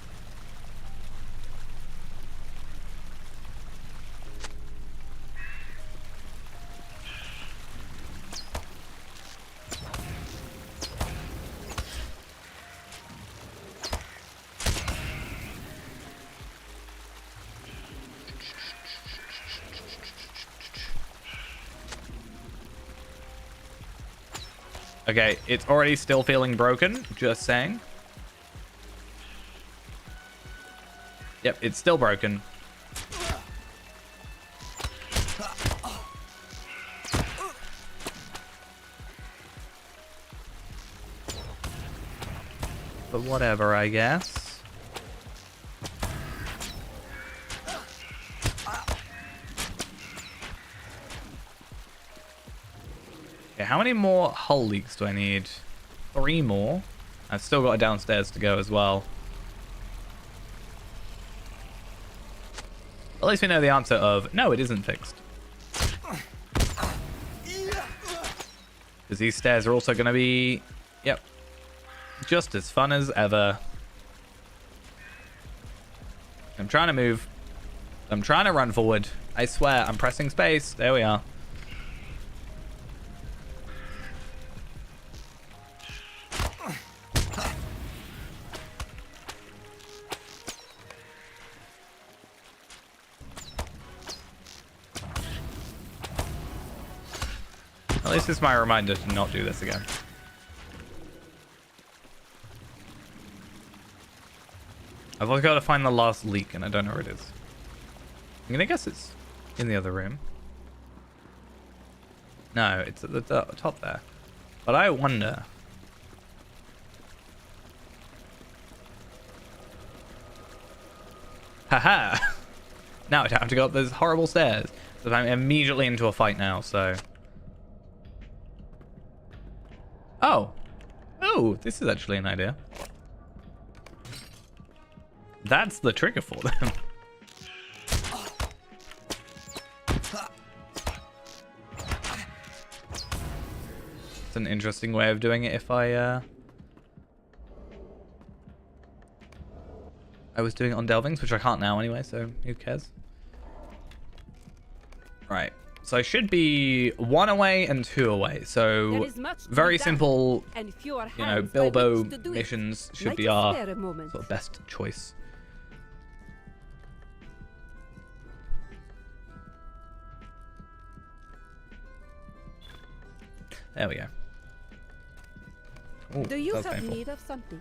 Okay, it's already still feeling broken, just saying. Yep, it's still broken. But whatever, I guess. Okay, how many more hull leaks do I need? 3 more. I've still got a downstairs to go as well. At least we know the answer of, no, it isn't fixed. Because these stairs are also going to be, yep, just as fun as ever. I'm trying to move. I'm trying to run forward. I swear, I'm pressing space. There we are. At least it's my reminder to not do this again. I've also got to find the last leak, and I don't know where it is. I'm gonna guess it's in the other room. No, it's at the top there. But I wonder... Haha! Now I don't have to go up those horrible stairs. So I'm immediately into a fight now, so... Oh! Oh, this is actually an idea. That's the trigger for them. It's an interesting way of doing it if I was doing it on Delvings, which I can't now anyway, so who cares? Right. So I should be 1 away and 2 away. So very simple, and fewer you know, hands by Bilbo which to do it. missions should Might be you our spare a moment? sort of best choice. There we go. Ooh, Do you that's have painful. need of something?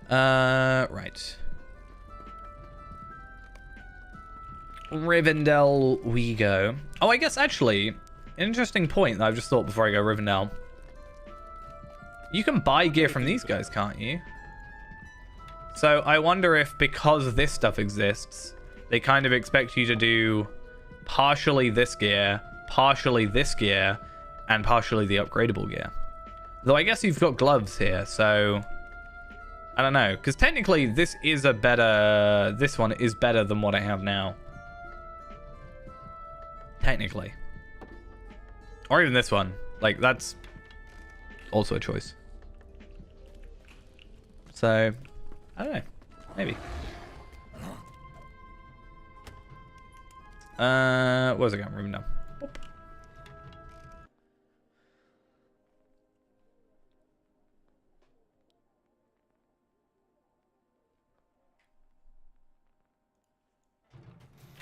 Right. Rivendell we go. Oh, I guess actually, an interesting point that I've just thought before I go Rivendell. You can buy gear from these guys, can't you? So I wonder if because this stuff exists, they kind of expect you to do partially this gear, and partially the upgradable gear. Though I guess you've got gloves here, so... I don't know, because technically this is a better... This one is better than what I have now. Technically. Or even this one. Like, that's also a choice. So, I don't know. Maybe. Where's it going? Room now.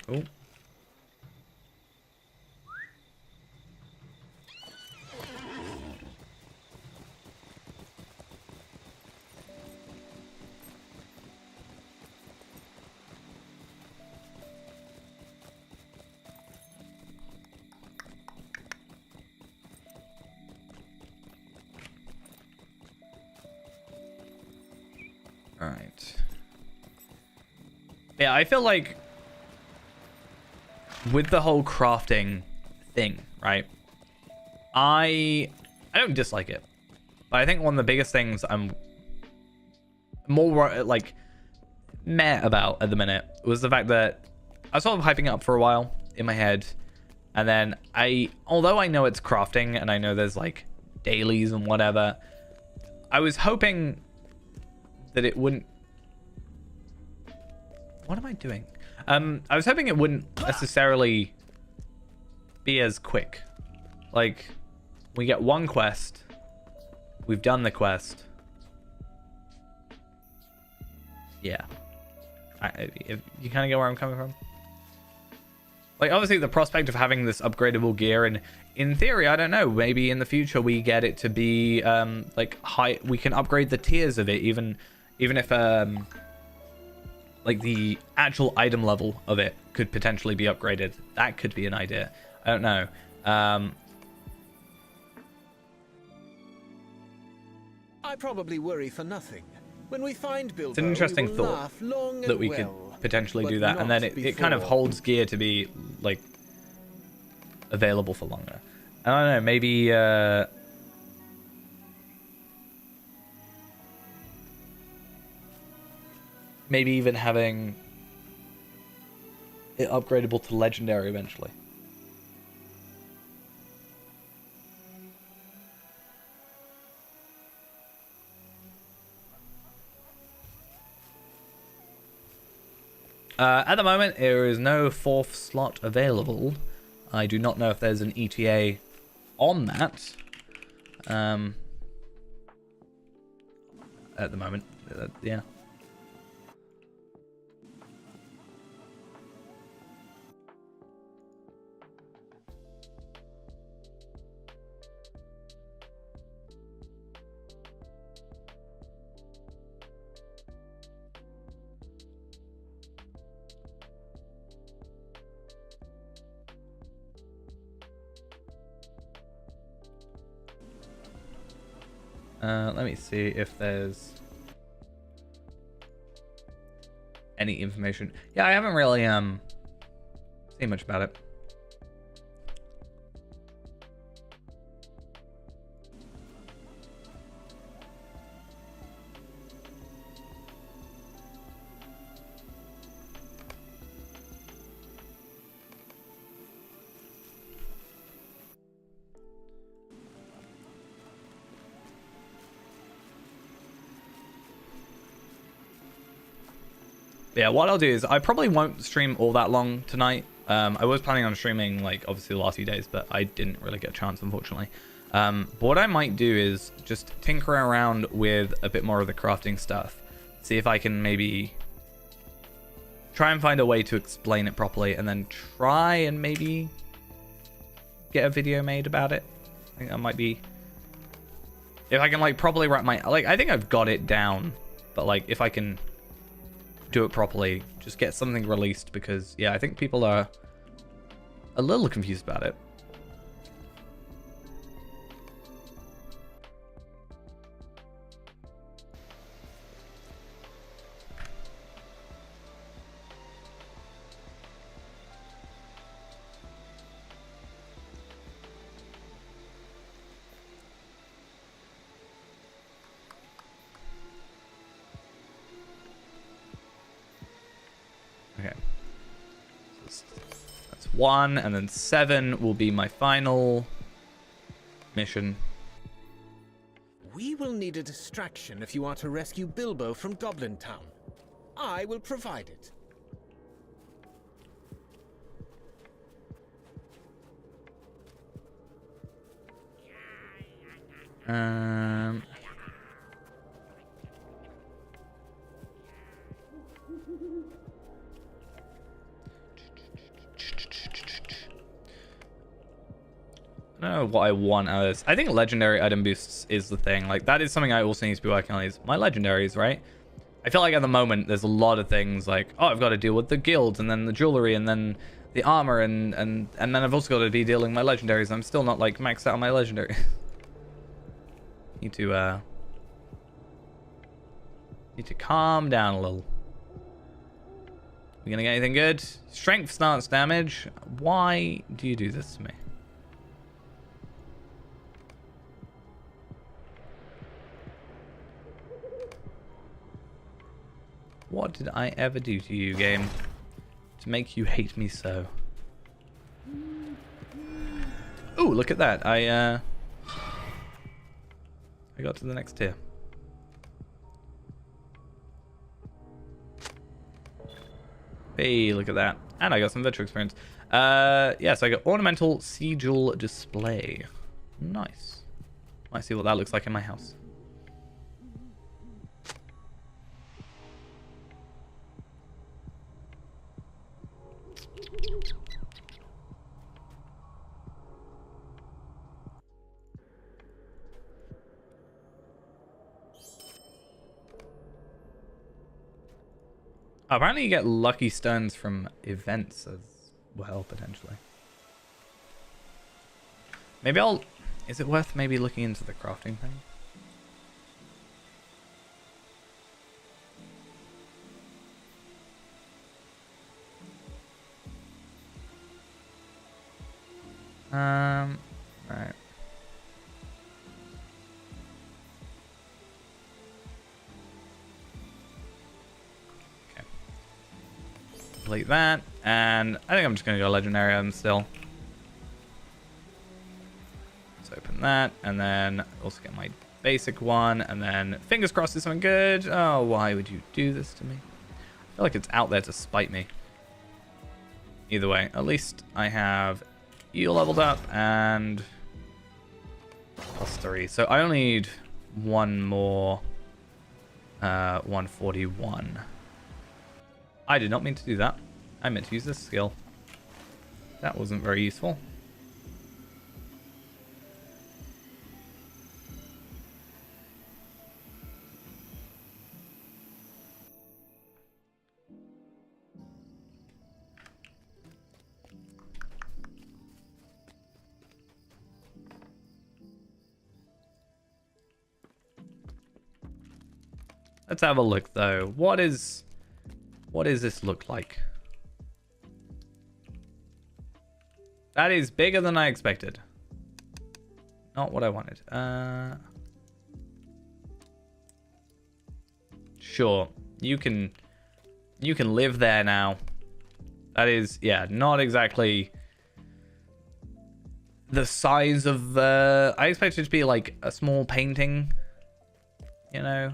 Oh. All right. Yeah, I feel like with the whole crafting thing, right? I don't dislike it, but I think one of the biggest things I'm more like meh about at the minute was the fact that I was sort of hyping it up for a while in my head, and then although I know it's crafting and I know there's like dailies and whatever, I was hoping that it wouldn't... What am I doing? I was hoping it wouldn't necessarily be as quick. Like, we get one quest, we've done the quest. Yeah. If you kind of get where I'm coming from? Like, obviously the prospect of having this upgradable gear, and in theory, I don't know, maybe in the future we get it to be like high, we can upgrade the tiers of it, even if like the actual item level of it could potentially be upgraded. That could be an idea. I don't know. I probably worry for nothing. When we find Bilbo, It's an interesting we will thought laugh long that and we well, could potentially but do that, and then not it kind of before. holds gear to be like available for longer. I don't know, maybe maybe even having it upgradable to legendary eventually. At the moment, there is no 4th slot available. I do not know if there's an ETA on that. At the moment, yeah. Let me see if there's any information. Yeah, I haven't really seen much about it. Yeah, what I'll do is I probably won't stream all that long tonight. I was planning on streaming, like, obviously the last few days, but I didn't really get a chance, unfortunately. But what I might do is just tinker around with a bit more of the crafting stuff. See if I can maybe try and find a way to explain it properly, and then try and maybe get a video made about it. I think that might be... If I can, like, properly wrap my... Like, I think I've got it down, but, like, if I can do it properly, just get something released, because yeah, I think people are a little confused about it. Okay, that's 1, and then 7 will be my final mission. We will need a distraction if you are to rescue Bilbo from Goblin Town. I will provide it. I don't know what I want out of this. I think legendary item boosts is the thing. Like, that is something I also need to be working on, is my legendaries, right? I feel like at the moment there's a lot of things like, oh, I've got to deal with the guilds, and then the jewelry, and then the armor, and then I've also got to be dealing with my legendaries. I'm still not like maxed out on my legendary. Need to calm down a little. We gonna get anything good? Strength starts damage. Why do you do this to me? What did I ever do to you, game, to make you hate me so? Ooh, look at that. I got to the next tier. Hey, look at that. And I got some virtual experience. Yeah, so I got ornamental sigil display. Nice. Might see what that looks like in my house. Apparently you get lucky stones from events as well, potentially. Maybe I'll... Is it worth maybe looking into the crafting thing? Right. Complete that, and I think I'm just gonna go legendary item still. Let's open that, and then also get my basic one, and then fingers crossed it's something good. Oh, why would you do this to me? I feel like it's out there to spite me. Either way, at least I have you leveled up and +3. So I only need one more 141. I did not mean to do that. I meant to use this skill. That wasn't very useful. Let's have a look though. What does this look like? That is bigger than I expected. Not what I wanted. Sure. You can live there now. That is, yeah, not exactly the size of I expected it to be like a small painting, you know.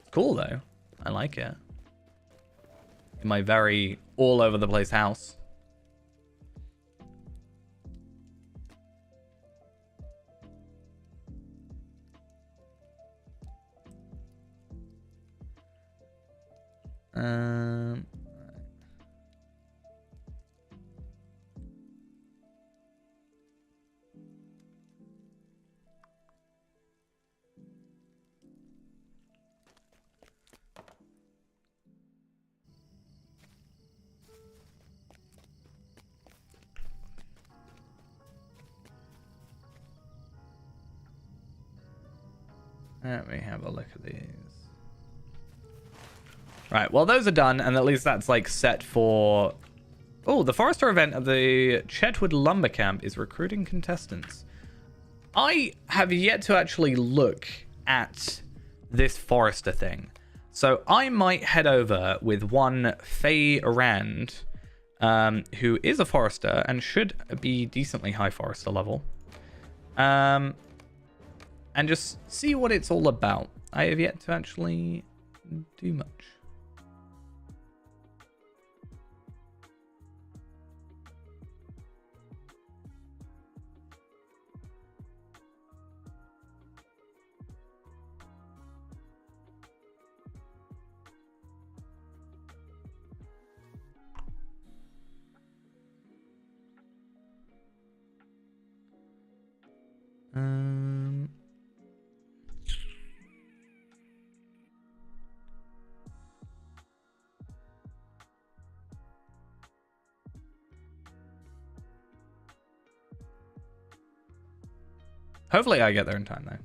It's cool though. I like it. In my very all over the place house. Let me have a look at these. Right, well, those are done, and at least that's like set for... Oh, the Forester event at the Chetwood Lumber Camp is recruiting contestants. I have yet to actually look at this Forester thing. So I might head over with one Faye Rand, who is a Forester and should be decently high Forester level. And just see what it's all about. I have yet to actually do much. Hopefully I get there in time though.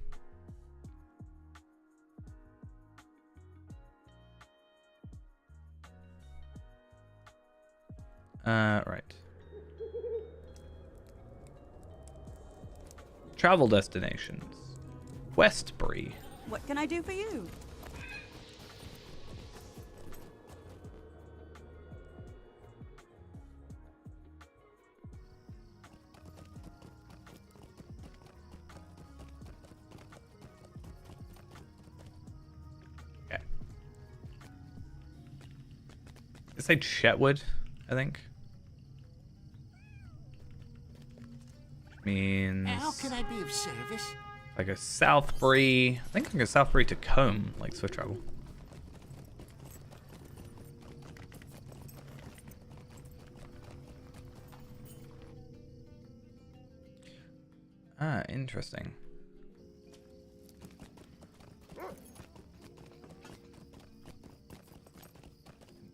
Right. Travel destinations. Westbury. What can I do for you? Okay. Let's say Chetwood, I think. Means How can I be of service? I go Southbury. I think I go Southbury to Combe, like swift travel. Ah, interesting. I'm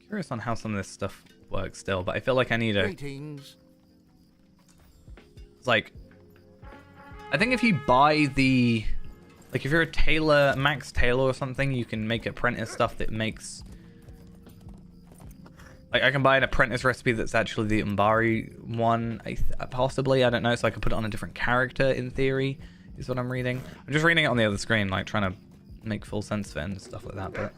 curious on how some of this stuff works still, but I feel like I need a... Greetings. It's like... I think if you buy the... Like, if you're a tailor, Max Tailor or something, you can make apprentice stuff that makes... Like, I can buy an apprentice recipe that's actually the Umbari one, possibly, I don't know, so I can put it on a different character, in theory, is what I'm reading. I'm just reading it on the other screen, like, trying to make full sense of it and stuff like that, but...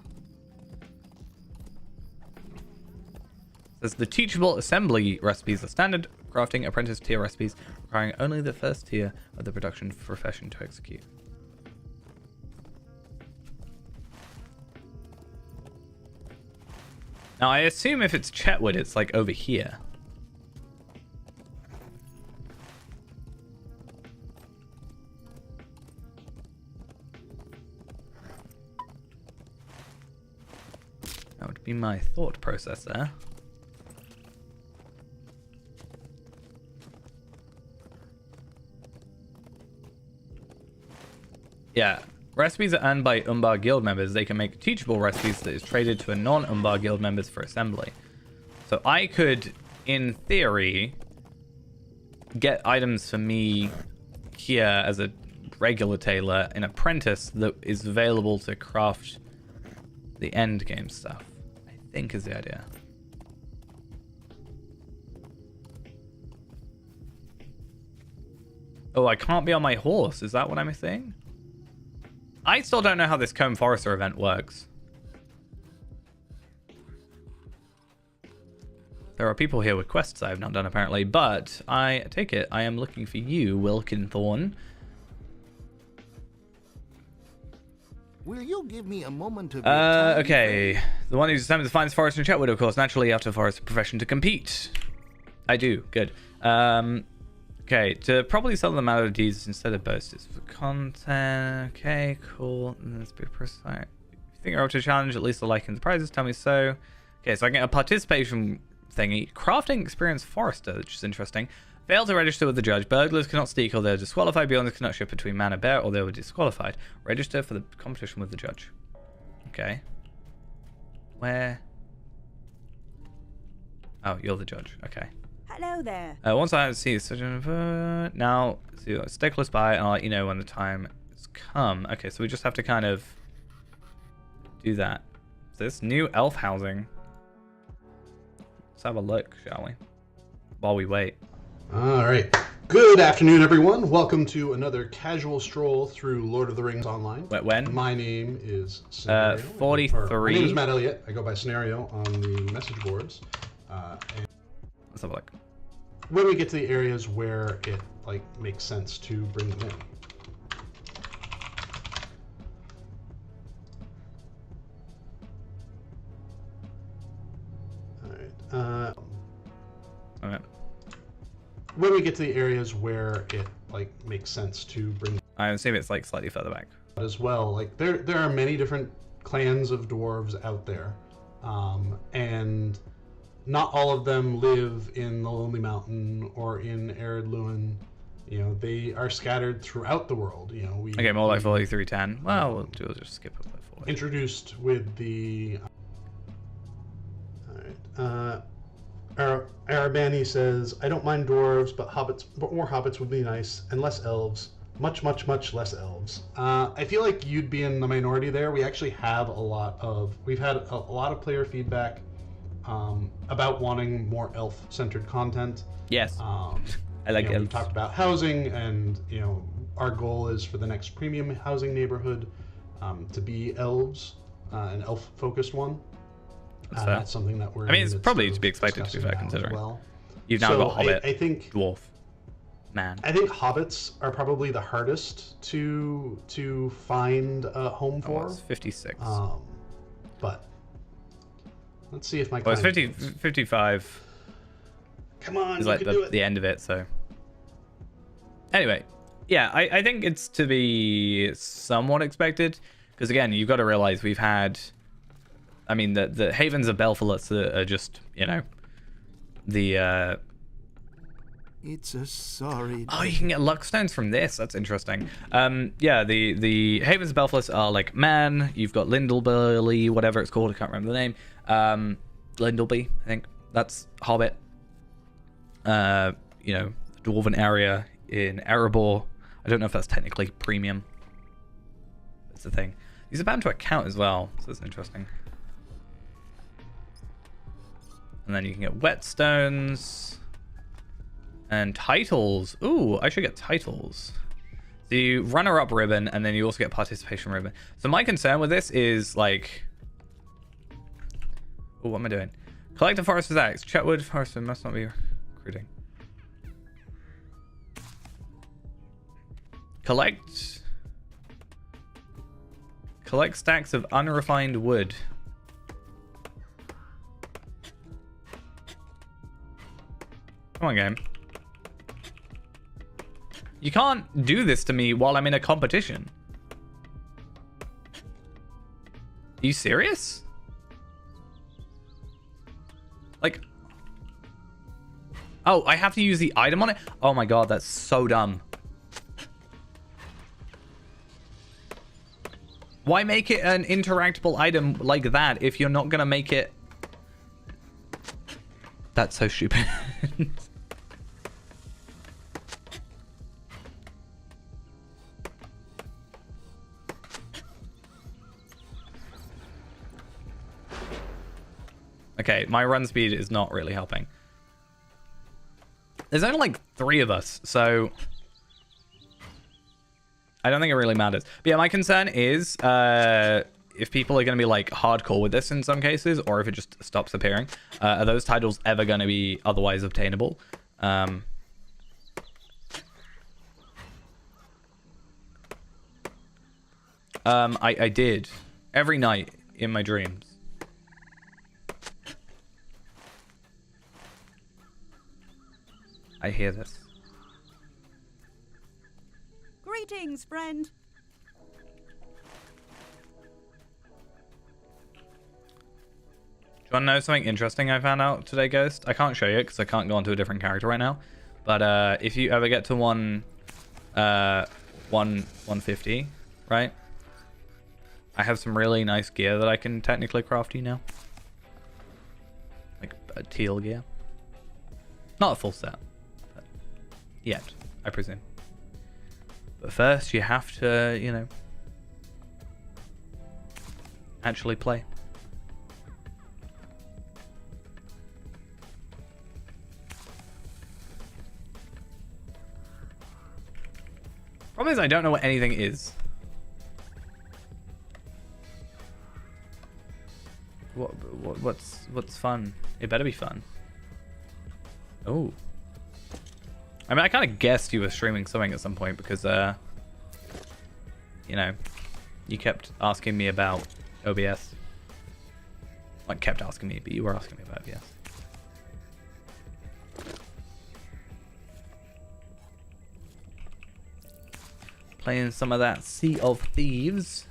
Says the teachable assembly recipes are standard crafting apprentice tier recipes requiring only the first tier of the production profession to execute. Now I assume if it's Chetwood, it's like over here. That would be my thought process there. Yeah, recipes are earned by Umbar Guild members. They can make teachable recipes that is traded to a non-Umbar Guild members for assembly. So I could, in theory, get items for me here as a regular tailor, an apprentice that is available to craft the end game stuff, I think is the idea. Oh, I can't be on my horse. Is that what I'm saying? I still don't know how this Comb Forester event works. There are people here with quests I have not done apparently, but I take it I am looking for you, Wilkenthorn. Will you give me a moment of your time? Okay. The one who determines the finest forest in Chetwood, of course, naturally after forest profession to compete. I do. Good. Okay, to probably sell the maladies instead of boasters for content. Okay, cool. Let's be precise. If you think you're up to a challenge, at least the liking the prizes, tell me so. Okay, so I get a participation thingy. Crafting experience forester, which is interesting. Fail to register with the judge. Burglars cannot steal or they're disqualified. Beyond cannot shift between man and bear or they were disqualified. Register for the competition with the judge. Okay. Where? Oh, you're the judge. Okay. Hello there. Once I see such a now, stay close by and I'll let you know when the time has come. Okay, so we just have to kind of do that. So this new elf housing. Let's have a look, shall we? While we wait. All right. Good afternoon, everyone. Welcome to another casual stroll through Lord of the Rings Online. When? My name is Scenario. 43. My name is Matt Elliott. I go by Scenario on the message boards. And Let's have a look. when we get to the areas where it makes sense to bring them in. All right. When we get to the areas where it makes sense to bring I assume it's slightly further back. as well, there are many different clans of dwarves out there, and not all of them live in the Lonely Mountain or in Ered Luin. They are scattered throughout the world. Okay, more like 4310. Well, we'll just skip up by 40. Introduced with the. All right. Arabani says, "I don't mind dwarves, but more hobbits would be nice, and less elves. Much, much, much less elves." I feel like you'd be in the minority there. We actually have we've had a lot of player feedback about wanting more elf-centered content. Yes. I like We elves. talked about housing, and our goal is for the next premium housing neighborhood to be elves, an elf-focused one. That's fair. That's something that we're. I mean, in it's the midst probably of to be expected, to be fair, discussing now as considering. well. You've now So got Hobbit, I think Dwarf, Man. I think hobbits are probably the hardest to find a home Oh, for. it's 56. But let's see if my. Well, it's client 50, 55 Come on, is you like can do it. the end of it, so. Anyway, yeah, I think it's to be somewhat expected. Because again, you've got to realize we've had. I mean, the Havens of Belfaluts are just, the. It's a sorry. Oh, you can get luck stones from this. That's interesting. Yeah, the Havens of Belfaluts are Man. You've got Lindleberly, whatever it's called. I can't remember the name. Lindleby, I think. That's Hobbit. Dwarven area in Erebor. I don't know if that's technically premium. That's the thing. These are bound to account as well, so that's interesting. And then you can get whetstones and titles. Ooh, I should get titles. So you runner-up ribbon, and then you also get participation ribbon. So my concern with this is oh, what am I doing? Collect the Forester's Axe. Chetwood Forester must not be recruiting. Collect stacks of unrefined wood. Come on, game. You can't do this to me while I'm in a competition. Are you serious? Oh, I have to use the item on it? Oh my god, that's so dumb. Why make it an interactable item like that if you're not gonna make it... That's so stupid. Okay, my run speed is not really helping. There's only like 3 of us, so I don't think it really matters. But yeah, my concern is if people are going to be like hardcore with this in some cases, or if it just stops appearing. Are those titles ever going to be otherwise obtainable? I did every night in my dreams. I hear this. Greetings, friend. Do you want to know something interesting I found out today, Ghost? I can't show you because I can't go onto a different character right now. But if you ever get to 150, right? I have some really nice gear that I can technically craft you now. Like a teal gear. Not a full set. But yet, I presume. But first, you have to, you know, actually play. Problem is, I don't know what anything is. What's fun? It better be fun. Oh. I mean, I kind of guessed you were streaming something at some point because, you know, you kept asking me about OBS. Like, kept asking me, but you were asking me about OBS. Playing some of that Sea of Thieves.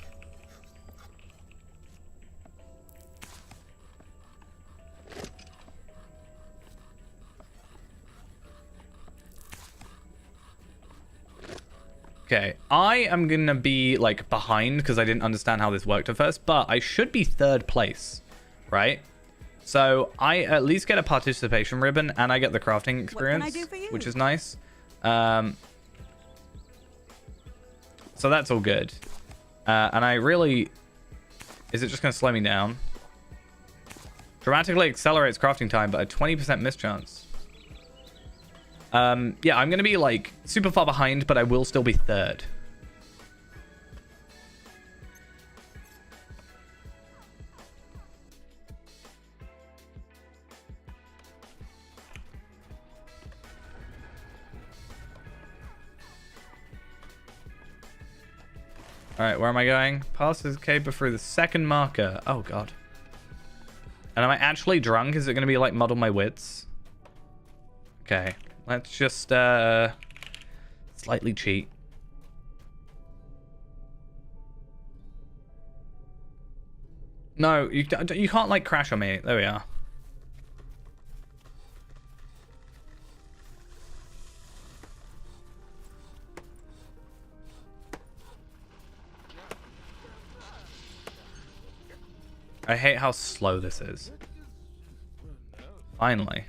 Okay, I am gonna be like behind because I didn't understand how this worked at first, but I should be 3rd place, right? So I at least get a participation ribbon and I get the crafting experience, What can I do for you? which is nice. So that's all good. And I really... Is it just gonna slow me down? Dramatically accelerates crafting time, but a 20% mischance. Yeah, I'm gonna be like super far behind, but I will still be 3rd. Alright, where am I going? Past this cave through the 2nd marker. Oh god. And am I actually drunk? Is it gonna be like muddle my wits? Okay. Let's just slightly cheat. No, you can't like crash on me. There we are. I hate how slow this is. Finally.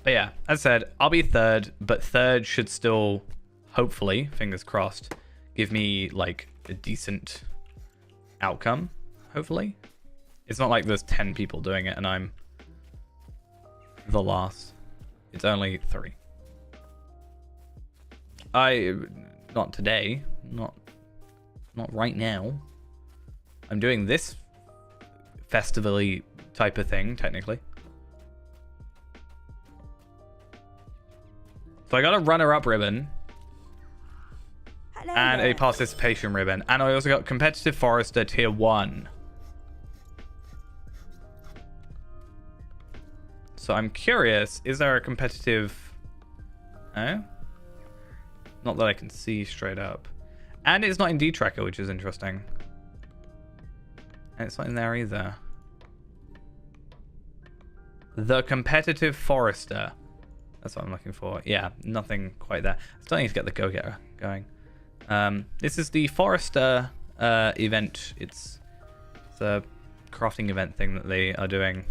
But yeah, as I said, I'll be 3rd, but 3rd should still, hopefully, fingers crossed, give me like a decent outcome, hopefully. It's not like there's 10 people doing it and I'm the last. It's only 3. Not today, not right now. I'm doing this festivally type of thing, technically. So I got a runner-up ribbon. Hello And there. a participation ribbon. And I also got competitive forester tier 1. So I'm curious, is there a competitive... Oh? Not that I can see straight up. And it's not in D-Tracker, which is interesting. And it's not in there either. The competitive forester. That's what I'm looking for. Yeah, nothing quite there. I still need to get the go-getter going. This is the forester event. It's a crafting event thing that they are doing.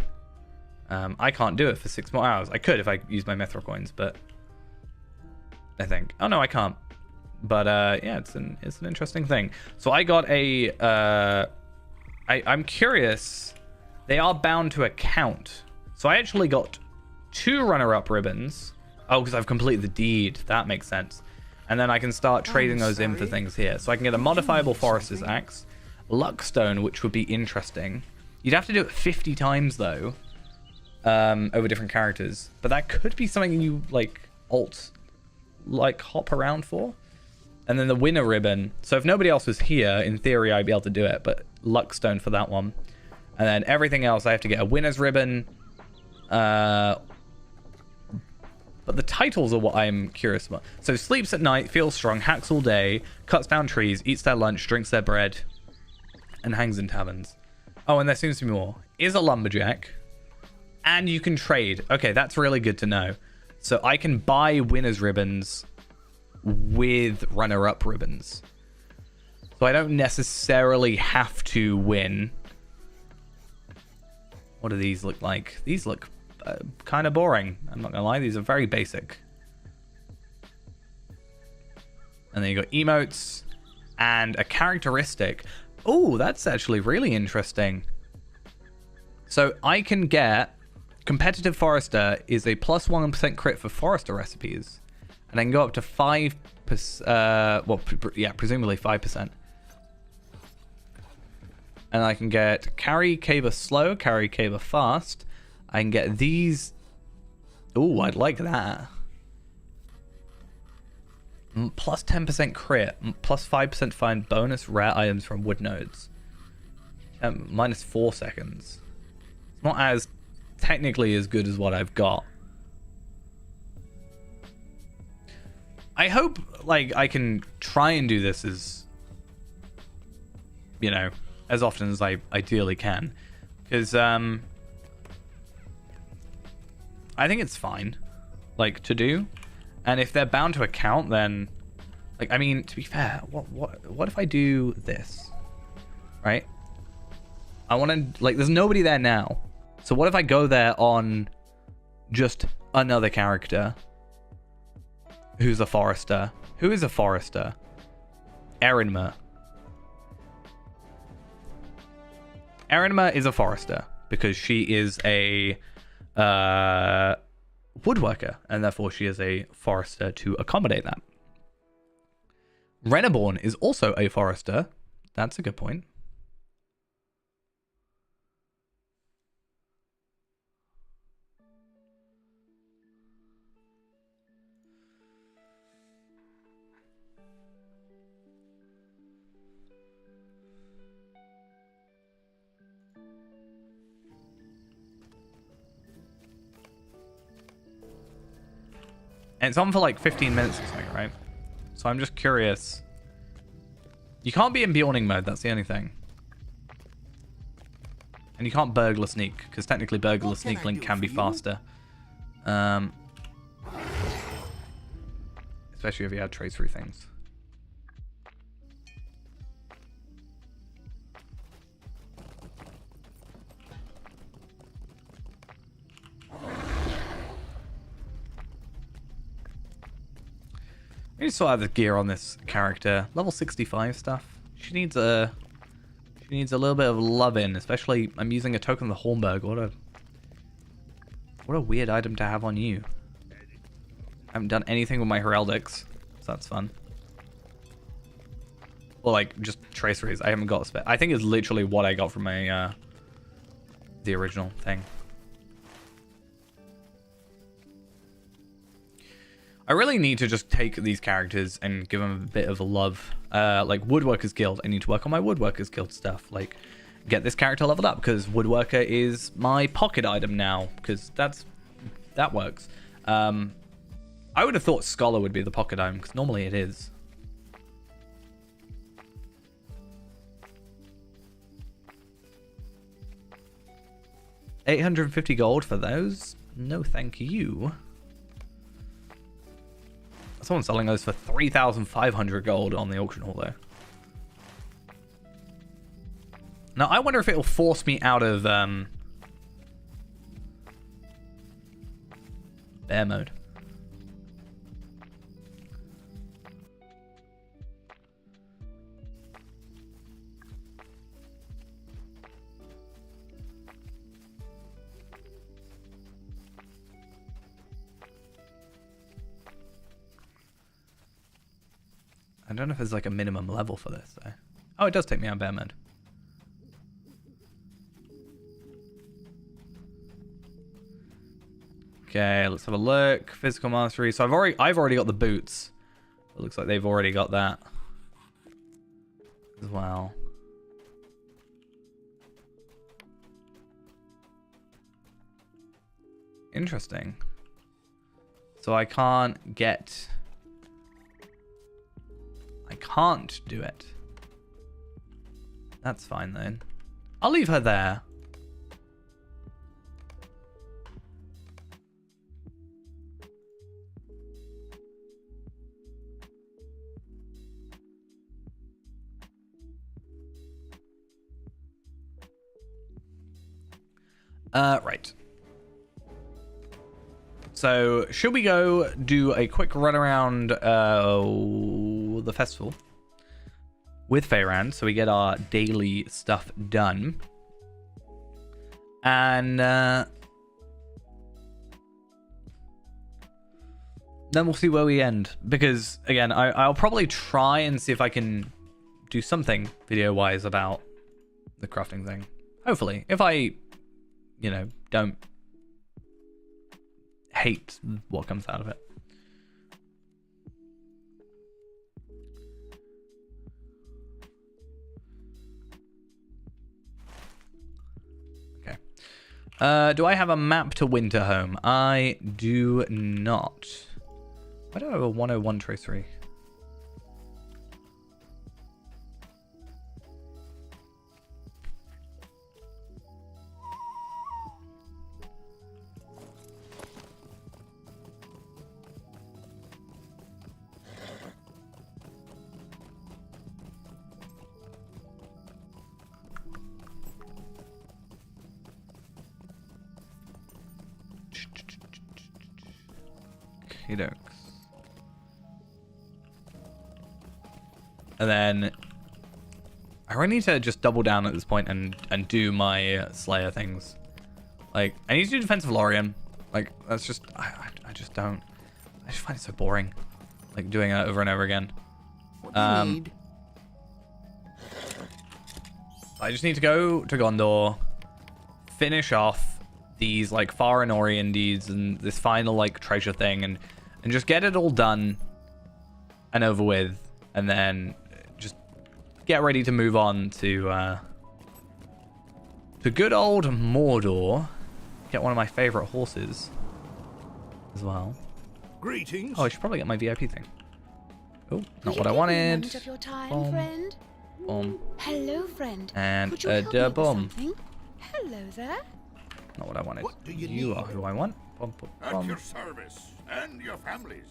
I can't do it for 6 more hours. I could if I use my Metro coins, but I think... Oh, no, I can't. But yeah, it's an interesting thing. So I got a I'm curious. They are bound to a count. So I actually got 2 runner-up ribbons. Oh, because I've completed the deed. That makes sense. And then I can start trading those in for things here. So I can get a modifiable Forester's Axe, Luckstone, which would be interesting. You'd have to do it 50 times though, over different characters. But that could be something you like hop around for. And then the winner ribbon. So if nobody else was here, in theory, I'd be able to do it. But Luckstone for that one. And then everything else, I have to get a winner's ribbon. But the titles are what I'm curious about. So sleeps at night, feels strong, hacks all day, cuts down trees, eats their lunch, drinks their bread, and hangs in taverns. Oh, and there seems to be more. Is a lumberjack. And you can trade. Okay, that's really good to know. So I can buy winner's ribbons with runner-up ribbons. So I don't necessarily have to win. What do these look like? These look kind of boring. I'm not gonna lie, these are very basic. And then you got emotes and a characteristic. Oh, that's actually really interesting. So I can get competitive Forester is a plus 1% crit for Forester recipes, and I can go up to 5%. Well, yeah, presumably 5%. And I can get carry Caver slow, carry Caver fast. I can get these. Ooh, I'd like that. Plus 10% crit, plus 5% find bonus rare items from wood nodes. Minus 4 seconds. It's not as technically as good as what I've got. I hope like I can try and do this as, you know, as often as I ideally can, because I think it's fine, like, to do. And if they're bound to a count, then, like, I mean, to be fair, what if I do this, right? I want to, like, there's nobody there now. So what if I go there on just another character who's a Forester? Who is a Forester? Erinma. Erinma is a Forester because she is a woodworker, and therefore she is a Forester to accommodate that. Renaborn is also a Forester. That's a good point. And it's on for like 15 minutes or something, right? So I'm just curious. You can't be in Bjorning mode, that's the only thing. And you can't burglar sneak, because technically burglar sneak link can be faster. Especially if you had trace through things. I just saw the gear on this character. Level 65 stuff. She needs a little bit of loving, especially I'm using a token of the Hornburg. What a weird item to have on you. I haven't done anything with my heraldics, so that's fun. Or like just traceries. I haven't got a spec. I think it's literally what I got from my the original thing. I really need to just take these characters and give them a bit of a love. Like Woodworker's Guild, I need to work on my Woodworker's Guild stuff. Like, get this character leveled up, because Woodworker is my pocket item now, because that works. I would have thought Scholar would be the pocket item, because normally it is. $850 gold for those? No thank you. Someone's selling those for 3,500 gold on the auction hall, though. Now, I wonder if it'll force me out of bear mode. don't know if there's like a minimum level for this though. Oh, it does take me on bear mode. Okay, let's have a look. Physical mastery. So I've already got the boots. It looks like they've already got that as well. Interesting. So I can't do it. That's fine then. I'll leave her there. Right. So, should we go do a quick run around the festival with Feyran so we get our daily stuff done? And then we'll see where we end. Because, again, I'll probably try and see if I can do something video-wise about the crafting thing. Hopefully. If I, you know, don't hate what comes out of it. Okay. Do I have a map to Winterhome? I do not. Why do I have a 101 trace 3? And then I really need to just double down at this point and do my Slayer things. Like, I need to do Defensive Lorien. Like, that's just, I just don't, I just find it so boring. Like, doing it over and over again. What do you need? I just need to go to Gondor, finish off these, like, Far and Orient deeds and this final, like, treasure thing and just get it all done and over with. And then just get ready to move on to good old Mordor. Get one of my favorite horses as well. Greetings. Oh, I should probably get my VIP thing. Oh, not Will what you I give me a wanted. moment of your time, friend? Boom. Hello, friend. And Could you a help me with boom. something? Hello there. Not what I wanted. What do you You need? are who I want. Boom, boom, At boom. your service and your families.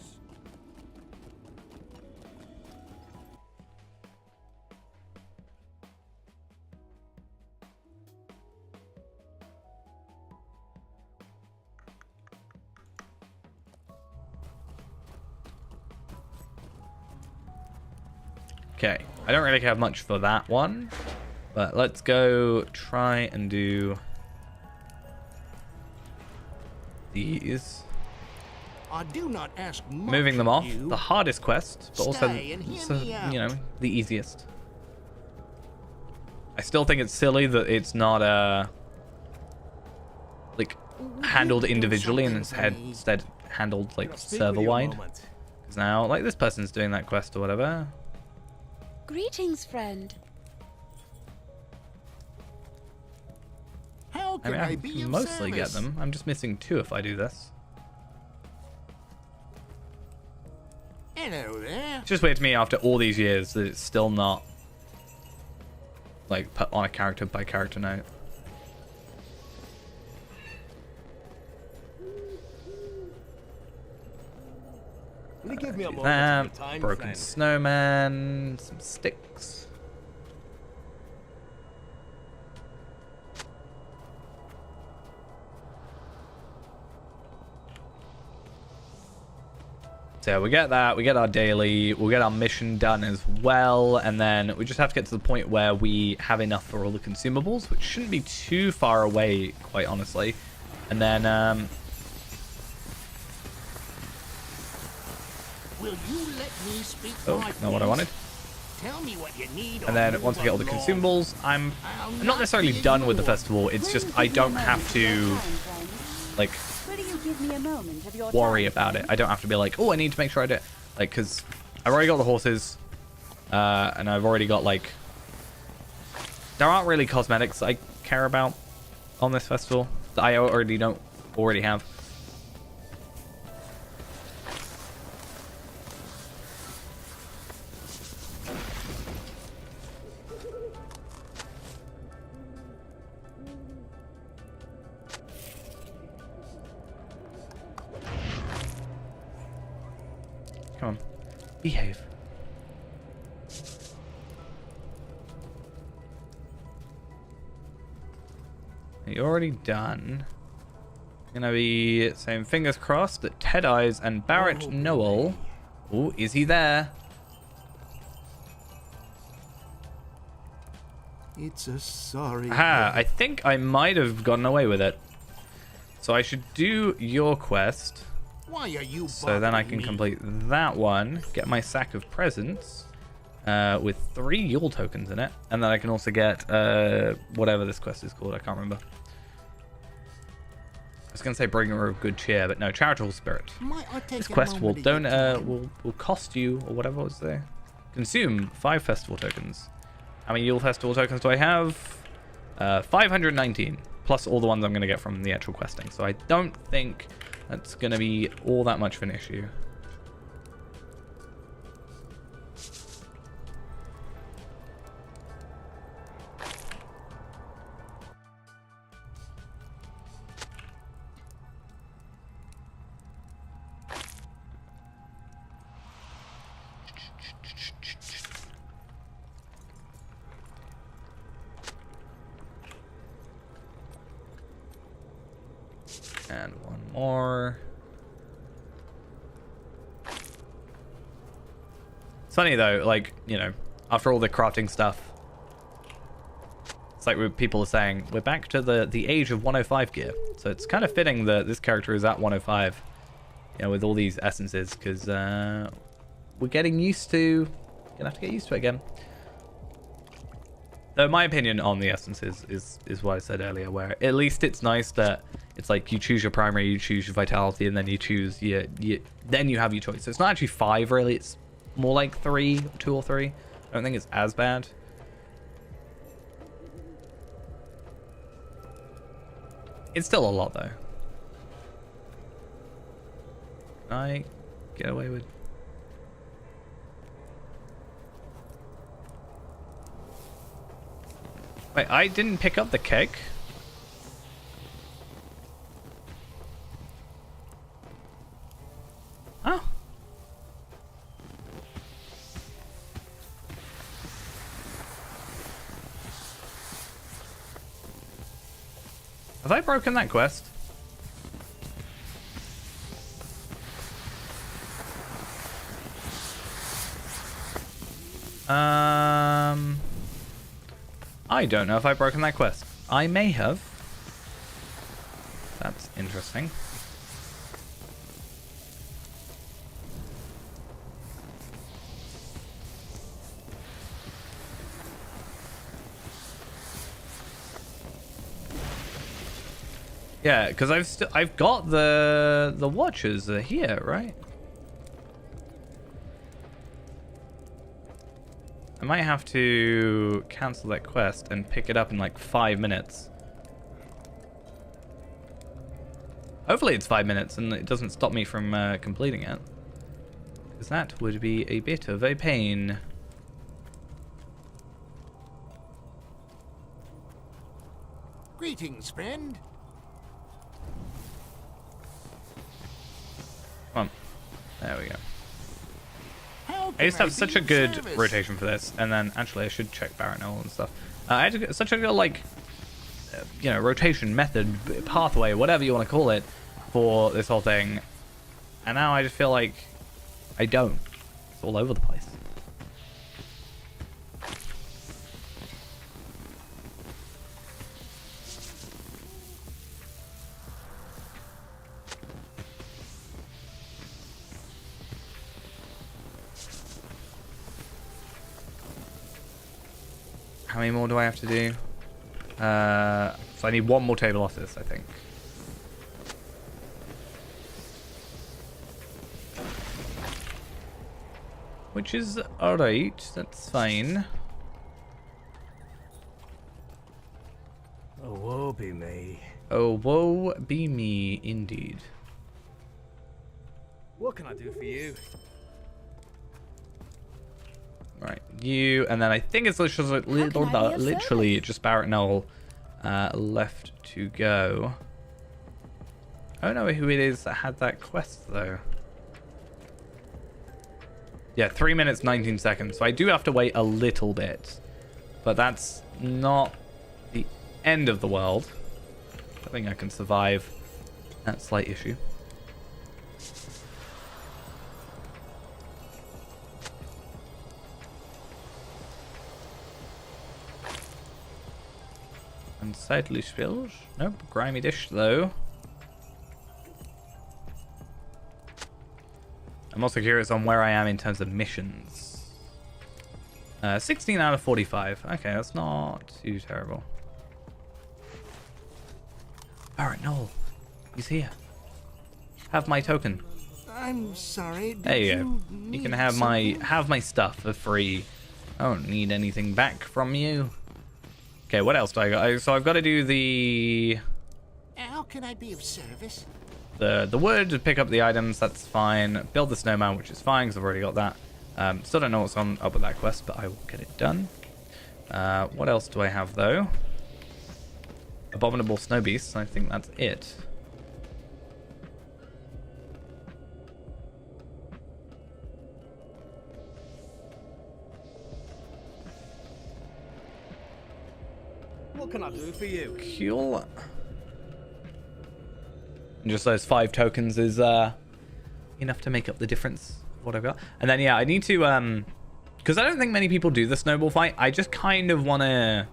Okay, I don't really have much for that one, but let's go try and do these. I do not ask much Moving them of off, you. the hardest quest, but also, Stay and hear me out. you know, the easiest. I still think it's silly that it's not like handled individually and instead handled like server-wide. Because now, like, this person's doing that quest or whatever. Greetings, friend. How I can mean, I I be can of mostly get service? them. I'm just missing 2 if I do this. Hello there. It's just weird to me after all these years that it's still not like put on a character by character note. Will you give me a moment of That your time, broken friend? snowman, some sticks. So yeah, we get that, we get our daily, we'll get our mission done as well, and then we just have to get to the point where we have enough for all the consumables, which shouldn't be too far away, quite honestly. And then, Will you let me speak Oh, my not what I piece? wanted. Tell me what you need. And then once I get all the consumables, I'm not necessarily done with the festival. It's just I don't have to like Will you give me a moment of your worry time, about it. friend? I don't have to be like, oh, I need to make sure I do it. Like, because I've already got the horses, and I've already got like, there aren't really cosmetics I care about on this festival that I already have. Come on, behave. You're already done. Gonna be saying fingers crossed that Ted Eyes and Barrett Noel. Oh, is he there? It's a sorry. Aha, I think I might have gotten away with it. So I should do your quest. Why are you? So then I bothering can me? complete that one, get my sack of presents with 3 Yule tokens in it, and then I can also get whatever this quest is called. I can't remember. I was gonna say bringer of good cheer, but no, charitable spirit. Might I take This a quest will moment of your time? will cost you or whatever was there. Consume 5 festival tokens. How many Yule festival tokens do I have? 519 plus all the ones I'm gonna get from the actual questing. So I don't think that's gonna be all that much of an issue. And one more. It's funny though, like, you know, after all the crafting stuff, it's like people are saying, we're back to the age of 105 gear. So it's kind of fitting that this character is at 105, you know, with all these essences, because we're getting used to, gonna have to get used to it again. Though my opinion on the essences is what I said earlier, where at least it's nice that it's like you choose your primary, you choose your vitality, and then you choose then you have your choice. So it's not actually 5 really, it's more like 3, 2 or 3. I don't think it's as bad. It's still a lot though. Can I get away with? Wait, I didn't pick up the keg? Oh. Have I broken that quest? I don't know if I've broken that quest. I may have. That's interesting. Yeah, because I've got the watchers here, right? I might have to cancel that quest and pick it up in like 5 minutes. Hopefully it's 5 minutes and it doesn't stop me from completing it. Because that would be a bit of a pain. Greetings, friend. Come on. There we go. How I used to can have be such a of good service? rotation for this, and then actually I should check Barrett Noel and stuff. I had to get such a good, like, you know, rotation method, pathway, whatever you want to call it, for this whole thing. And now I just feel like I don't. It's all over the place. How many more do I have to do? So I need one more table assist, I think. Which is alright. That's fine. Oh, woe be me. Oh, woe be me, indeed. What can I do for you? Right, you, and then I think it's literally just Barrett Knoll left to go. I don't know who it is that had that quest, though. Yeah, 3 minutes, 19 seconds. So I do have to wait a little bit. But that's not the end of the world. I think I can survive that slight issue. Unsightly spills. Nope. Grimy dish, though. I'm also curious on where I am in terms of missions. 16 out of 45. Okay, that's not too terrible. Alright, Noel. He's here. Have my token. I'm sorry. There you go. You can have my stuff for free. I don't need anything back from you. Okay, what else do I got? So I've got to do the How can I be of service? wood to pick up the items. That's fine. Build the snowman, which is fine because I've already got that. Still don't know what's up with that quest, but I will get it done. What else do I have though? Abominable snow beasts. I think that's it. What can I do for you? Cool. And just those 5 tokens is enough to make up the difference of what I've got. And then yeah, I need to because I don't think many people do the snowball fight. I just kind of want to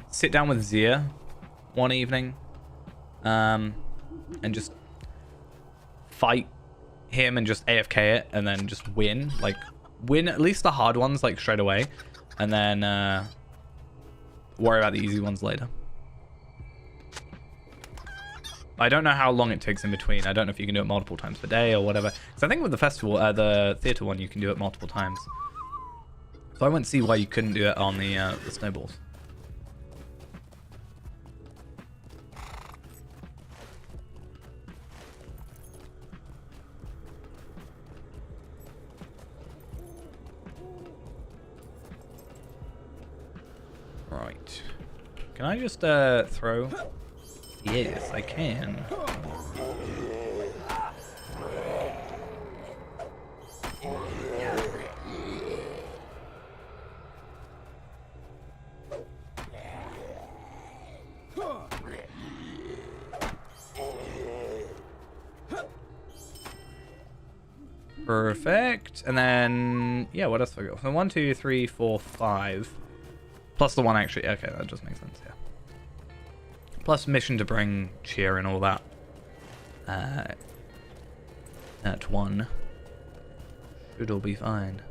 sit down with Zia one evening and just fight him and just AFK it and then just win at least the hard ones like straight away, and then worry about the easy ones later. I don't know how long it takes in between. I don't know if you can do it multiple times per day or whatever. Because I think with the festival, the theater one, you can do it multiple times. So I wouldn't see why you couldn't do it on the snowballs. Right. Can I just throw? Yes, I can. Perfect. And then, yeah, what else have I got? So 1, 2, 3, 4, 5. Plus the one actually. Okay, that does make sense, yeah. Plus mission to bring cheer and all that. At 1. Should all be fine.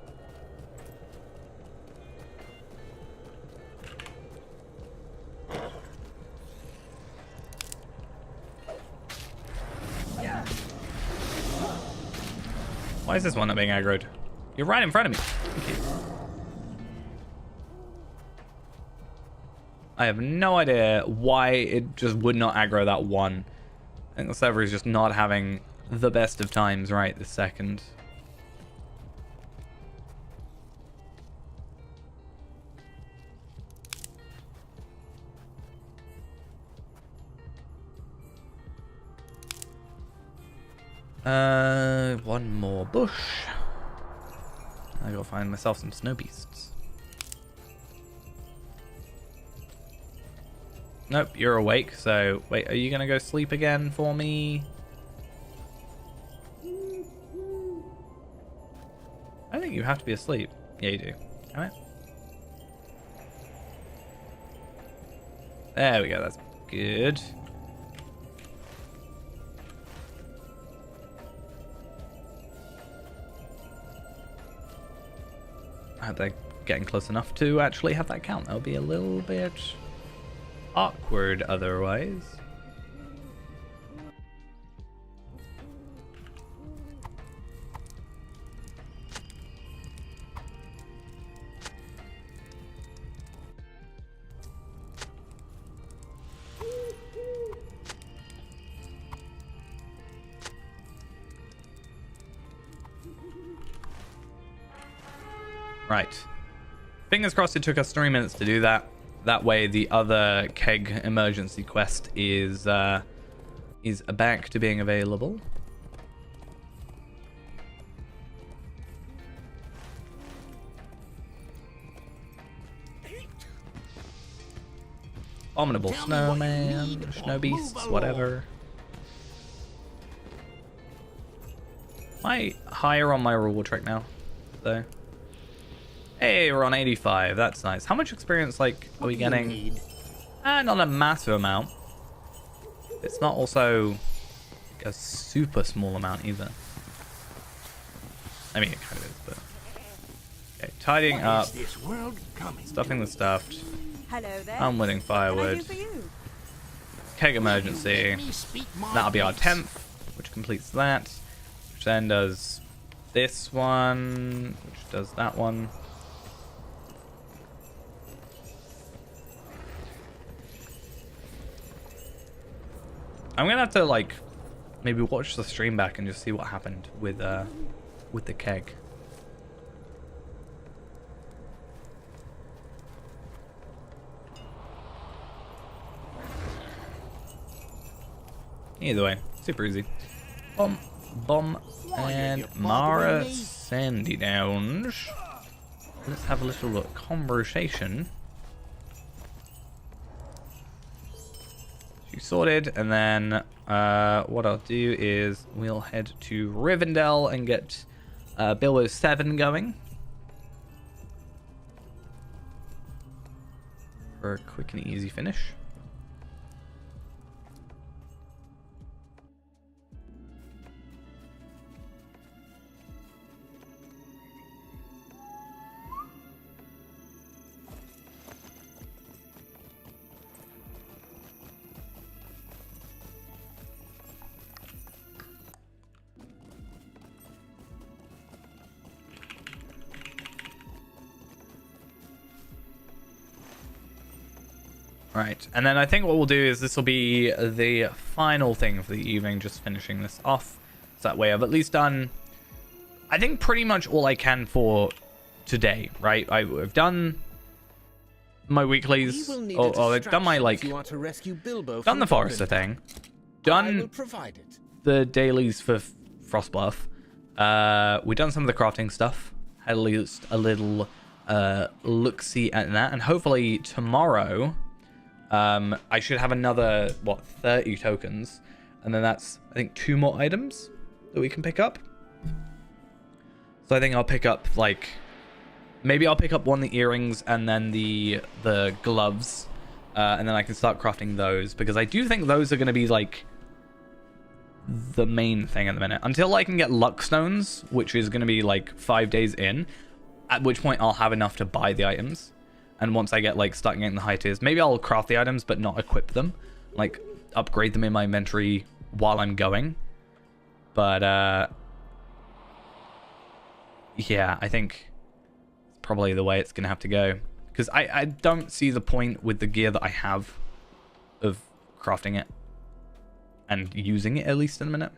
Why is this one not being aggroed? You're right in front of me. Thank you. I have no idea why it just would not aggro that one. I think the server is just not having the best of times right this second. One more bush. I gotta find myself some snow beasts. Nope, you're awake, so wait, are you gonna go sleep again for me? I think you have to be asleep. Yeah, you do. Alright. There we go, that's good. I hope they getting close enough to actually have that count. That would be a little bit awkward otherwise. Right. Fingers crossed it took us 3 minutes to do that. That way the other keg emergency quest is back to being available. Abominable snowman, snow beasts, whatever. Am I higher on my reward track now, though? Hey, we're on 85. That's nice. How much experience, like, are we getting? Not a massive amount. It's not also like, a super small amount either. I mean, it kind of is, but... Okay, tidying up. Stuffing the stuffed. Hello there. Unwitting firewood. What can I do for you? Keg emergency. That'll be our 10th, which completes that. Which then does this one, which does that one. I'm gonna have to like maybe watch the stream back and just see what happened with the keg. Either way, super easy. Bomb and Mara Sandy Downs. Let's have a little look. Conversation. She's sorted, and then what I'll do is we'll head to Rivendell and get Bilbo 7 going. For a quick and easy finish. Right, and then I think what we'll do is this will be the final thing for the evening, just finishing this off. So that way I've at least done, I think, pretty much all I can for today, right? I've done my weeklies, or I've done my, like, done the Forester thing, done the dailies for Frostbluff, we've done some of the crafting stuff, had at least a little look-see at that, and hopefully tomorrow... I should have another, 30 tokens. And then that's, I think, 2 more items that we can pick up. So I think I'll pick up, like... Maybe I'll pick up one of the earrings and then the gloves. And then I can start crafting those. Because I do think those are going to be, like... the main thing at the minute. Until I can get luck stones, which is going to be, like, 5 days in. At which point I'll have enough to buy the items. And once I get, like, start getting the high tiers, maybe I'll craft the items, but not equip them. Like, upgrade them in my inventory while I'm going. But, yeah, I think it's probably the way it's going to have to go. Because I don't see the point with the gear that I have of crafting it. And using it, at least, in a minute.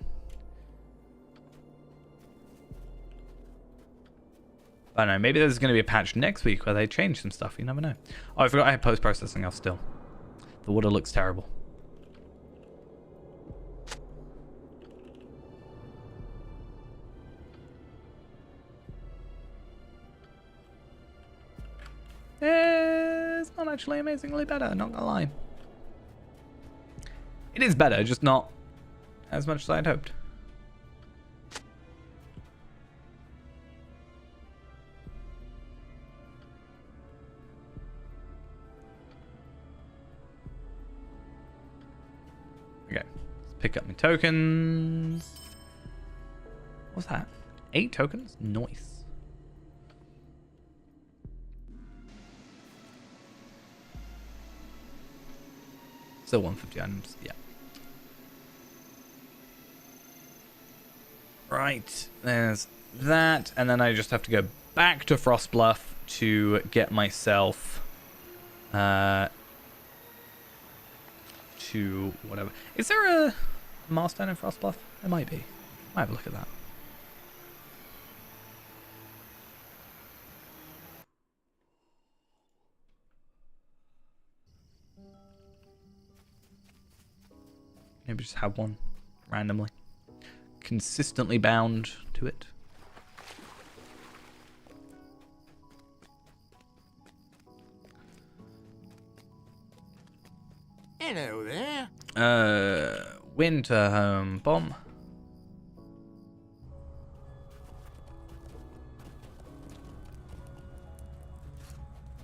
I don't know, maybe there's going to be a patch next week where they change some stuff. You never know. Oh, I forgot I had post-processing else still. The water looks terrible. It's not actually amazingly better, not gonna lie. It is better, just not as much as I'd hoped. Okay, let's pick up my tokens. What's that? 8 tokens? Nice. Still 150 items, yeah. Right, there's that, and then I just have to go back to Frostbluff to get myself to whatever. Is there a milestone in Frostbluff? There might be. Might have a look at that. Maybe just have one randomly. Consistently bound to it. Hello there. Winter home bomb.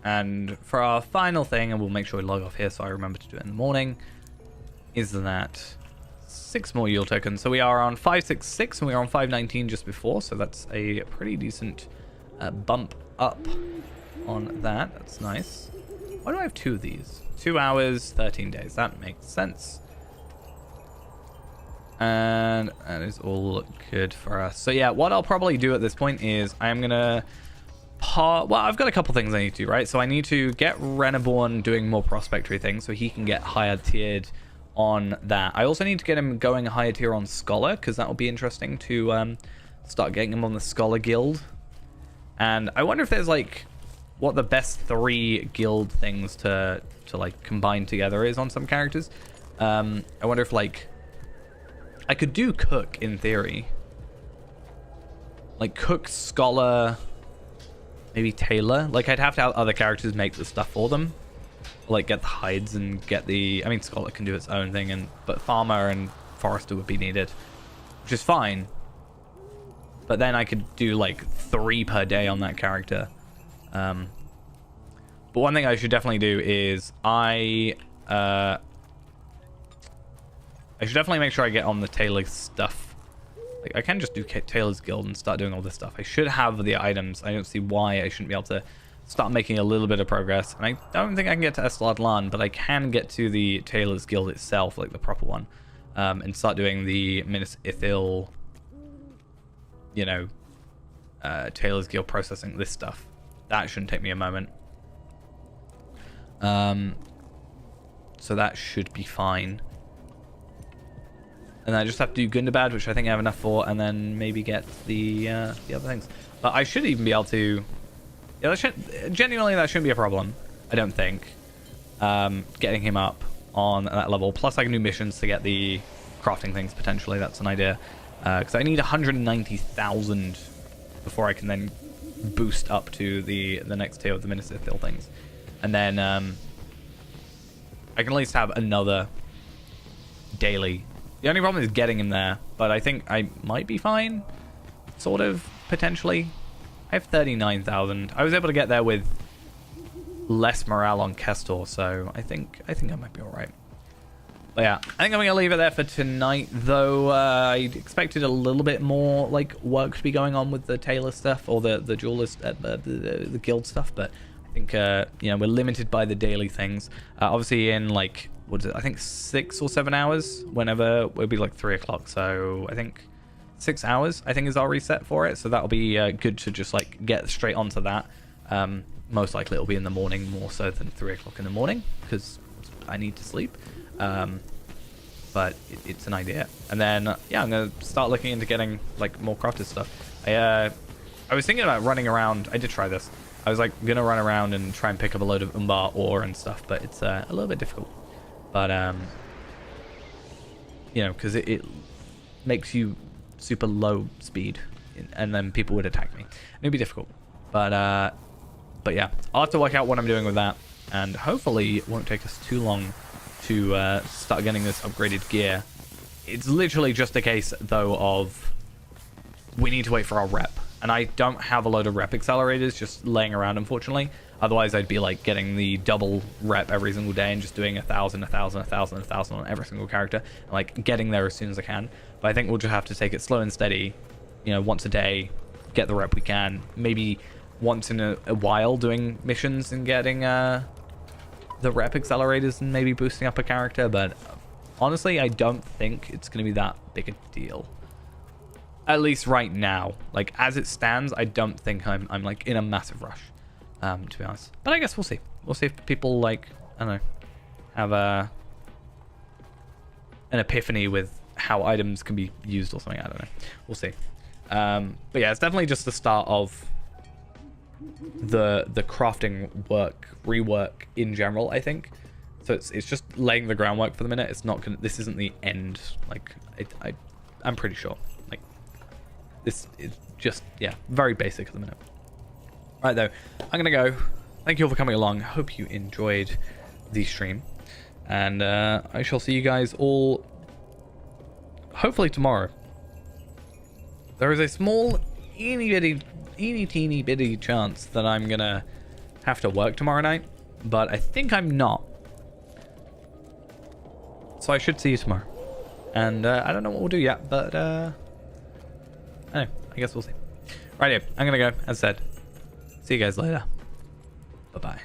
And for our final thing, and we'll make sure we log off here so I remember to do it in the morning, is that 6 more Yule tokens. So we are on 566 and we are on 519 just before, so that's a pretty decent bump up on that. That's nice. Why do I have 2 of these? 2 hours, 13 days. That makes sense. And that is all good for us. So yeah, what I'll probably do at this point is I'm gonna well, I've got a couple things I need to do, right? So I need to get Reneborn doing more prospectory things so he can get higher tiered on that. I also need to get him going higher tier on Scholar, because that will be interesting to start getting him on the Scholar Guild. And I wonder if there's like what the best 3 guild things to like combine together is on some characters. I wonder if like I could do Cook in theory. Like Cook, Scholar, maybe Taylor. Like I'd have to have other characters make the stuff for them. Like get the hides and get the... I mean, Scholar can do its own thing, but Farmer and Forester would be needed, which is fine. But then I could do like 3 per day on that character. But one thing I should definitely do is I should definitely make sure I get on the Taylor stuff. Like I can just do Taylor's Guild and start doing all this stuff. I should have the items. I don't see why I shouldn't be able to start making a little bit of progress. And I don't think I can get to Esladlan, but I can get to the Taylor's Guild itself, like the proper one, and start doing the Minas Ithil, you know, Taylor's Guild processing this stuff. That shouldn't take me a moment. So that should be fine. And I just have to do Gundabad, which I think I have enough for, and then maybe get the other things. But I should even be able to... Yeah, genuinely, that shouldn't be a problem, I don't think. Getting him up on that level. Plus, I can do missions to get the crafting things, potentially. That's an idea. Because I need 190,000 before I can then boost up to the next tier of the Minas Ithil things. And then I can at least have another daily. The only problem is getting him there, but I think I might be fine, sort of, potentially. I have 39,000. I was able to get there with less morale on Kestor, so I think I might be all right. But yeah, I think I'm gonna leave it there for tonight. Though I expected a little bit more like work to be going on with the Taylor stuff or the duelist, the guild stuff, but I think you know, we're limited by the daily things. Obviously, in like what is it? I think 6 or 7 hours. Whenever it'll be like 3 o'clock. So I think 6 hours. I think is our reset for it. So that'll be good to just like get straight onto that. Most likely it'll be in the morning more so than 3 o'clock in the morning because I need to sleep. But it's an idea. And then yeah, I'm gonna start looking into getting like more crafted stuff. I was thinking about running around. I did try this. I was like gonna run around and try and pick up a load of Umbar ore and stuff, but it's a little bit difficult. But you know, because it makes you super low speed, and then people would attack me. It'd be difficult. But yeah, I'll have to work out what I'm doing with that, and hopefully it won't take us too long to start getting this upgraded gear. It's literally just a case though of we need to wait for our rep, and I don't have a load of rep accelerators just laying around, unfortunately. Otherwise I'd be like getting the double rep every single day and just doing 1,000 on every single character, and like getting there as soon as I can. But I think we'll just have to take it slow and steady, you know, once a day, get the rep we can, maybe once in a while doing missions and getting the rep accelerators and maybe boosting up a character, but honestly, I don't think it's going to be that big a deal. At least right now. Like, as it stands, I don't think I'm like in a massive rush, to be honest. But I guess we'll see. We'll see if people like, I don't know, have an epiphany with how items can be used or something. I don't know. We'll see. But yeah, it's definitely just the start of the crafting rework in general, I think. So it's just laying the groundwork for the minute. It's not gonna, this isn't the end. Like I'm pretty sure. Like this is just, yeah, very basic at the minute. Right though, I'm gonna go. Thank you all for coming along. Hope you enjoyed the stream, and I shall see you guys all hopefully tomorrow. There is a small teeny bitty chance that I'm gonna have to work tomorrow night, but I think I'm not. So I should see you tomorrow. And I don't know what we'll do yet, but I don't know. I guess we'll see. Right here, I'm gonna go, as said. See you guys later. Bye-bye.